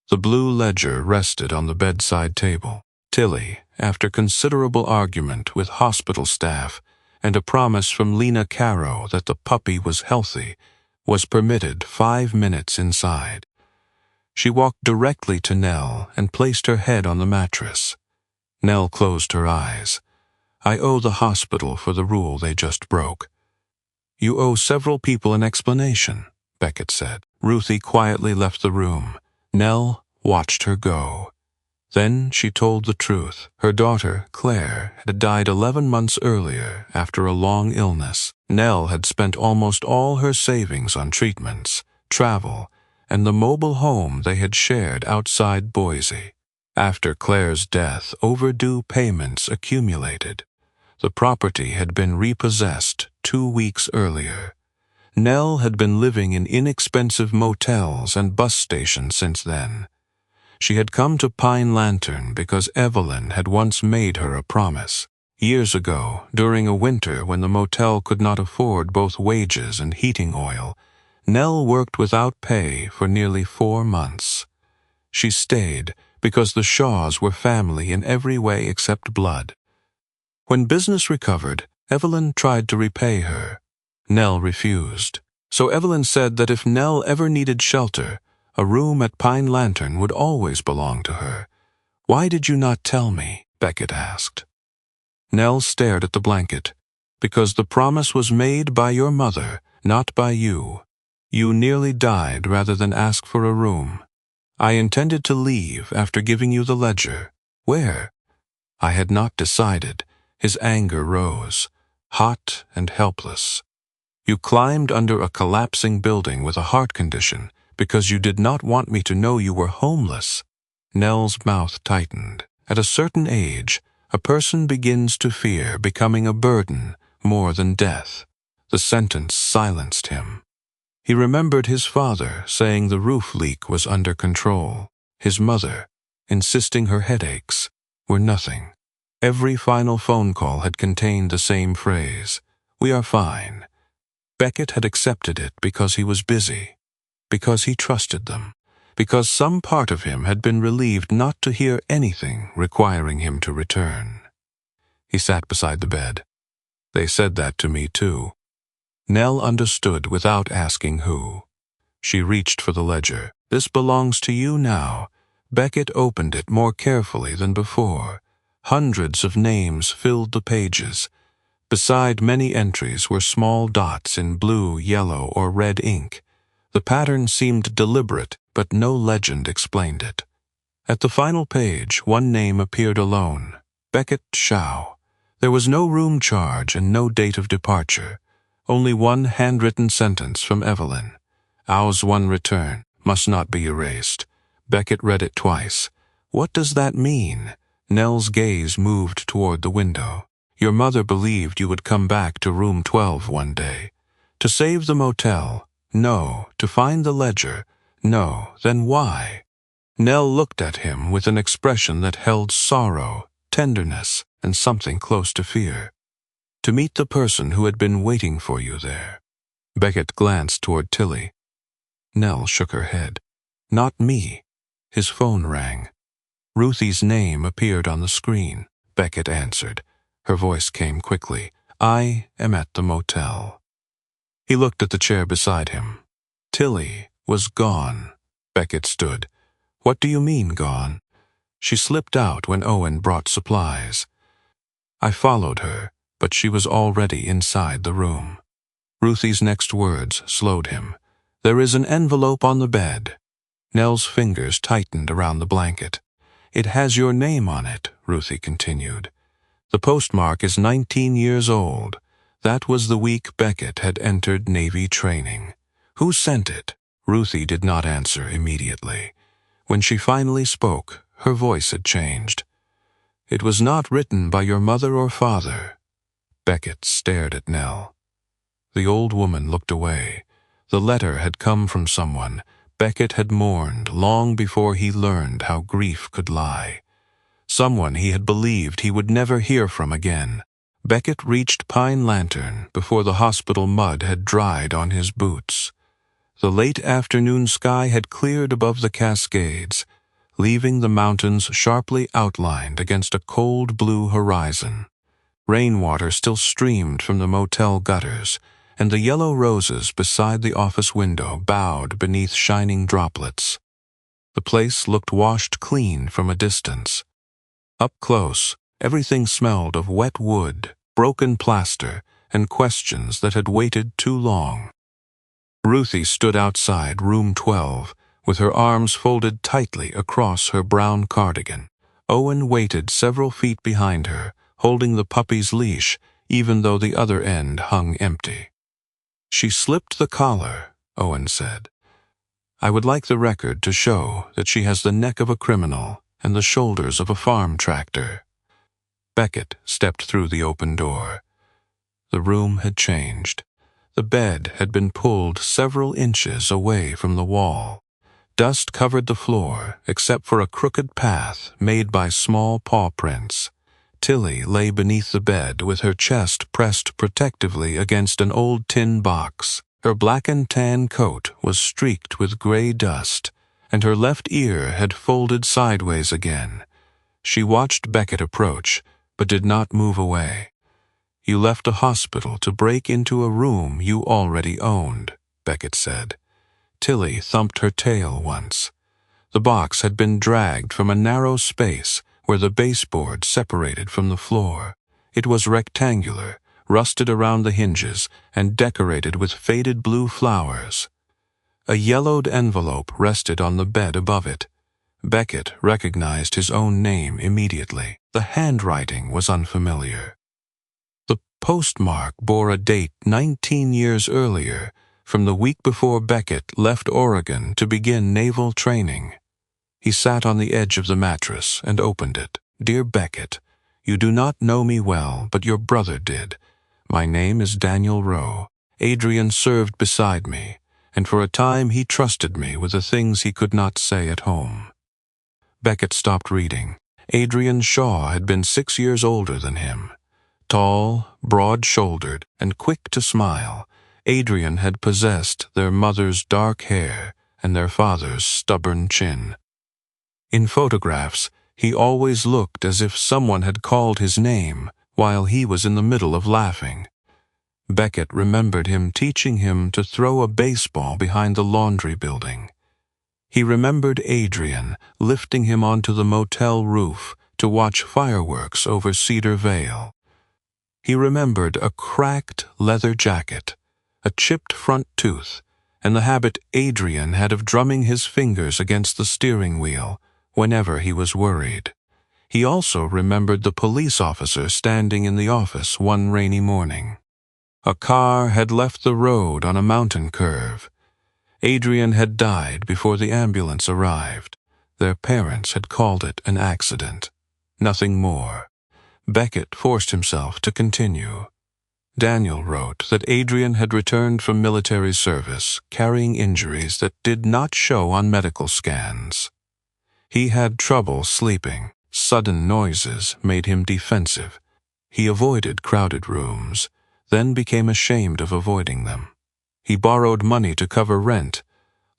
Speaker 1: The blue ledger rested on the bedside table. Tilly, after considerable argument with hospital staff and a promise from Lena Caro that the puppy was healthy, was permitted 5 minutes inside. She walked directly to Nell and placed her head on the mattress. Nell closed her eyes. "I owe the hospital for the rule they just broke." "You owe several people an explanation," Beckett said. Ruthie quietly left the room. Nell watched her go. Then she told the truth. Her daughter, Claire, had died 11 months earlier after a long illness. Nell had spent almost all her savings on treatments, travel, and the mobile home they had shared outside Boise. After Claire's death, overdue payments accumulated. The property had been repossessed 2 weeks earlier. Nell had been living in inexpensive motels and bus stations since then. She had come to Pine Lantern because Evelyn had once made her a promise. Years ago, during a winter when the motel could not afford both wages and heating oil, Nell worked without pay for nearly 4 months. She stayed because the Shaws were family in every way except blood. When business recovered, Evelyn tried to repay her. Nell refused. So Evelyn said that if Nell ever needed shelter, a room at Pine Lantern would always belong to her. "Why did you not tell me?" Beckett asked. Nell stared at the blanket. "Because the promise was made by your mother, not by you. You nearly died rather than ask for a room. I intended to leave after giving you the ledger." "Where?" "I had not decided." His anger rose, hot and helpless. "You climbed under a collapsing building with a heart condition because you did not want me to know you were homeless." Nell's mouth tightened. At a certain age, a person begins to fear becoming a burden more than death. The sentence silenced him. He remembered his father saying the roof leak was under control. His mother, insisting her headaches were nothing. Every final phone call had contained the same phrase, "We are fine." Beckett had accepted it because he was busy, because he trusted them, because some part of him had been relieved not to hear anything requiring him to return. He sat beside the bed. "They said that to me too." Nell understood without asking who. She reached for the ledger. "This belongs to you now." Beckett opened it more carefully than before. Hundreds of names filled the pages. Beside many entries were small dots in blue, yellow, or red ink. The pattern seemed deliberate, but no legend explained it. At the final page, one name appeared alone, Beckett Shao. There was no room charge and no date of departure. Only one handwritten sentence from Evelyn. "Ours one return, must not be erased. Beckett read it twice. What does that mean? Nell's gaze moved toward the window. Your mother believed you would come back to room 12 one day. To save the motel? No. To find the ledger? No. Then why? Nell looked at him with an expression that held sorrow, tenderness, and something close to fear. To meet the person who had been waiting for you there. Beckett glanced toward Tilly. Nell shook her head. Not me. His phone rang. Ruthie's name appeared on the screen. Beckett answered. Her voice came quickly. I am at the motel. He looked at the chair beside him. Tilly was gone. Beckett stood. What do you mean, gone? She slipped out when Owen brought supplies. I followed her, but she was already inside the room. Ruthie's next words slowed him. There is an envelope on the bed. Nell's fingers tightened around the blanket. It has your name on it, Ruthie continued. The postmark is 19 years old. That was the week Beckett had entered Navy training. Who sent it? Ruthie did not answer immediately. When she finally spoke, her voice had changed. It was not written by your mother or father. Beckett stared at Nell. The old woman looked away. The letter had come from someone Beckett had mourned long before he learned how grief could lie. Someone he had believed he would never hear from again. Beckett reached Pine Lantern before the hospital mud had dried on his boots. The late afternoon sky had cleared above the Cascades, leaving the mountains sharply outlined against a cold blue horizon. Rainwater still streamed from the motel gutters, and the yellow roses beside the office window bowed beneath shining droplets. The place looked washed clean from a distance. Up close, everything smelled of wet wood, broken plaster, and questions that had waited too long. Ruthie stood outside room 12, with her arms folded tightly across her brown cardigan. Owen waited several feet behind her, holding the puppy's leash, even though the other end hung empty. She slipped the collar, Owen said. I would like the record to show that she has the neck of a criminal and the shoulders of a farm tractor. Beckett stepped through the open door. The room had changed. The bed had been pulled several inches away from the wall. Dust covered the floor, except for a crooked path made by small paw prints. Tilly lay beneath the bed with her chest pressed protectively against an old tin box. Her black and tan coat was streaked with gray dust, and her left ear had folded sideways again. She watched Beckett approach, but did not move away. You left a hospital to break into a room you already owned, Beckett said. Tilly thumped her tail once. The box had been dragged from a narrow space where the baseboard separated from the floor. It was rectangular, rusted around the hinges, and decorated with faded blue flowers. A yellowed envelope rested on the bed above it. Beckett recognized his own name immediately. The handwriting was unfamiliar. The postmark bore a date 19 years earlier, from the week before Beckett left Oregon to begin naval training. He sat on the edge of the mattress and opened it. Dear Beckett, you do not know me well, but your brother did. My name is Daniel Rowe. Adrian served beside me, and for a time he trusted me with the things he could not say at home. Beckett stopped reading. Adrian Shaw had been 6 years older than him. Tall, broad-shouldered, and quick to smile, Adrian had possessed their mother's dark hair and their father's stubborn chin. In photographs, he always looked as if someone had called his name while he was in the middle of laughing. Beckett remembered him teaching him to throw a baseball behind the laundry building. He remembered Adrian lifting him onto the motel roof to watch fireworks over Cedar Vale. He remembered a cracked leather jacket, a chipped front tooth, and the habit Adrian had of drumming his fingers against the steering wheel whenever he was worried. He also remembered the police officer standing in the office one rainy morning. A car had left the road on a mountain curve. Adrian had died before the ambulance arrived. Their parents had called it an accident. Nothing more. Beckett forced himself to continue. Daniel wrote that Adrian had returned from military service, carrying injuries that did not show on medical scans. He had trouble sleeping. Sudden noises made him defensive. He avoided crowded rooms, then became ashamed of avoiding them. He borrowed money to cover rent,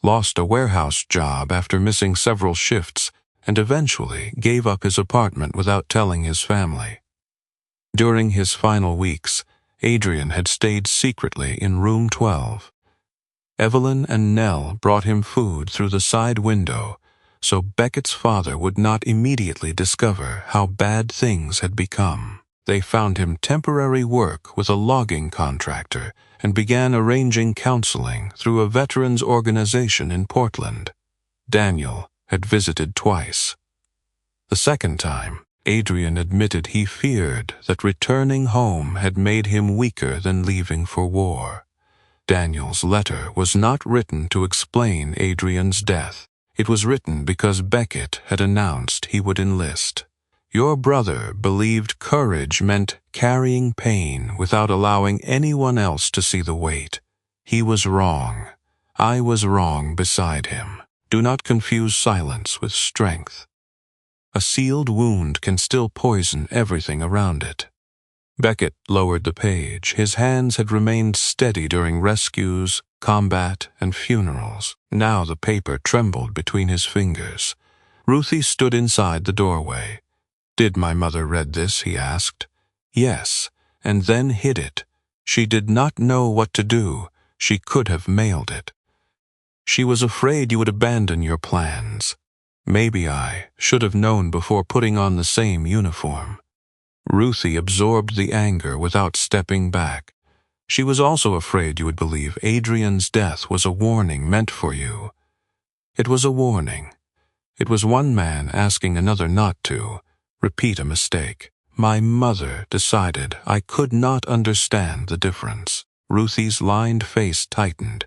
Speaker 1: lost a warehouse job after missing several shifts, and eventually gave up his apartment without telling his family. During his final weeks, Adrian had stayed secretly in room 12. Evelyn and Nell brought him food through the side window, so Beckett's father would not immediately discover how bad things had become. They found him temporary work with a logging contractor and began arranging counseling through a veterans organization in Portland. Daniel had visited twice. The second time, Adrian admitted he feared that returning home had made him weaker than leaving for war. Daniel's letter was not written to explain Adrian's death. It was written because Beckett had announced he would enlist. Your brother believed courage meant carrying pain without allowing anyone else to see the weight. He was wrong. I was wrong beside him. Do not confuse silence with strength. A sealed wound can still poison everything around it. Beckett lowered the page. His hands had remained steady during rescues, combat, and funerals. Now the paper trembled between his fingers. Ruthie stood inside the doorway. "Did my mother read this?" he asked. "Yes, and then hid it. She did not know what to do. She could have mailed it. She was afraid you would abandon your plans. Maybe I should have known before putting on the same uniform." Ruthie absorbed the anger without stepping back. She was also afraid you would believe Adrian's death was a warning meant for you. It was a warning. It was one man asking another not to repeat a mistake. My mother decided I could not understand the difference. Ruthie's lined face tightened.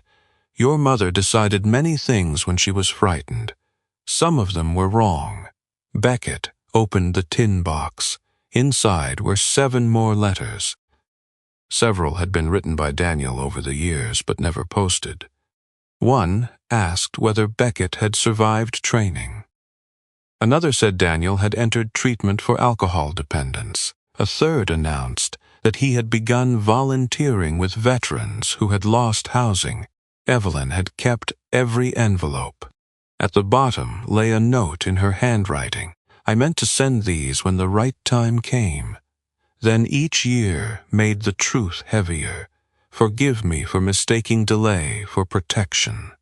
Speaker 1: Your mother decided many things when she was frightened. Some of them were wrong. Beckett opened the tin box. Inside were 7 more letters. Several had been written by Daniel over the years, but never posted. One asked whether Beckett had survived training. Another said Daniel had entered treatment for alcohol dependence. A third announced that he had begun volunteering with veterans who had lost housing. Evelyn had kept every envelope. At the bottom lay a note in her handwriting. I meant to send these when the right time came. Then each year made the truth heavier. Forgive me for mistaking delay for protection.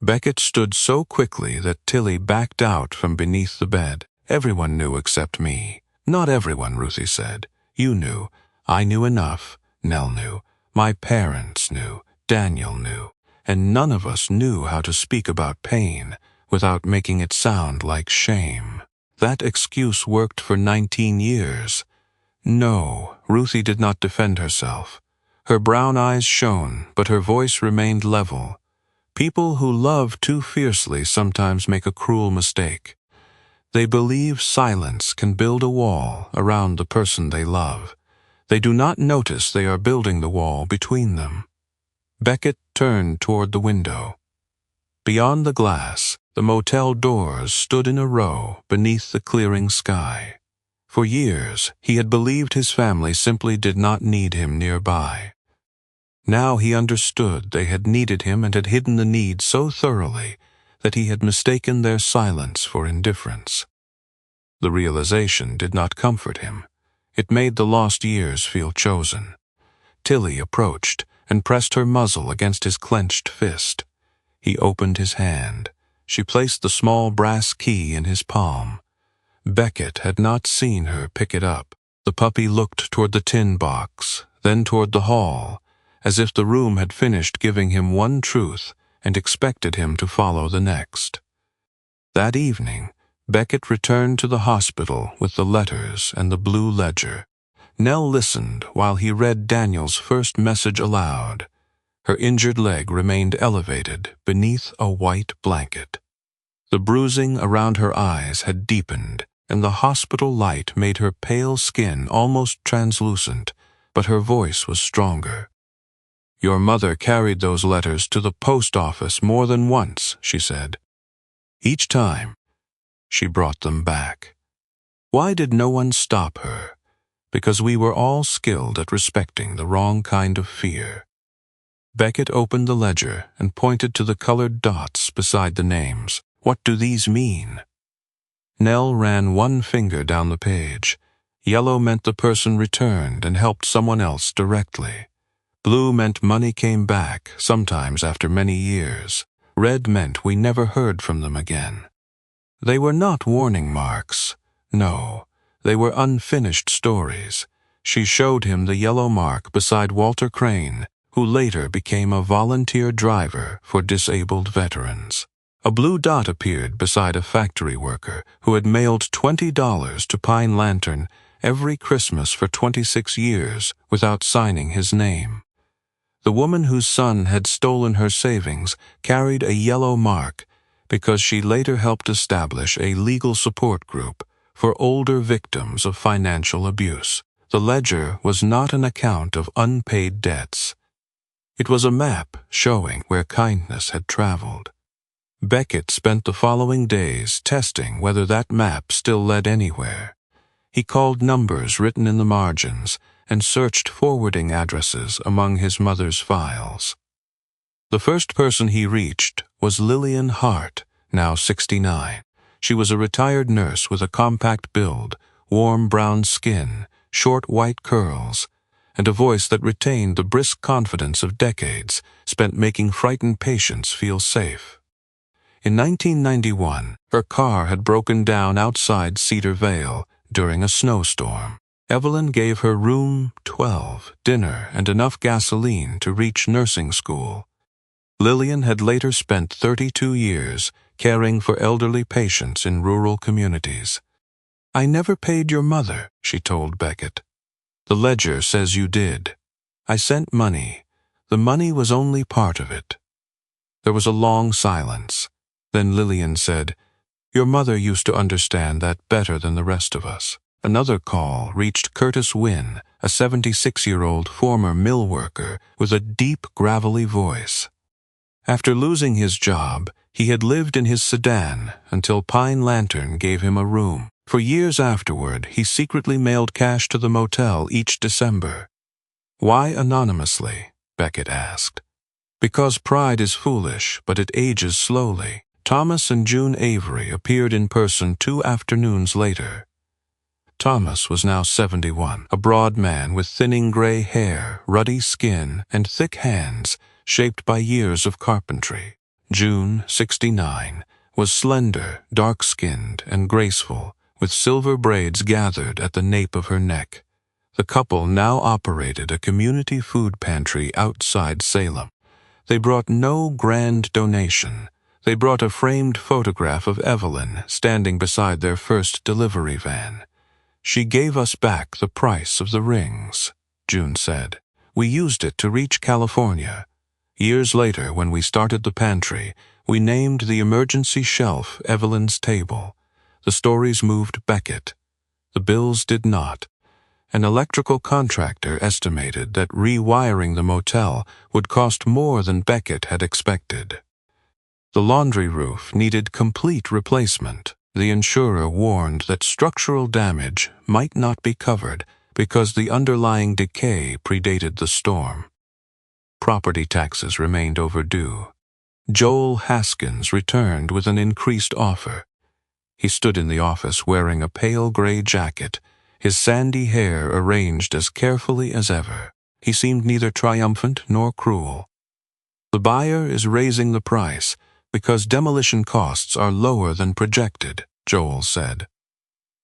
Speaker 1: Beckett stood so quickly that Tilly backed out from beneath the bed. Everyone knew except me. Not everyone, Ruthie said. You knew. I knew enough. Nell knew. My parents knew. Daniel knew. And none of us knew how to speak about pain without making it sound like shame. That excuse worked for 19 years. No, Ruthie did not defend herself. Her brown eyes shone, but her voice remained level. People who love too fiercely sometimes make a cruel mistake. They believe silence can build a wall around the person they love. They do not notice they are building the wall between them. Beckett turned toward the window. Beyond the glass, the motel doors stood in a row beneath the clearing sky. For years, he had believed his family simply did not need him nearby. Now he understood they had needed him and had hidden the need so thoroughly that he had mistaken their silence for indifference. The realization did not comfort him. It made the lost years feel chosen. Tilly approached and pressed her muzzle against his clenched fist. He opened his hand. She placed the small brass key in his palm. Beckett had not seen her pick it up. The puppy looked toward the tin box, then toward the hall, as if the room had finished giving him one truth and expected him to follow the next. That evening, Beckett returned to the hospital with the letters and the blue ledger. Nell listened while he read Daniel's first message aloud. Her injured leg remained elevated beneath a white blanket. The bruising around her eyes had deepened, and the hospital light made her pale skin almost translucent, but her voice was stronger. "Your mother carried those letters to the post office more than once," she said. Each time, she brought them back. Why did no one stop her? Because we were all skilled at respecting the wrong kind of fear. Beckett opened the ledger and pointed to the colored dots beside the names. "What do these mean?" Nell ran one finger down the page. Yellow meant the person returned and helped someone else directly. Blue meant money came back, sometimes after many years. Red meant we never heard from them again. They were not warning marks. No, they were unfinished stories. She showed him the yellow mark beside Walter Crane, who later became a volunteer driver for disabled veterans. A blue dot appeared beside a factory worker who had mailed $20 to Pine Lantern every Christmas for 26 years without signing his name. The woman whose son had stolen her savings carried a yellow mark because she later helped establish a legal support group for older victims of financial abuse. The ledger was not an account of unpaid debts. It was a map showing where kindness had traveled. Beckett spent the following days testing whether that map still led anywhere. He called numbers written in the margins and searched forwarding addresses among his mother's files. The first person he reached was Lillian Hart, now 69. She was a retired nurse with a compact build, warm brown skin, short white curls, and a voice that retained the brisk confidence of decades spent making frightened patients feel safe. In 1991, her car had broken down outside Cedar Vale during a snowstorm. Evelyn gave her room 12, dinner, and enough gasoline to reach nursing school. Lillian had later spent 32 years caring for elderly patients in rural communities. "I never paid your mother," she told Beckett. "The ledger says you did. I sent money. The money was only part of it." There was a long silence. Then Lillian said, "Your mother used to understand that better than the rest of us." Another call reached Curtis Wynn, a 76-year-old former mill worker with a deep, gravelly voice. After losing his job, he had lived in his sedan until Pine Lantern gave him a room. For years afterward, he secretly mailed cash to the motel each December. "Why anonymously?" Beckett asked. "Because pride is foolish, but it ages slowly." Thomas and June Avery appeared in person 2 afternoons later. Thomas was now 71, a broad man with thinning gray hair, ruddy skin, and thick hands shaped by years of carpentry. June, 69, was slender, dark-skinned, and graceful, with silver braids gathered at the nape of her neck. The couple now operated a community food pantry outside Salem. They brought no grand donation. They brought a framed photograph of Evelyn standing beside their first delivery van. "She gave us back the price of the rings," June said. "We used it to reach California. Years later, when we started the pantry, we named the emergency shelf Evelyn's Table. The stories moved Beckett. The bills did not. An electrical contractor estimated that rewiring the motel would cost more than Beckett had expected. The laundry roof needed complete replacement. The insurer warned that structural damage might not be covered because the underlying decay predated the storm. Property taxes remained overdue. Joel Haskins returned with an increased offer. He stood in the office wearing a pale gray jacket, his sandy hair arranged as carefully as ever. He seemed neither triumphant nor cruel. "The buyer is raising the price because demolition costs are lower than projected," Joel said.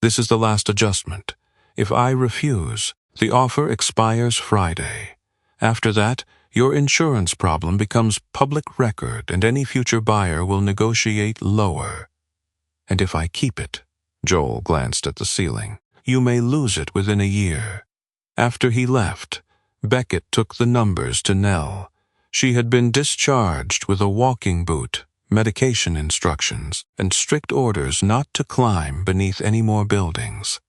Speaker 1: "This is the last adjustment. If I refuse, the offer expires Friday. After that, your insurance problem becomes public record and any future buyer will negotiate lower. And if I keep it," Joel glanced at the ceiling, "you may lose it within a year." After he left, Beckett took the numbers to Nell. She had been discharged with a walking boot, medication instructions, and strict orders not to climb beneath any more buildings.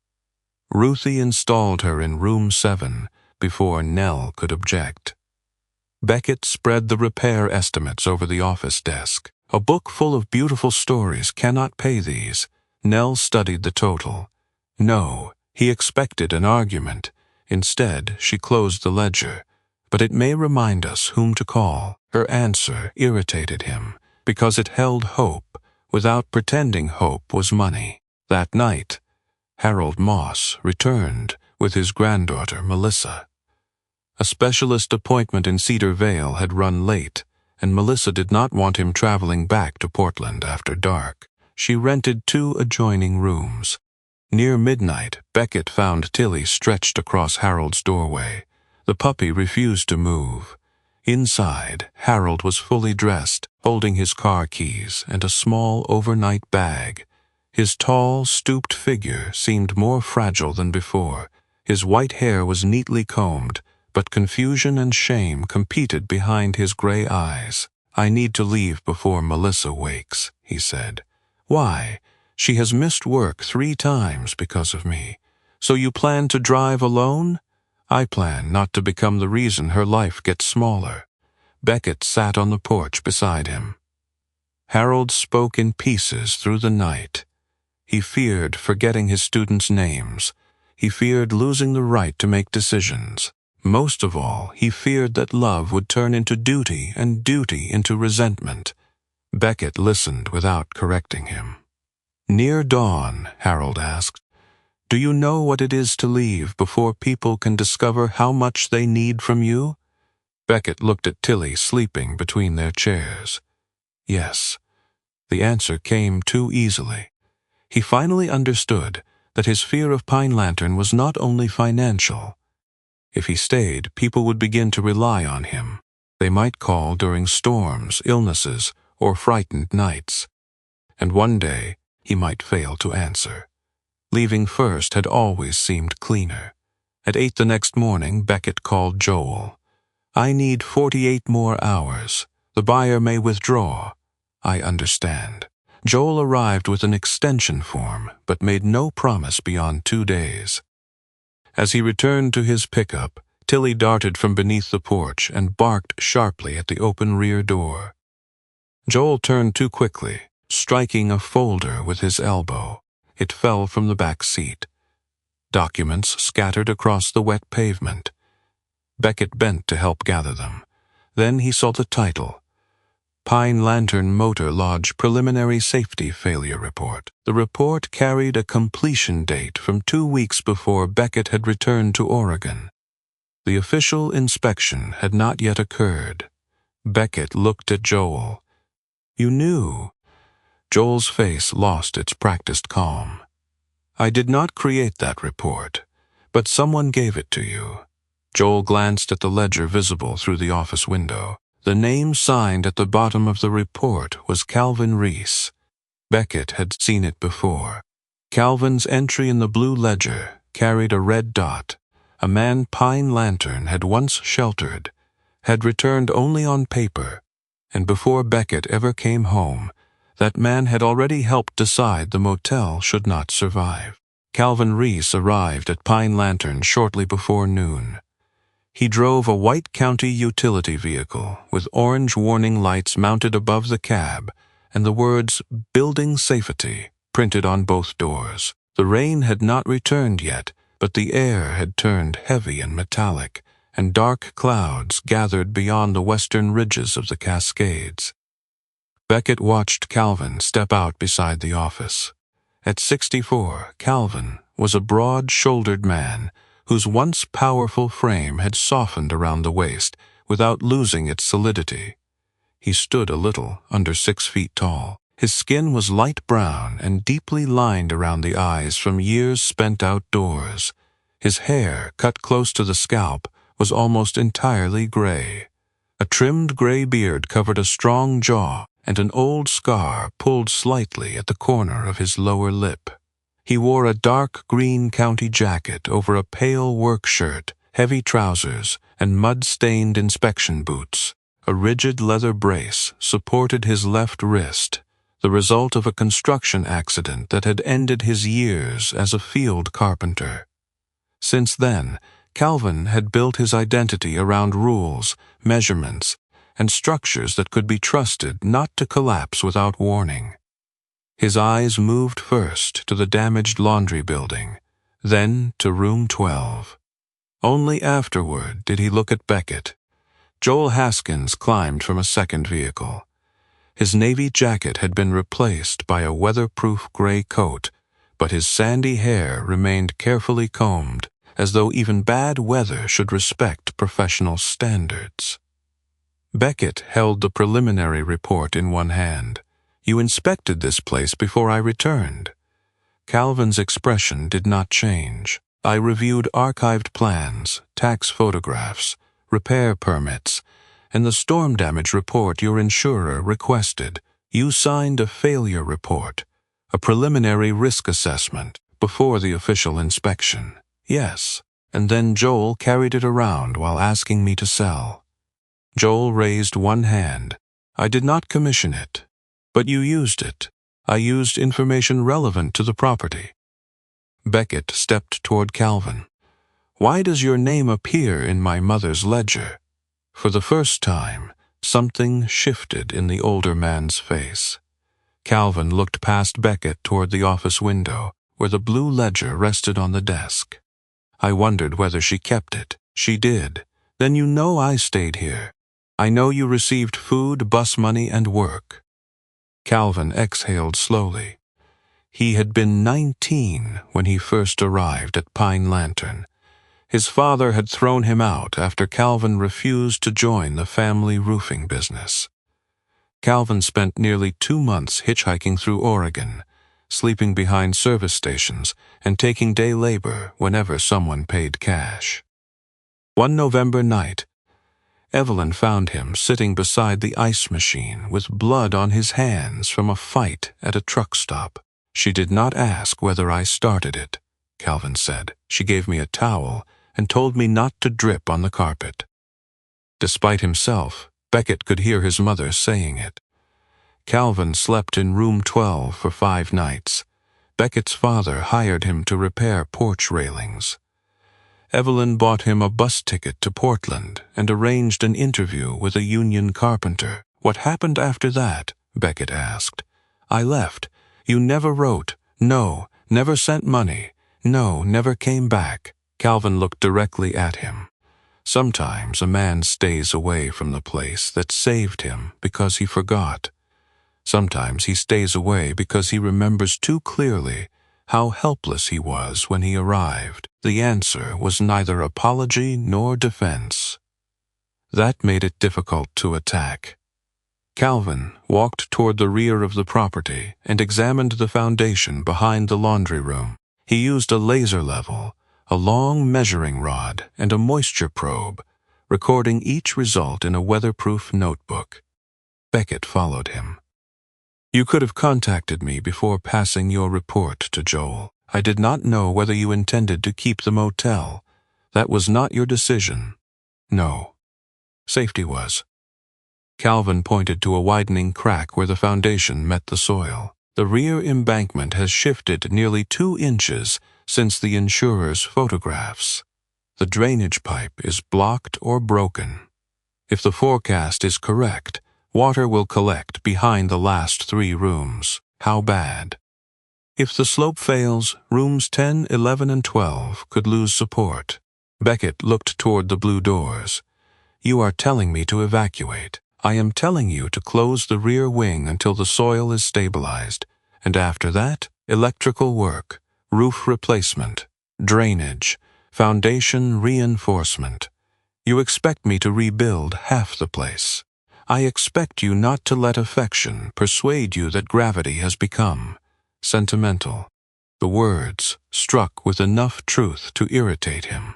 Speaker 1: Ruthie installed her in room 7 before Nell could object. Beckett spread the repair estimates over the office desk. A book full of beautiful stories cannot pay these. Nell studied the total. No, he expected an argument. Instead, she closed the ledger. But it may remind us whom to call. Her answer irritated him, because it held hope, without pretending hope was money. That night, Harold Moss returned with his granddaughter, Melissa. A specialist appointment in Cedar Vale had run late, and Melissa did not want him traveling back to Portland after dark. She rented 2 adjoining rooms. Near midnight, Beckett found Tilly stretched across Harold's doorway. The puppy refused to move. Inside, Harold was fully dressed, holding his car keys and a small overnight bag. His tall, stooped figure seemed more fragile than before. His white hair was neatly combed, but confusion and shame competed behind his gray eyes. "I need to leave before Melissa wakes," he said. "Why? She has missed work 3 times because of me. So you plan to drive alone?" "I plan not to become the reason her life gets smaller." Beckett sat on the porch beside him. Harold spoke in pieces through the night. He feared forgetting his students' names. He feared losing the right to make decisions. Most of all, he feared that love would turn into duty and duty into resentment. Beckett listened without correcting him. "Near dawn," Harold asked, "do you know what it is to leave before people can discover how much they need from you?" Beckett looked at Tilly sleeping between their chairs. Yes. The answer came too easily. He finally understood that his fear of Pine Lantern was not only financial. If he stayed, people would begin to rely on him. They might call during storms, illnesses, or frightened nights. And one day, he might fail to answer. Leaving first had always seemed cleaner. At 8 the next morning, Beckett called Joel. "I need 48 more hours. The buyer may withdraw." "I understand." Joel arrived with an extension form, but made no promise beyond 2 days. As he returned to his pickup, Tilly darted from beneath the porch and barked sharply at the open rear door. Joel turned too quickly, striking a folder with his elbow. It fell from the back seat. Documents scattered across the wet pavement. Beckett bent to help gather them. Then he saw the title, Pine Lantern Motor Lodge Preliminary Safety Failure Report. The report carried a completion date from 2 weeks before Beckett had returned to Oregon. The official inspection had not yet occurred. Beckett looked at Joel. "You knew." Joel's face lost its practiced calm. "I did not create that report, but someone gave it to you." Joel glanced at the ledger visible through the office window. The name signed at the bottom of the report was Calvin Reese. Beckett had seen it before. Calvin's entry in the blue ledger carried a red dot. A man Pine Lantern had once sheltered, had returned only on paper, and before Beckett ever came home, that man had already helped decide the motel should not survive. Calvin Reese arrived at Pine Lantern shortly before noon. He drove a white county utility vehicle with orange warning lights mounted above the cab and the words "Building Safety" printed on both doors. The rain had not returned yet, but the air had turned heavy and metallic, and dark clouds gathered beyond the western ridges of the Cascades. Beckett watched Calvin step out beside the office. At 64, Calvin was a broad-shouldered man whose once powerful frame had softened around the waist without losing its solidity. He stood a little under 6 feet tall. His skin was light brown and deeply lined around the eyes from years spent outdoors. His hair, cut close to the scalp, was almost entirely gray. A trimmed gray beard covered a strong jaw, and an old scar pulled slightly at the corner of his lower lip. He wore a dark green county jacket over a pale work shirt, heavy trousers, and mud-stained inspection boots. A rigid leather brace supported his left wrist, the result of a construction accident that had ended his years as a field carpenter. Since then, Calvin had built his identity around rules, measurements, and structures that could be trusted not to collapse without warning. His eyes moved first to the damaged laundry building, then to room 12. Only afterward did he look at Beckett. Joel Haskins climbed from a second vehicle. His navy jacket had been replaced by a weatherproof gray coat, but his sandy hair remained carefully combed, as though even bad weather should respect professional standards. Beckett held the preliminary report in one hand. "You inspected this place before I returned." Calvin's expression did not change. "I reviewed archived plans, tax photographs, repair permits, and the storm damage report your insurer requested. You signed a failure report, a preliminary risk assessment, before the official inspection." "Yes." "And then Joel carried it around while asking me to sell." Joel raised one hand. "I did not commission it. But you used it. I used information relevant to the property." Beckett stepped toward Calvin. "Why does your name appear in my mother's ledger?" For the first time, something shifted in the older man's face. Calvin looked past Beckett toward the office window, where the blue ledger rested on the desk. "I wondered whether she kept it." "She did." "Then you know I stayed here. I know you received food, bus money, and work." Calvin exhaled slowly. He had been 19 when he first arrived at Pine Lantern. His father had thrown him out after Calvin refused to join the family roofing business. Calvin spent nearly 2 months hitchhiking through Oregon, sleeping behind service stations and taking day labor whenever someone paid cash. One November night, Evelyn found him sitting beside the ice machine with blood on his hands from a fight at a truck stop. "She did not ask whether I started it," Calvin said. "She gave me a towel and told me not to drip on the carpet." Despite himself, Beckett could hear his mother saying it. Calvin slept in room 12 for 5 nights. Beckett's father hired him to repair porch railings. Evelyn bought him a bus ticket to Portland and arranged an interview with a union carpenter. "What happened after that?" Beckett asked. "I left. You never wrote. No, never sent money. No, never came back." Calvin looked directly at him. Sometimes a man stays away from the place that saved him because he forgot. Sometimes he stays away because he remembers too clearly how helpless he was when he arrived. The answer was neither apology nor defense. That made it difficult to attack. Calvin walked toward the rear of the property and examined the foundation behind the laundry room. He used a laser level, a long measuring rod, and a moisture probe, recording each result in a weatherproof notebook. Beckett followed him. "You could have contacted me before passing your report to Joel. I did not know whether you intended to keep the motel. That was not your decision." "No. Safety was." Calvin pointed to a widening crack where the foundation met the soil. "The rear embankment has shifted nearly 2 inches since the insurer's photographs. The drainage pipe is blocked or broken. If the forecast is correct, water will collect behind the last 3 rooms. How bad?" "If the slope fails, rooms 10, 11, and 12 could lose support." Beckett looked toward the blue doors. "You are telling me to evacuate. I am telling you to close the rear wing until the soil is stabilized, and after that, electrical work, roof replacement, drainage, foundation reinforcement. You expect me to rebuild half the place. I expect you not to let affection persuade you that gravity has become sentimental." The words struck with enough truth to irritate him.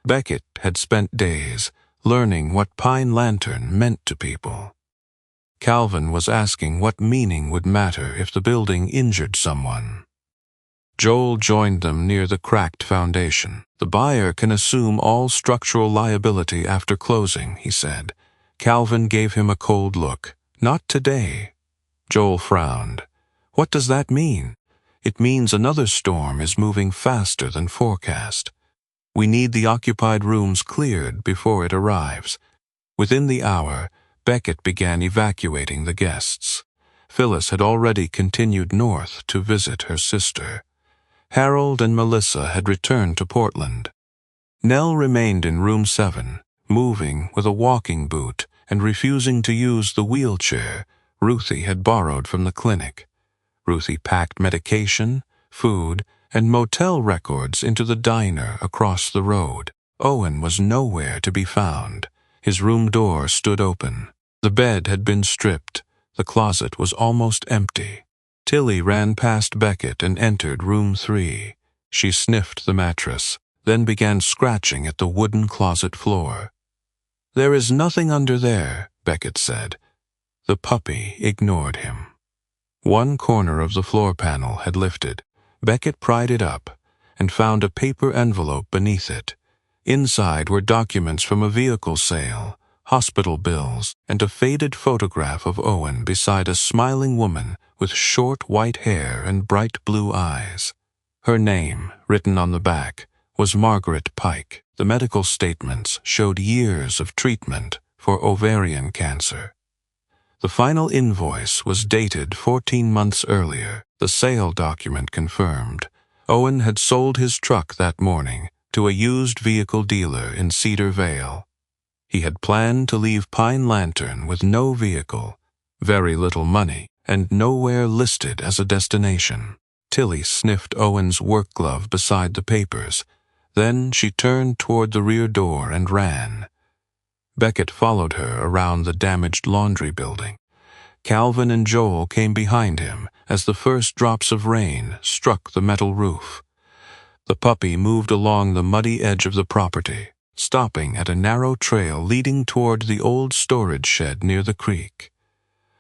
Speaker 1: Beckett had spent days learning what Pine Lantern meant to people. Calvin was asking what meaning would matter if the building injured someone. Joel joined them near the cracked foundation. "The buyer can assume all structural liability after closing," he said. Calvin gave him a cold look. "Not today." Joel frowned. "What does that mean?" "It means another storm is moving faster than forecast. We need the occupied rooms cleared before it arrives." Within the hour, Beckett began evacuating the guests. Phyllis had already continued north to visit her sister. Harold and Melissa had returned to Portland. Nell remained in room 7, moving with a walking boot and refusing to use the wheelchair Ruthie had borrowed from the clinic. Ruthie packed medication, food, and motel records into the diner across the road. Owen was nowhere to be found. His room door stood open. The bed had been stripped. The closet was almost empty. Tilly ran past Beckett and entered room 3. She sniffed the mattress, then began scratching at the wooden closet floor. "There is nothing under there," Beckett said. The puppy ignored him. One corner of the floor panel had lifted. Beckett pried it up and found a paper envelope beneath it. Inside were documents from a vehicle sale, hospital bills, and a faded photograph of Owen beside a smiling woman with short white hair and bright blue eyes. Her name, written on the back, was Margaret Pike. The medical statements showed years of treatment for ovarian cancer. The final invoice was dated 14 months earlier. The sale document confirmed Owen had sold his truck that morning to a used vehicle dealer in Cedar Vale. He had planned to leave Pine Lantern with no vehicle, very little money, and nowhere listed as a destination. Tilly sniffed Owen's work glove beside the papers. Then she turned toward the rear door and ran. Beckett followed her around the damaged laundry building. Calvin and Joel came behind him as the first drops of rain struck the metal roof. The puppy moved along the muddy edge of the property, stopping at a narrow trail leading toward the old storage shed near the creek.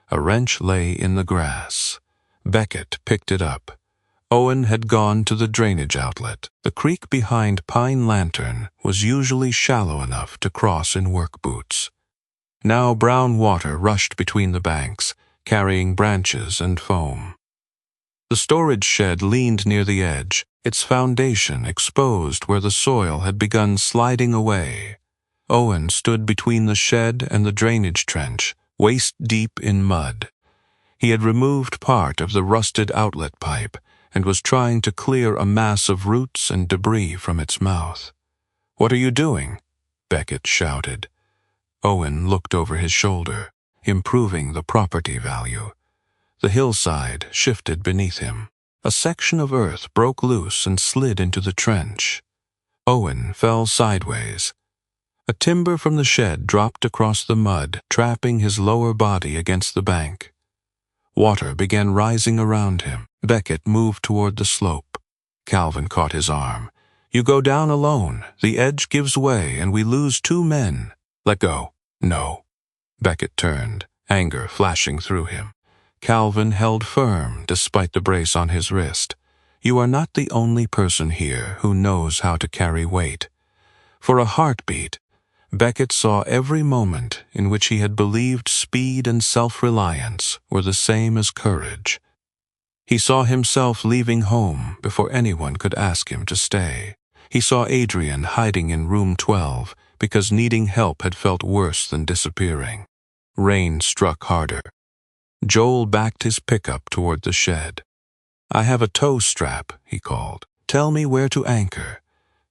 Speaker 1: A wrench lay in the grass. Beckett picked it up. Owen had gone to the drainage outlet. The creek behind Pine Lantern was usually shallow enough to cross in work boots. Now brown water rushed between the banks, carrying branches and foam. The storage shed leaned near the edge, its foundation exposed where the soil had begun sliding away. Owen stood between the shed and the drainage trench, waist-deep in mud. He had removed part of the rusted outlet pipe and was trying to clear a mass of roots and debris from its mouth. "What are you doing?" Beckett shouted. Owen looked over his shoulder, improving the property value. The hillside shifted beneath him. A section of earth broke loose and slid into the trench. Owen fell sideways. A timber from the shed dropped across the mud, trapping his lower body against the bank. Water began rising around him. Beckett moved toward the slope. Calvin caught his arm. "You go down alone. The edge gives way and we lose 2 men. Let go." "No." Beckett turned, anger flashing through him. Calvin held firm despite the brace on his wrist. "You are not the only person here who knows how to carry weight." For a heartbeat, Beckett saw every moment in which he had believed speed and self-reliance were the same as courage. He saw himself leaving home before anyone could ask him to stay. He saw Adrian hiding in room 12 because needing help had felt worse than disappearing. Rain struck harder. Joel backed his pickup toward the shed. "I have a tow strap," he called. "Tell me where to anchor."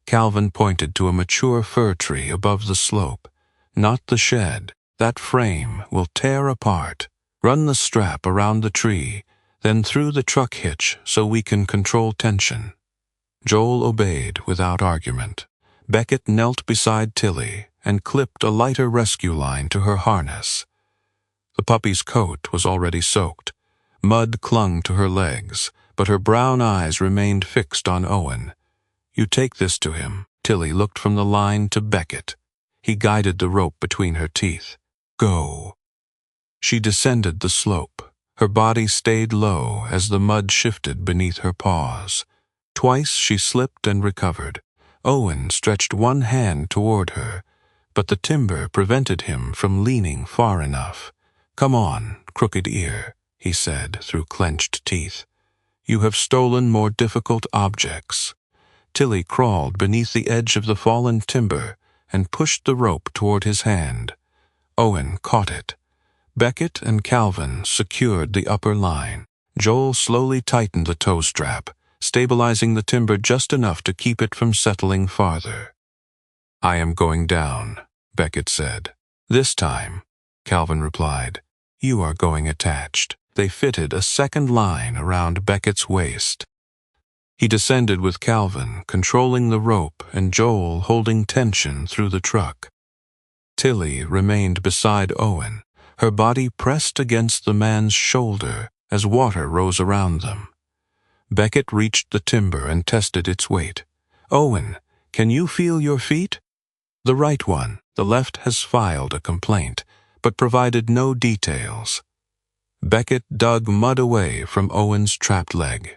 Speaker 1: Calvin pointed to a mature fir tree above the slope. "Not the shed. That frame will tear apart. Run the strap around the tree, then through the truck hitch so we can control tension." Joel obeyed without argument. Beckett knelt beside Tilly and clipped a lighter rescue line to her harness. The puppy's coat was already soaked. Mud clung to her legs, but her brown eyes remained fixed on Owen. "You take this to him." Tilly looked from the line to Beckett. He guided the rope between her teeth. "Go." She descended the slope. Her body stayed low as the mud shifted beneath her paws. Twice she slipped and recovered. Owen stretched one hand toward her, but the timber prevented him from leaning far enough. "Come on, Crooked Ear," he said through clenched teeth. "You have stolen more difficult objects." Tilly crawled beneath the edge of the fallen timber and pushed the rope toward his hand. Owen caught it. Beckett and Calvin secured the upper line. Joel slowly tightened the tow strap, stabilizing the timber just enough to keep it from settling farther. "I am going down," Beckett said. "This time," Calvin replied, "you are going attached." They fitted a second line around Beckett's waist. He descended with Calvin, controlling the rope, and Joel holding tension through the truck. Tilly remained beside Owen, her body pressed against the man's shoulder as water rose around them. Beckett reached the timber and tested its weight. "Owen, can you feel your feet?" "The right one. The left has filed a complaint, but provided no details." Beckett dug mud away from Owen's trapped leg.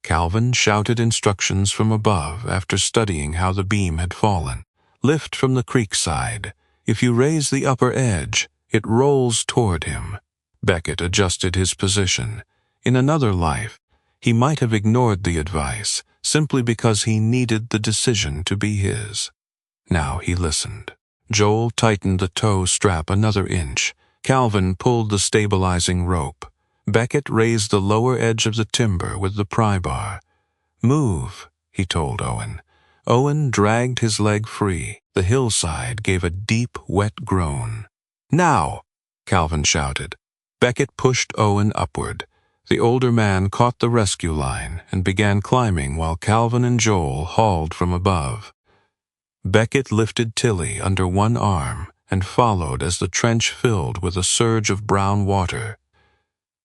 Speaker 1: Calvin shouted instructions from above after studying how the beam had fallen. "Lift from the creek side. If you raise the upper edge, it rolls toward him." Beckett adjusted his position. In another life, he might have ignored the advice simply because he needed the decision to be his. Now he listened. Joel tightened the tow strap another inch. Calvin pulled the stabilizing rope. Beckett raised the lower edge of the timber with the pry bar. "Move," he told Owen. Owen dragged his leg free. The hillside gave a deep, wet groan. "Now!" Calvin shouted. Beckett pushed Owen upward. The older man caught the rescue line and began climbing while Calvin and Joel hauled from above. Beckett lifted Tilly under one arm and followed as the trench filled with a surge of brown water.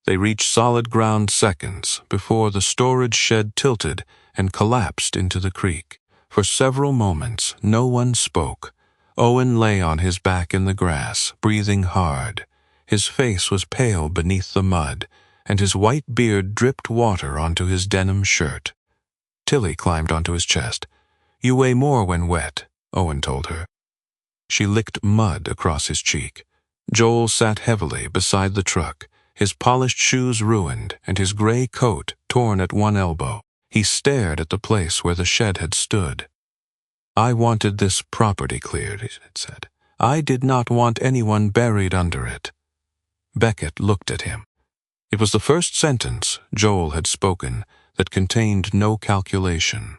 Speaker 1: They reached solid ground seconds before the storage shed tilted and collapsed into the creek. For several moments, no one spoke. Owen lay on his back in the grass, breathing hard. His face was pale beneath the mud, and his white beard dripped water onto his denim shirt. Tilly climbed onto his chest. "You weigh more when wet," Owen told her. She licked mud across his cheek. Joel sat heavily beside the truck, his polished shoes ruined and his gray coat torn at one elbow. He stared at the place where the shed had stood. "I wanted this property cleared," it said. "I did not want anyone buried under it." Beckett looked at him. It was the first sentence Joel had spoken that contained no calculation.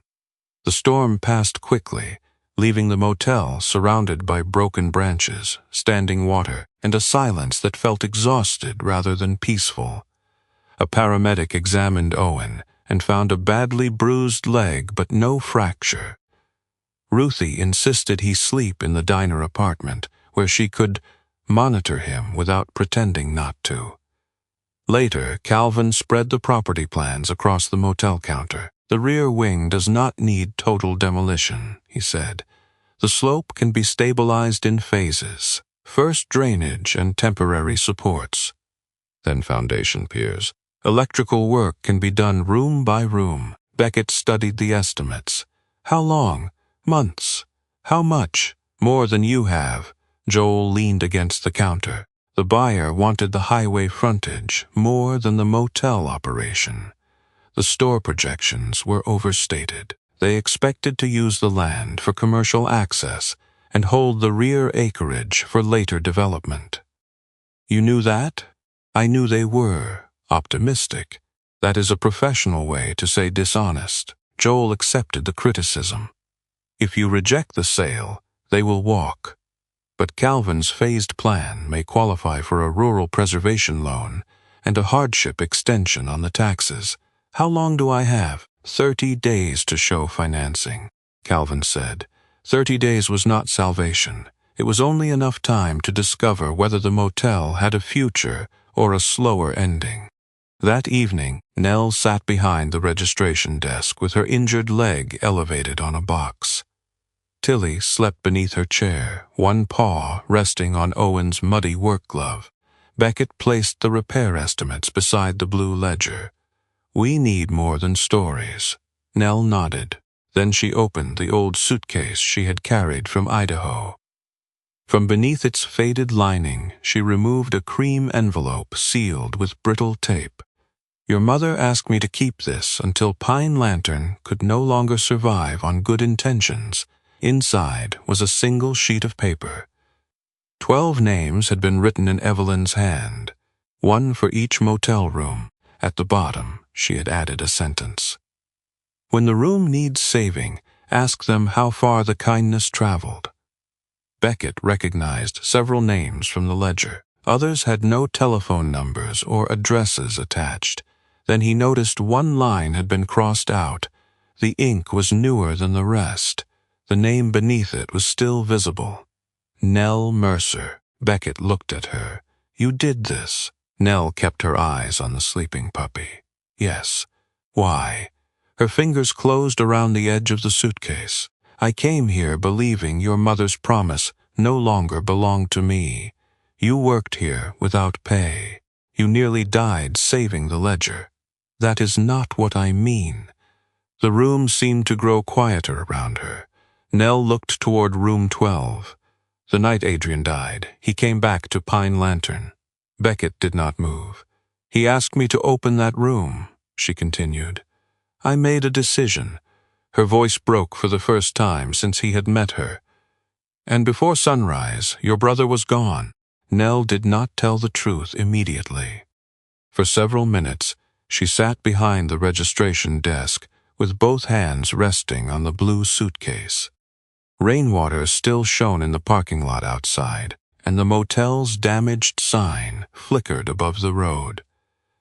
Speaker 1: The storm passed quickly, leaving the motel surrounded by broken branches, standing water, and a silence that felt exhausted rather than peaceful. A paramedic examined Owen and found a badly bruised leg but no fracture. Ruthie insisted he sleep in the diner apartment, where she could monitor him without pretending not to. Later, Calvin spread the property plans across the motel counter. "The rear wing does not need total demolition," he said. "The slope can be stabilized in phases. First drainage and temporary supports, then foundation piers. Electrical work can be done room by room." Beckett studied the estimates. "How long? Months? How much?" "More than you have." Joel leaned against the counter. The buyer wanted the highway frontage more than the motel operation. The store projections were overstated. They expected to use the land for commercial access and hold the rear acreage for later development. "You knew that?" "I knew they were optimistic. That is a professional way to say dishonest." Joel accepted the criticism. "If you reject the sale, they will walk. But Calvin's phased plan may qualify for a rural preservation loan and a hardship extension on the taxes. How long do I have?" 30 days to show financing," Calvin said. 30 days was not salvation. It was only enough time to discover whether the motel had a future or a slower ending. That evening, Nell sat behind the registration desk with her injured leg elevated on a box. Tilly slept beneath her chair, one paw resting on Owen's muddy work glove. Beckett placed the repair estimates beside the blue ledger. "We need more than stories." Nell nodded. Then she opened the old suitcase she had carried from Idaho. From beneath its faded lining, she removed a cream envelope sealed with brittle tape. Your mother asked me to keep this until Pine Lantern could no longer survive on good intentions. Inside was a single sheet of paper. 12 names had been written in Evelyn's hand, one for each motel room. At the bottom, she had added a sentence. When the room needs saving, ask them how far the kindness traveled. Beckett recognized several names from the ledger. Others had no telephone numbers or addresses attached. Then he noticed one line had been crossed out. The ink was newer than the rest. The name beneath it was still visible. Nell Mercer. Beckett looked at her. You did this. Nell kept her eyes on the sleeping puppy. Yes. Why? Her fingers closed around the edge of the suitcase. I came here believing your mother's promise no longer belonged to me. You worked here without pay. You nearly died saving the ledger. That is not what I mean. The room seemed to grow quieter around her. Nell looked toward room 12. The night Adrian died, he came back to Pine Lantern. Beckett did not move. He asked me to open that room, she continued. I made a decision. Her voice broke for the first time since he had met her. And before sunrise, your brother was gone. Nell did not tell the truth immediately. For several minutes, she sat behind the registration desk with both hands resting on the blue suitcase. Rainwater still shone in the parking lot outside, and the motel's damaged sign flickered above the road.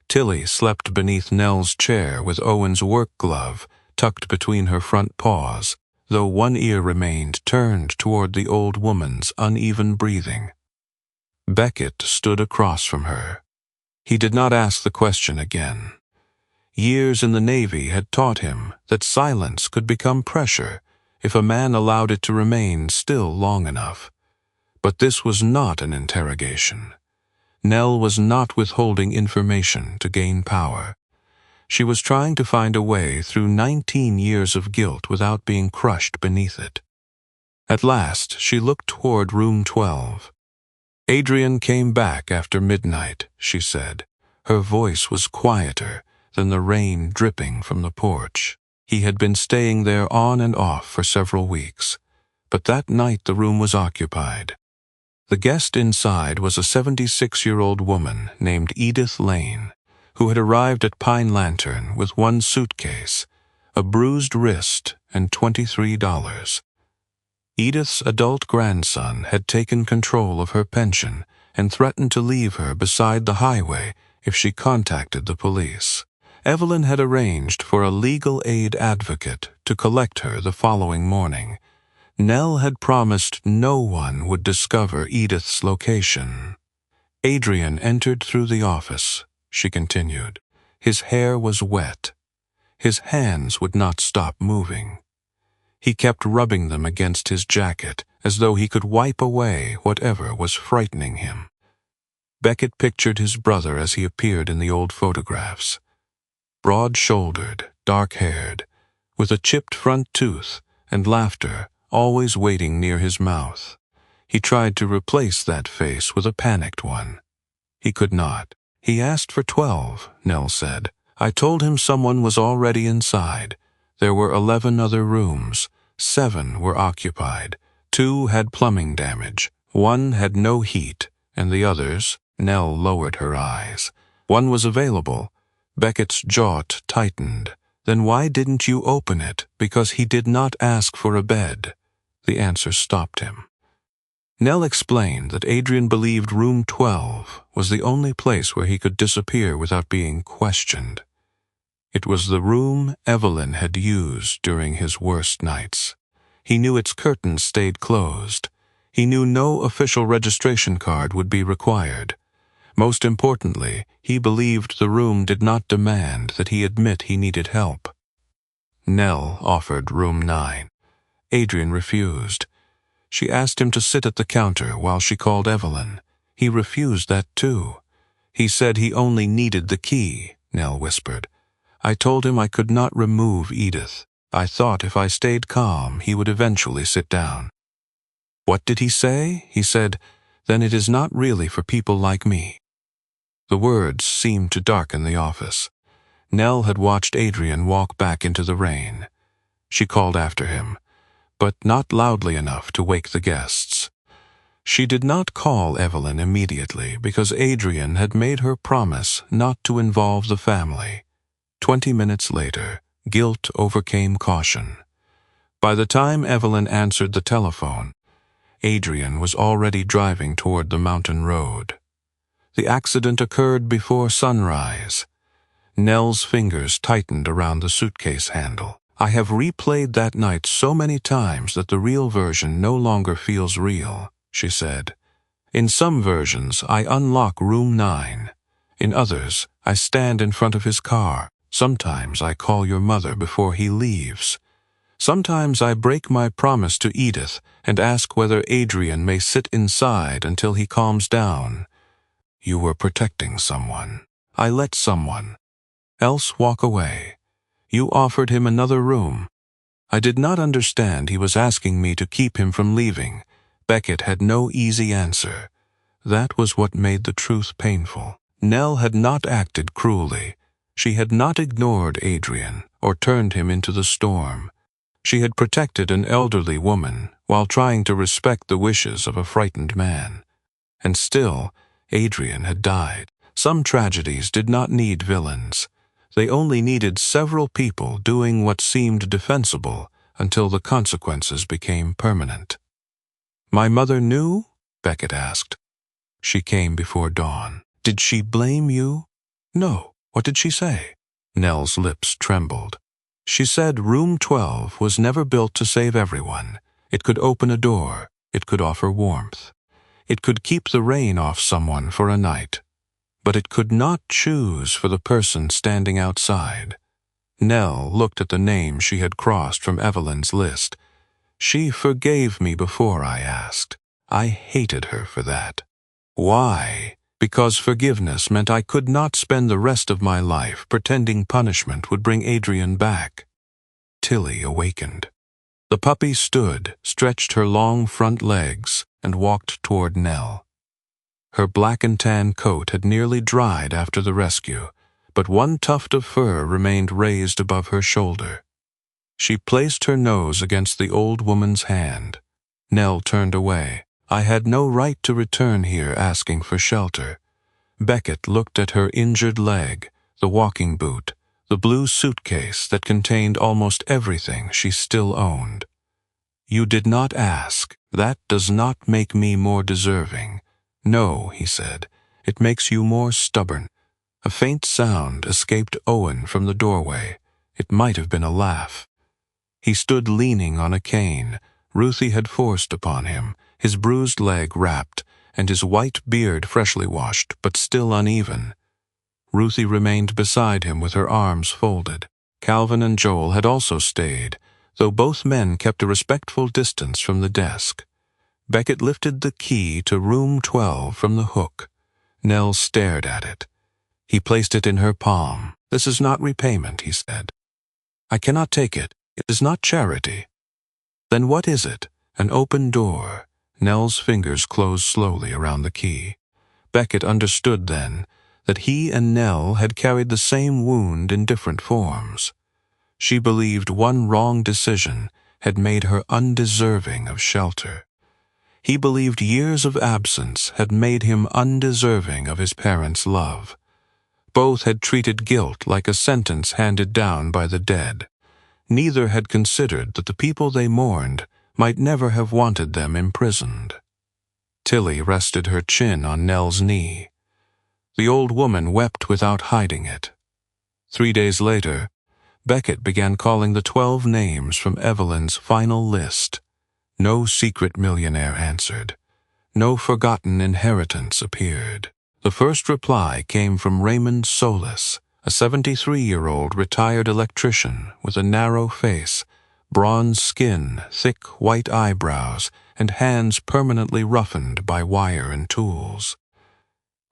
Speaker 1: Tilly slept beneath Nell's chair with Owen's work glove tucked between her front paws, though one ear remained turned toward the old woman's uneven breathing. Beckett stood across from her. He did not ask the question again. Years in the Navy had taught him that silence could become pressure if a man allowed it to remain still long enough. But this was not an interrogation. Nell was not withholding information to gain power. She was trying to find a way through 19 years of guilt without being crushed beneath it. At last, she looked toward room 12. Adrian came back after midnight, she said. Her voice was quieter than the rain dripping from the porch. He had been staying there on and off for several weeks, but that night the room was occupied. The guest inside was a 76-year-old woman named Edith Lane, who had arrived at Pine Lantern with one suitcase, a bruised wrist, and $23. Edith's adult grandson had taken control of her pension and threatened to leave her beside the highway if she contacted the police. Evelyn had arranged for a legal aid advocate to collect her the following morning. Nell had promised no one would discover Edith's location. Adrian entered through the office, she continued. His hair was wet. His hands would not stop moving. He kept rubbing them against his jacket as though he could wipe away whatever was frightening him. Beckett pictured his brother as he appeared in the old photographs. Broad-shouldered, dark-haired, with a chipped front tooth and laughter always waiting near his mouth. He tried to replace that face with a panicked one. He could not. He asked for 12, Nell said. I told him someone was already inside. There were 11 other rooms. 7 were occupied. 2 had plumbing damage. 1 had no heat, and the others, Nell lowered her eyes. 1 was available. Beckett's jaw tightened. Then why didn't you open it? Because he did not ask for a bed. The answer stopped him. Nell explained that Adrian believed room 12 was the only place where he could disappear without being questioned. It was the room Evelyn had used during his worst nights. He knew its curtains stayed closed. He knew no official registration card would be required. Most importantly, he believed the room did not demand that he admit he needed help. Nell offered room 9. Adrian refused. She asked him to sit at the counter while she called Evelyn. He refused that too. He said he only needed the key, Nell whispered. I told him I could not remove Edith. I thought if I stayed calm, he would eventually sit down. What did he say? He said, "Then it is not really for people like me." The words seemed to darken the office. Nell had watched Adrian walk back into the rain. She called after him, but not loudly enough to wake the guests. She did not call Evelyn immediately because Adrian had made her promise not to involve the family. 20 minutes later, guilt overcame caution. By the time Evelyn answered the telephone, Adrian was already driving toward the mountain road. The accident occurred before sunrise. Nell's fingers tightened around the suitcase handle. "I have replayed that night so many times that the real version no longer feels real," she said. "In some versions, I unlock room 9. In others, I stand in front of his car. Sometimes I call your mother before he leaves. Sometimes I break my promise to Edith and ask whether Adrian may sit inside until he calms down. You were protecting someone. I let someone else walk away. You offered him another room. I did not understand he was asking me to keep him from leaving. Beckett had no easy answer. That was what made the truth painful. Nell had not acted cruelly. She had not ignored Adrian or turned him into the storm. She had protected an elderly woman while trying to respect the wishes of a frightened man. And still, Adrian had died. Some tragedies did not need villains. They only needed several people doing what seemed defensible until the consequences became permanent. "My mother knew?" Beckett asked. "She came before dawn." "Did she blame you?" "No." "What did she say?" Nell's lips trembled. "She said room 12 was never built to save everyone. It could open a door. It could offer warmth. It could keep the rain off someone for a night. But it could not choose for the person standing outside." Nell looked at the name she had crossed from Evelyn's list. "She forgave me before I asked. I hated her for that." "Why?" "Because forgiveness meant I could not spend the rest of my life pretending punishment would bring Adrian back." Tilly awakened. The puppy stood, stretched her long front legs, and walked toward Nell. Her black and tan coat had nearly dried after the rescue, but one tuft of fur remained raised above her shoulder. She placed her nose against the old woman's hand. Nell turned away. "I had no right to return here asking for shelter." Beckett looked at her injured leg, the walking boot, the blue suitcase that contained almost everything she still owned. "You did not ask. That does not make me more deserving." "No," he said, "it makes you more stubborn." A faint sound escaped Owen from the doorway. It might have been a laugh. He stood leaning on a cane Ruthie had forced upon him, his bruised leg wrapped, and his white beard freshly washed, but still uneven. Ruthie remained beside him with her arms folded. Calvin and Joel had also stayed, though both men kept a respectful distance from the desk. Beckett lifted the key to room 12 from the hook. Nell stared at it. He placed it in her palm. "This is not repayment," he said. "I cannot take it. It is not charity." "Then what is it?" "An open door." Nell's fingers closed slowly around the key. Beckett understood then that he and Nell had carried the same wound in different forms. She believed one wrong decision had made her undeserving of shelter. He believed years of absence had made him undeserving of his parents' love. Both had treated guilt like a sentence handed down by the dead. Neither had considered that the people they mourned might never have wanted them imprisoned. Tilly rested her chin on Nell's knee. The old woman wept without hiding it. 3 days later, Beckett began calling the 12 names from Evelyn's final list. No secret millionaire answered. No forgotten inheritance appeared. The first reply came from Raymond Solis, a 73-year-old retired electrician with a narrow face, bronze skin, thick white eyebrows, and hands permanently roughened by wire and tools.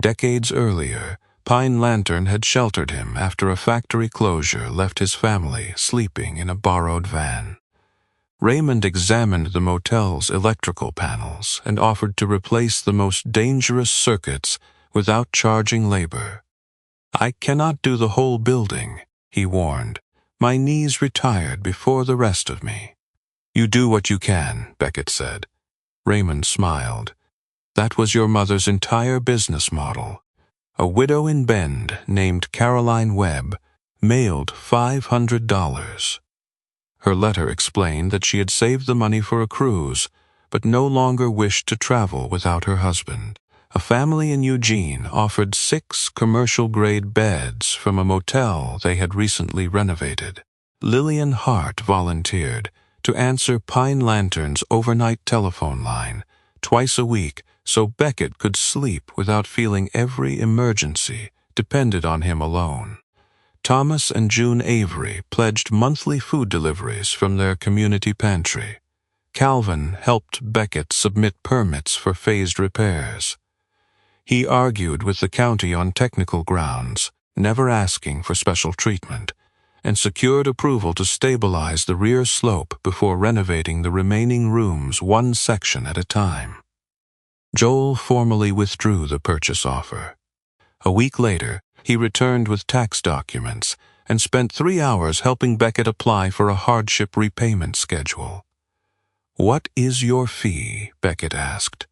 Speaker 1: Decades earlier, Pine Lantern had sheltered him after a factory closure left his family sleeping in a borrowed van. Raymond examined the motel's electrical panels and offered to replace the most dangerous circuits without charging labor. "I cannot do the whole building," he warned. "My knees retired before the rest of me." "You do what you can," Beckett said. Raymond smiled. "That was your mother's entire business model." A widow in Bend named Caroline Webb mailed $500. Her letter explained that she had saved the money for a cruise, but no longer wished to travel without her husband. A family in Eugene offered 6 commercial-grade beds from a motel they had recently renovated. Lillian Hart volunteered to answer Pine Lantern's overnight telephone line twice a week so Beckett could sleep without feeling every emergency depended on him alone. Thomas and June Avery pledged monthly food deliveries from their community pantry. Calvin helped Beckett submit permits for phased repairs. He argued with the county on technical grounds, never asking for special treatment, and secured approval to stabilize the rear slope before renovating the remaining rooms one section at a time. Joel formally withdrew the purchase offer. A week later, he returned with tax documents and spent 3 hours helping Beckett apply for a hardship repayment schedule. "What is your fee?" Beckett asked.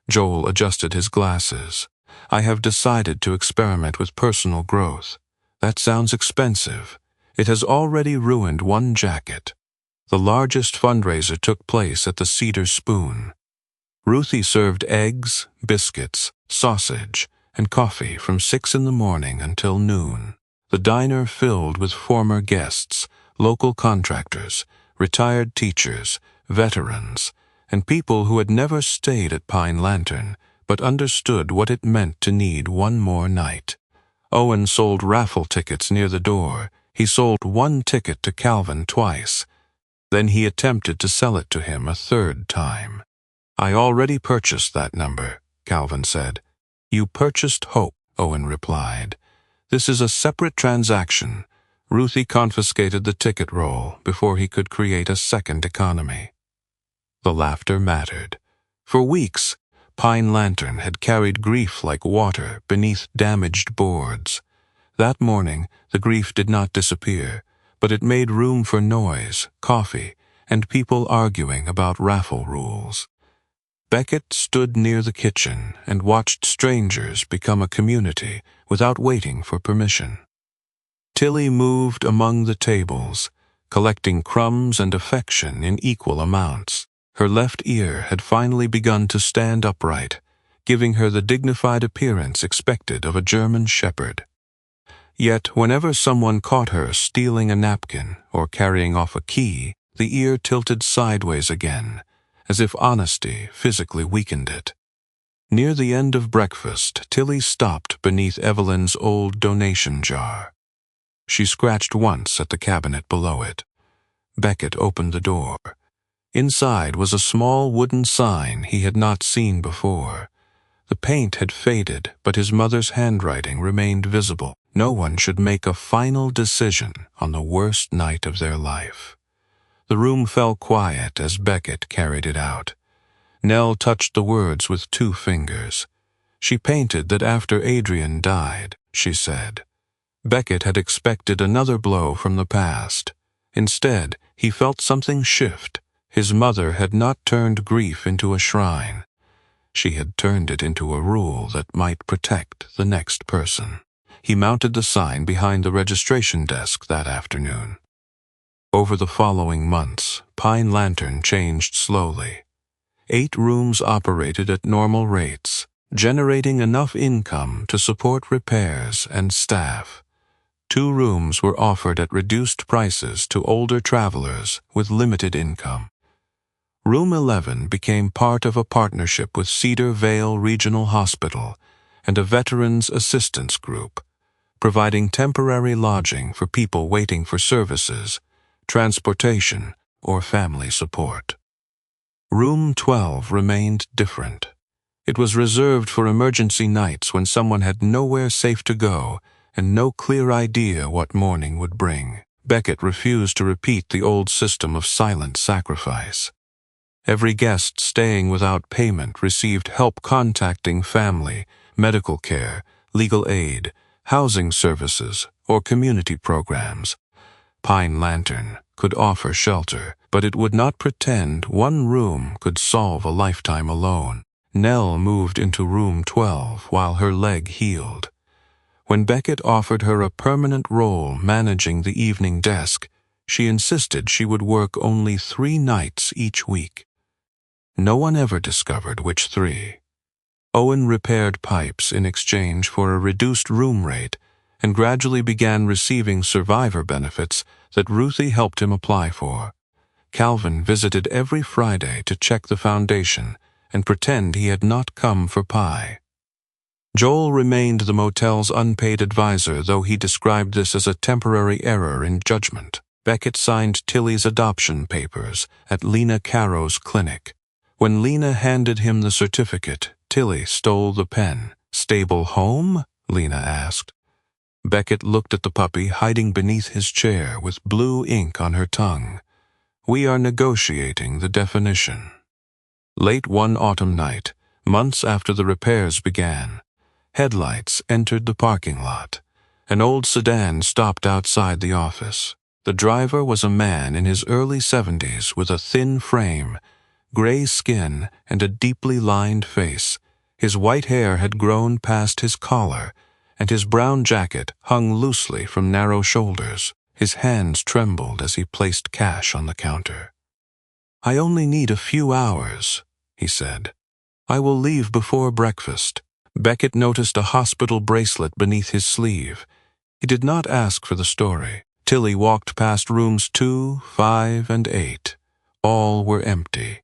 Speaker 1: Joel adjusted his glasses. "I have decided to experiment with personal growth. That sounds expensive. It has already ruined one jacket." The largest fundraiser took place at the Cedar Spoon. Ruthie served eggs, biscuits, sausage, and coffee from 6 in the morning until noon. The diner filled with former guests, local contractors, retired teachers, veterans, and people who had never stayed at Pine Lantern but understood what it meant to need one more night. Owen sold raffle tickets near the door. He sold one ticket to Calvin twice. Then he attempted to sell it to him a third time. "I already purchased that number," Calvin said. "You purchased hope," Owen replied. "This is a separate transaction." Ruthie confiscated the ticket roll before he could create a second economy. The laughter mattered. For weeks, Pine Lantern had carried grief like water beneath damaged boards. That morning, the grief did not disappear, but it made room for noise, coffee, and people arguing about raffle rules. Beckett stood near the kitchen and watched strangers become a community without waiting for permission. Tilly moved among the tables, collecting crumbs and affection in equal amounts. Her left ear had finally begun to stand upright, giving her the dignified appearance expected of a German shepherd. Yet whenever someone caught her stealing a napkin or carrying off a key, the ear tilted sideways again, as if honesty physically weakened it. Near the end of breakfast, Tilly stopped beneath Evelyn's old donation jar. She scratched once at the cabinet below it. Beckett opened the door. Inside was a small wooden sign he had not seen before. The paint had faded, but his mother's handwriting remained visible. No one should make a final decision on the worst night of their life. The room fell quiet as Beckett carried it out. Nell touched the words with 2 fingers. She painted that after Adrian died, she said. Beckett had expected another blow from the past. Instead, he felt something shift. His mother had not turned grief into a shrine. She had turned it into a rule that might protect the next person. He mounted the sign behind the registration desk that afternoon. Over the following months, Pine Lantern changed slowly. 8 rooms operated at normal rates, generating enough income to support repairs and staff. 2 rooms were offered at reduced prices to older travelers with limited income. Room 11 became part of a partnership with Cedar Vale Regional Hospital and a Veterans Assistance Group, providing temporary lodging for people waiting for services, transportation, or family support. Room 12 remained different. It was reserved for emergency nights when someone had nowhere safe to go and no clear idea what morning would bring. Beckett refused to repeat the old system of silent sacrifice. Every guest staying without payment received help contacting family, medical care, legal aid, housing services, or community programs. Pine Lantern could offer shelter, but it would not pretend one room could solve a lifetime alone. Nell moved into room 12 while her leg healed. When Beckett offered her a permanent role managing the evening desk, she insisted she would work only 3 nights each week. No one ever discovered which 3. Owen repaired pipes in exchange for a reduced room rate and gradually began receiving survivor benefits that Ruthie helped him apply for. Calvin visited every Friday to check the foundation and pretend he had not come for pie. Joel remained the motel's unpaid advisor, though he described this as a temporary error in judgment. Beckett signed Tilly's adoption papers at Lena Caro's clinic. When Lena handed him the certificate, Tilly stole the pen. "Stable home?" Lena asked. Beckett looked at the puppy hiding beneath his chair with blue ink on her tongue. "We are negotiating the definition." Late one autumn night, months after the repairs began, headlights entered the parking lot. An old sedan stopped outside the office. The driver was a man in his early 70s with a thin frame, gray skin, and a deeply lined face. His white hair had grown past his collar, and his brown jacket hung loosely from narrow shoulders. His hands trembled as he placed cash on the counter. "I only need a few hours," he said. "I will leave before breakfast." Beckett noticed a hospital bracelet beneath his sleeve. He did not ask for the story. Tilly walked past rooms 2, 5, and 8. All were empty.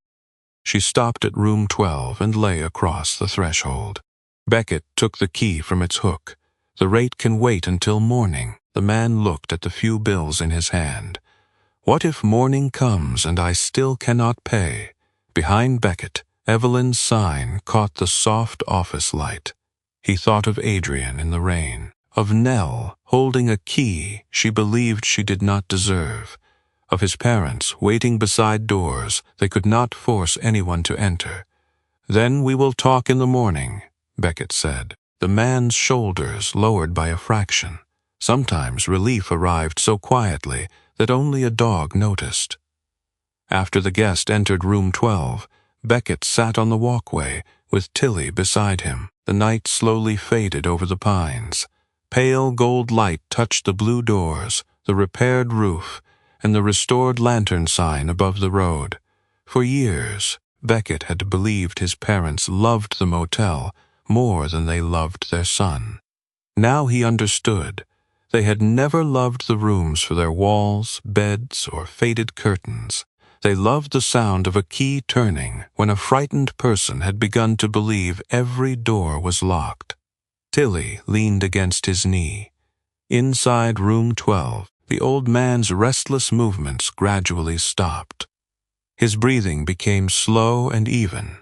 Speaker 1: She stopped at room 12 and lay across the threshold. Beckett took the key from its hook. "The rate can wait until morning." The man looked at the few bills in his hand. "What if morning comes and I still cannot pay?" Behind Beckett, Evelyn's sign caught the soft office light. He thought of Adrian in the rain, of Nell holding a key she believed she did not deserve, of his parents waiting beside doors they could not force anyone to enter. "Then we will talk in the morning," Beckett said. The man's shoulders lowered by a fraction. Sometimes relief arrived so quietly that only a dog noticed. After the guest entered room 12, Beckett sat on the walkway with Tilly beside him. The night slowly faded over the pines. Pale gold light touched the blue doors, the repaired roof, and the restored lantern sign above the road. For years, Beckett had believed his parents loved the motel more than they loved their son. Now he understood. They had never loved the rooms for their walls, beds, or faded curtains. They loved the sound of a key turning when a frightened person had begun to believe every door was locked. Tilly leaned against his knee. Inside room 12, the old man's restless movements gradually stopped. His breathing became slow and even.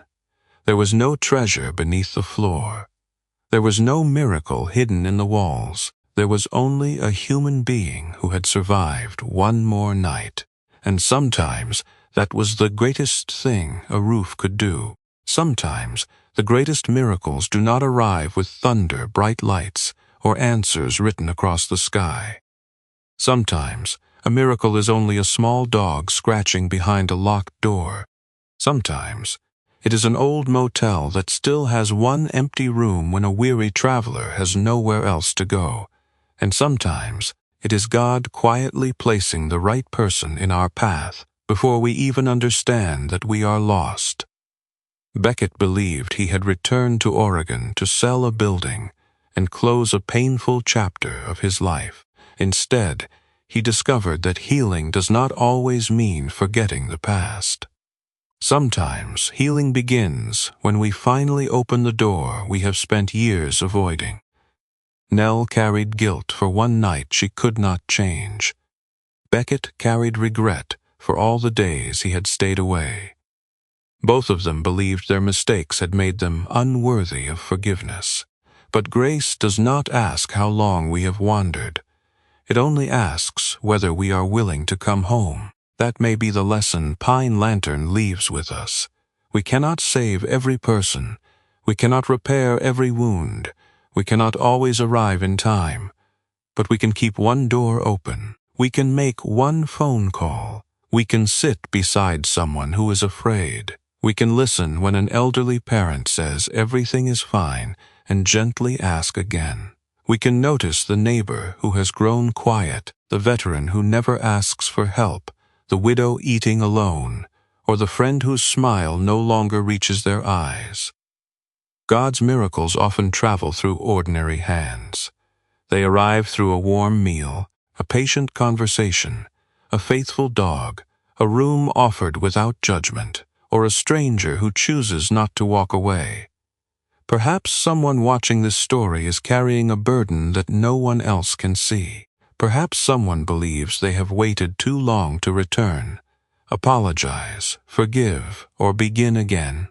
Speaker 1: There was no treasure beneath the floor. There was no miracle hidden in the walls. There was only a human being who had survived one more night. And sometimes that was the greatest thing a roof could do. Sometimes the greatest miracles do not arrive with thunder, bright lights, or answers written across the sky. Sometimes a miracle is only a small dog scratching behind a locked door. Sometimes it is an old motel that still has one empty room when a weary traveler has nowhere else to go. And sometimes it is God quietly placing the right person in our path before we even understand that we are lost. Beckett believed he had returned to Oregon to sell a building and close a painful chapter of his life. Instead, he discovered that healing does not always mean forgetting the past. Sometimes healing begins when we finally open the door we have spent years avoiding. Nell carried guilt for one night she could not change. Beckett carried regret for all the days he had stayed away. Both of them believed their mistakes had made them unworthy of forgiveness. But grace does not ask how long we have wandered. It only asks whether we are willing to come home. That may be the lesson Pine Lantern leaves with us. We cannot save every person. We cannot repair every wound. We cannot always arrive in time. But we can keep one door open. We can make one phone call. We can sit beside someone who is afraid. We can listen when an elderly parent says everything is fine and gently ask again. We can notice the neighbor who has grown quiet, the veteran who never asks for help, the widow eating alone, or the friend whose smile no longer reaches their eyes. God's miracles often travel through ordinary hands. They arrive through a warm meal, a patient conversation, a faithful dog, a room offered without judgment, or a stranger who chooses not to walk away. Perhaps someone watching this story is carrying a burden that no one else can see. Perhaps someone believes they have waited too long to return, apologize, forgive, or begin again.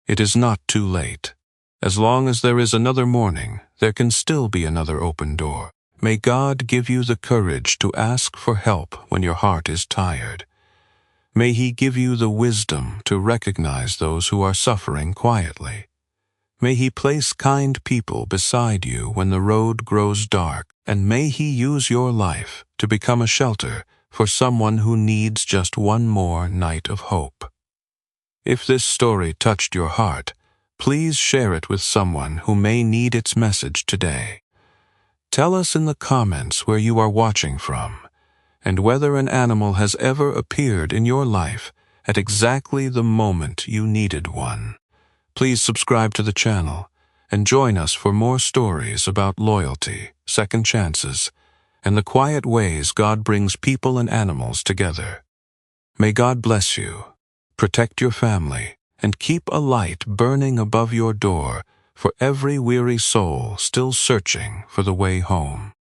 Speaker 1: It is not too late. As long as there is another morning, there can still be another open door. May God give you the courage to ask for help when your heart is tired. May He give you the wisdom to recognize those who are suffering quietly. May He place kind people beside you when the road grows dark, and may He use your life to become a shelter for someone who needs just one more night of hope. If this story touched your heart, please share it with someone who may need its message today. Tell us in the comments where you are watching from, and whether an animal has ever appeared in your life at exactly the moment you needed one. Please subscribe to the channel and join us for more stories about loyalty, second chances, and the quiet ways God brings people and animals together. May God bless you, protect your family, and keep a light burning above your door for every weary soul still searching for the way home.